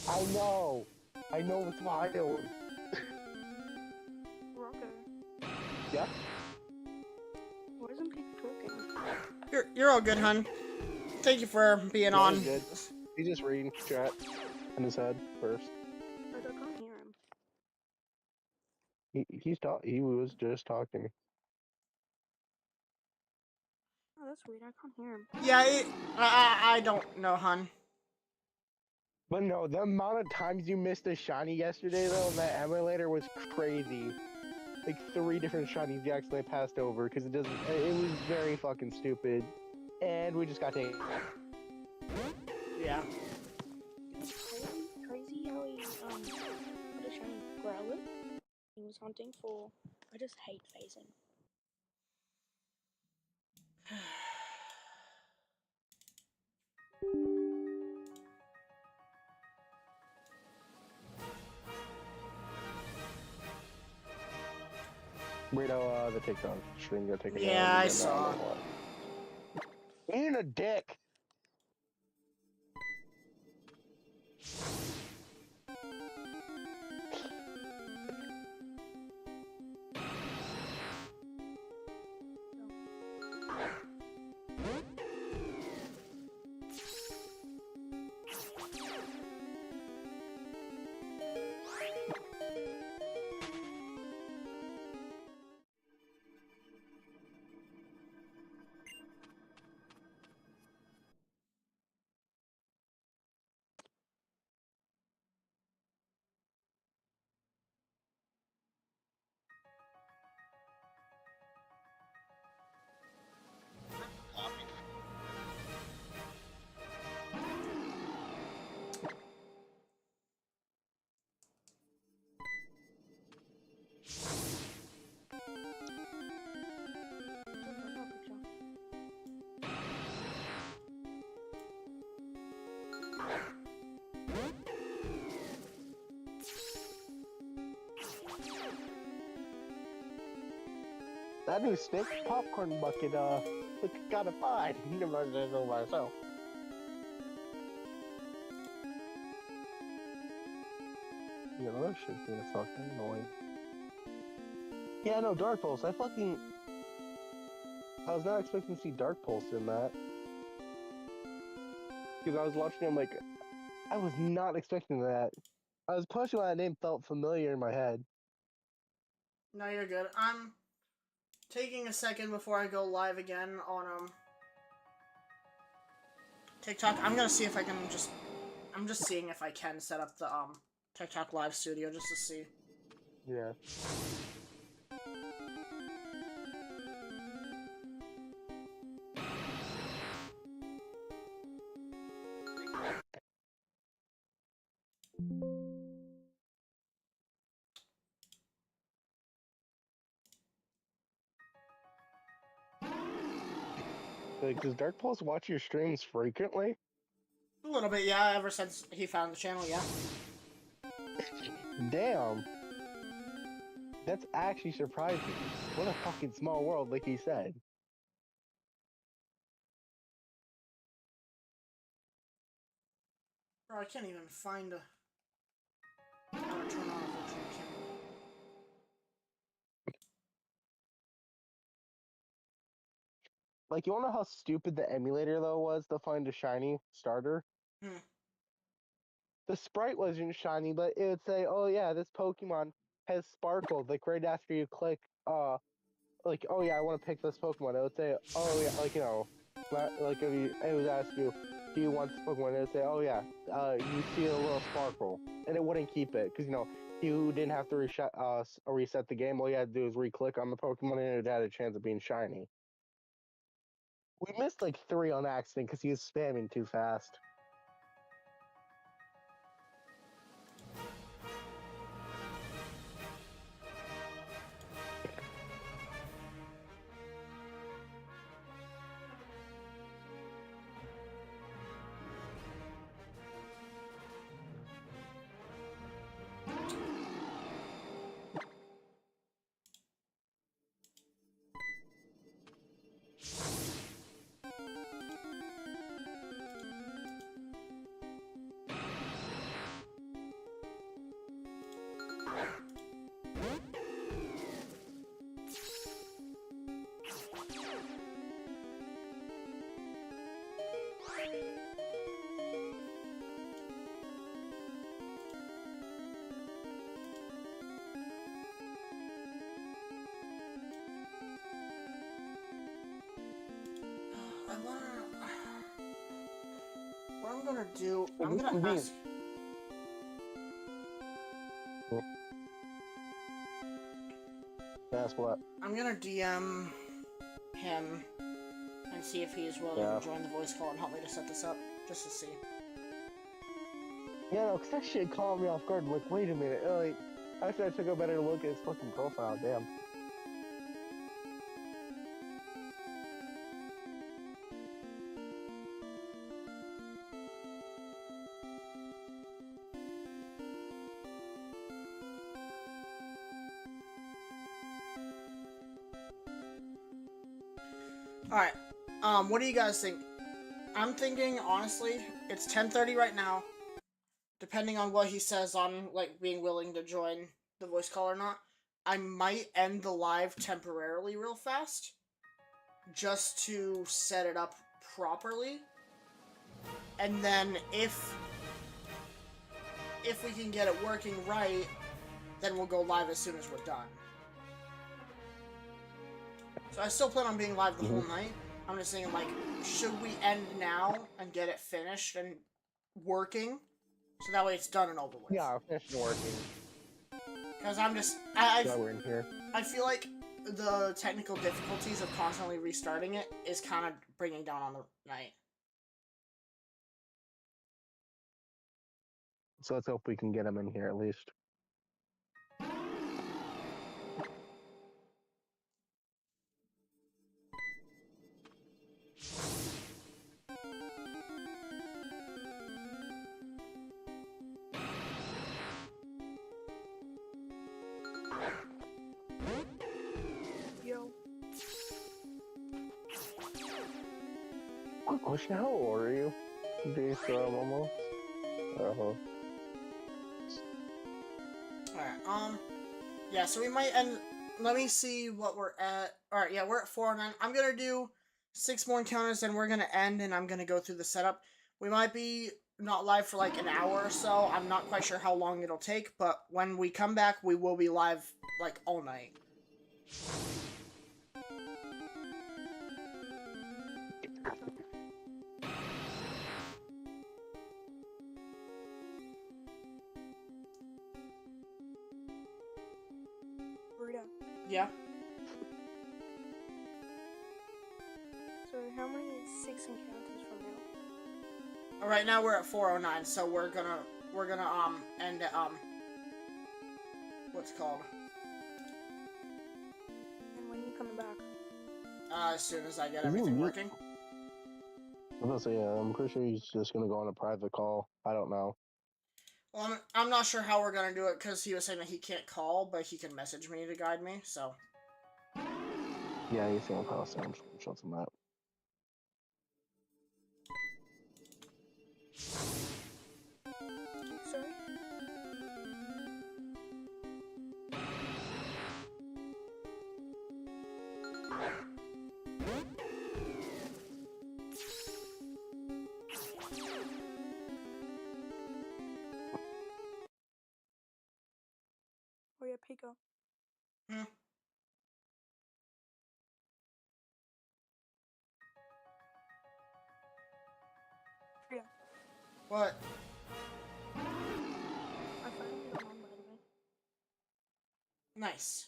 I know it's wild. Rocco. Yeah? Why isn't people talking? You're all good, hun. Thank you for being Yeah, on. he's good. He's just reading chat in his head first. Like, I can't hear him. He was just talking. Oh, that's weird. I can't hear him. Yeah, I don't know, hun. But no, the amount of times you missed a shiny yesterday though in that emulator was crazy. Like 3 different shinies you actually passed over because it was very fucking stupid. And we just got to Yeah. Crazy how he, had a shiny Growlithe. He was hunting for. I just hate phasing. Burrito, the TikTok stream got taken down. Yeah, I again, saw. don't know why. Being a dick. that new stick popcorn bucket, look kinda fine. Never mind, I know myself. Yeah, that shit's being fucking annoying. Yeah, no, Dark Pulse. I was not expecting to see Dark Pulse in that. Because I was watching him like, I was not expecting that. I was pushing why that name felt familiar in my head. No, you're good. I'm taking a second before I go live again on TikTok. I'm gonna see if I can I'm just seeing if I can set up the TikTok live studio just to see. Yeah. Like, does Dark Pulse watch your streams frequently? A little bit, yeah, ever since he found the channel, yeah. Damn. That's actually surprising. What a fucking small world, like he said. Bro, I can't even find how to turn on a virtual camera. Like, you wanna know how stupid the emulator, though, was to find a shiny starter? Hmm. The sprite wasn't shiny, but it would say, oh yeah, this Pokemon has sparkled. Like, right after you click, like, oh yeah, I want to pick this Pokemon. It would say, oh yeah, like, you know, like, if you, it would ask you, do you want this Pokemon? It would say, oh yeah, you see a little sparkle. And it wouldn't keep it, because, you know, you didn't have to reset the game. All you had to do is re-click on the Pokemon, and it had a chance of being shiny. We missed, like, 3 on accident, because he was spamming too fast. What I'm gonna do, I'm gonna ask. That's what. I'm gonna DM him and see if he is willing to join the voice call and help me to set this up, just to see. Yeah, no, because that shit caught me off guard. I'm like, wait a minute. Like, after I took a better look at his fucking profile, damn. Alright, what do you guys think? I'm thinking, honestly, it's 10:30 right now. Depending on what he says on, like, being willing to join the voice call or not, I might end the live temporarily real fast. Just to set it up properly. And then if we can get it working right, then we'll go live as soon as we're done. So I still plan on being live the whole night. I'm just thinking, like, should we end now and get it finished and working? So that way it's done and over with. Yeah, finished working. Because I'm just... we're in here. I feel like the technical difficulties of constantly restarting it is kind of bringing down on the night. So let's hope we can get him in here at least. Yo. Quick question, how old are you? Days almost. Uh-huh. Alright, yeah, so we might end. Let me see what we're at. Alright, yeah, we're at 409. I'm gonna do 6 more encounters, and we're gonna end, and I'm gonna go through the setup. We might be not live for like an hour or so. I'm not quite sure how long it'll take, but when we come back, we will be live like all night. Burrito. Yeah. So how many is 6 encounters from now? Right now we're at 409, so we're gonna end at what's it called? And when you coming back? As soon as I get everything working. I'm gonna say, I'm pretty sure he's just gonna go on a private call. I don't know. Well, I'm not sure how we're gonna do it because he was saying that he can't call, but he can message me to guide me. So. Yeah, he's gonna post some screenshots on that. Sorry? Oh yeah, Pico. Hmm. Yeah. What? I finally got on, by the way. Nice.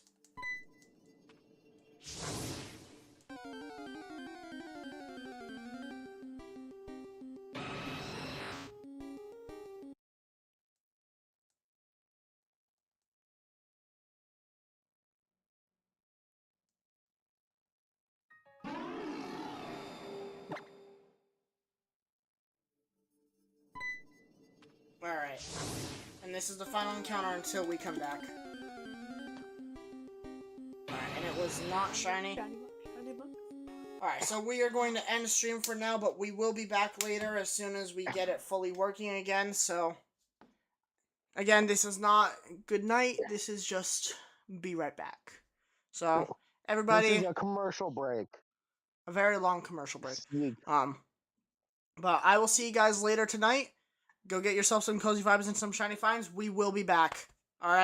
Alright. And this is the final encounter until we come back. Alright, and it was not shiny. Shiny buck. Alright, so we are going to end stream for now, but we will be back later as soon as we get it fully working again, so... Again, this is not good night, this is just be right back. So, everybody... This is a commercial break. A very long commercial break. Sweet. But I will see you guys later tonight. Go get yourself some cozy vibes and some shiny finds. We will be back. Alright?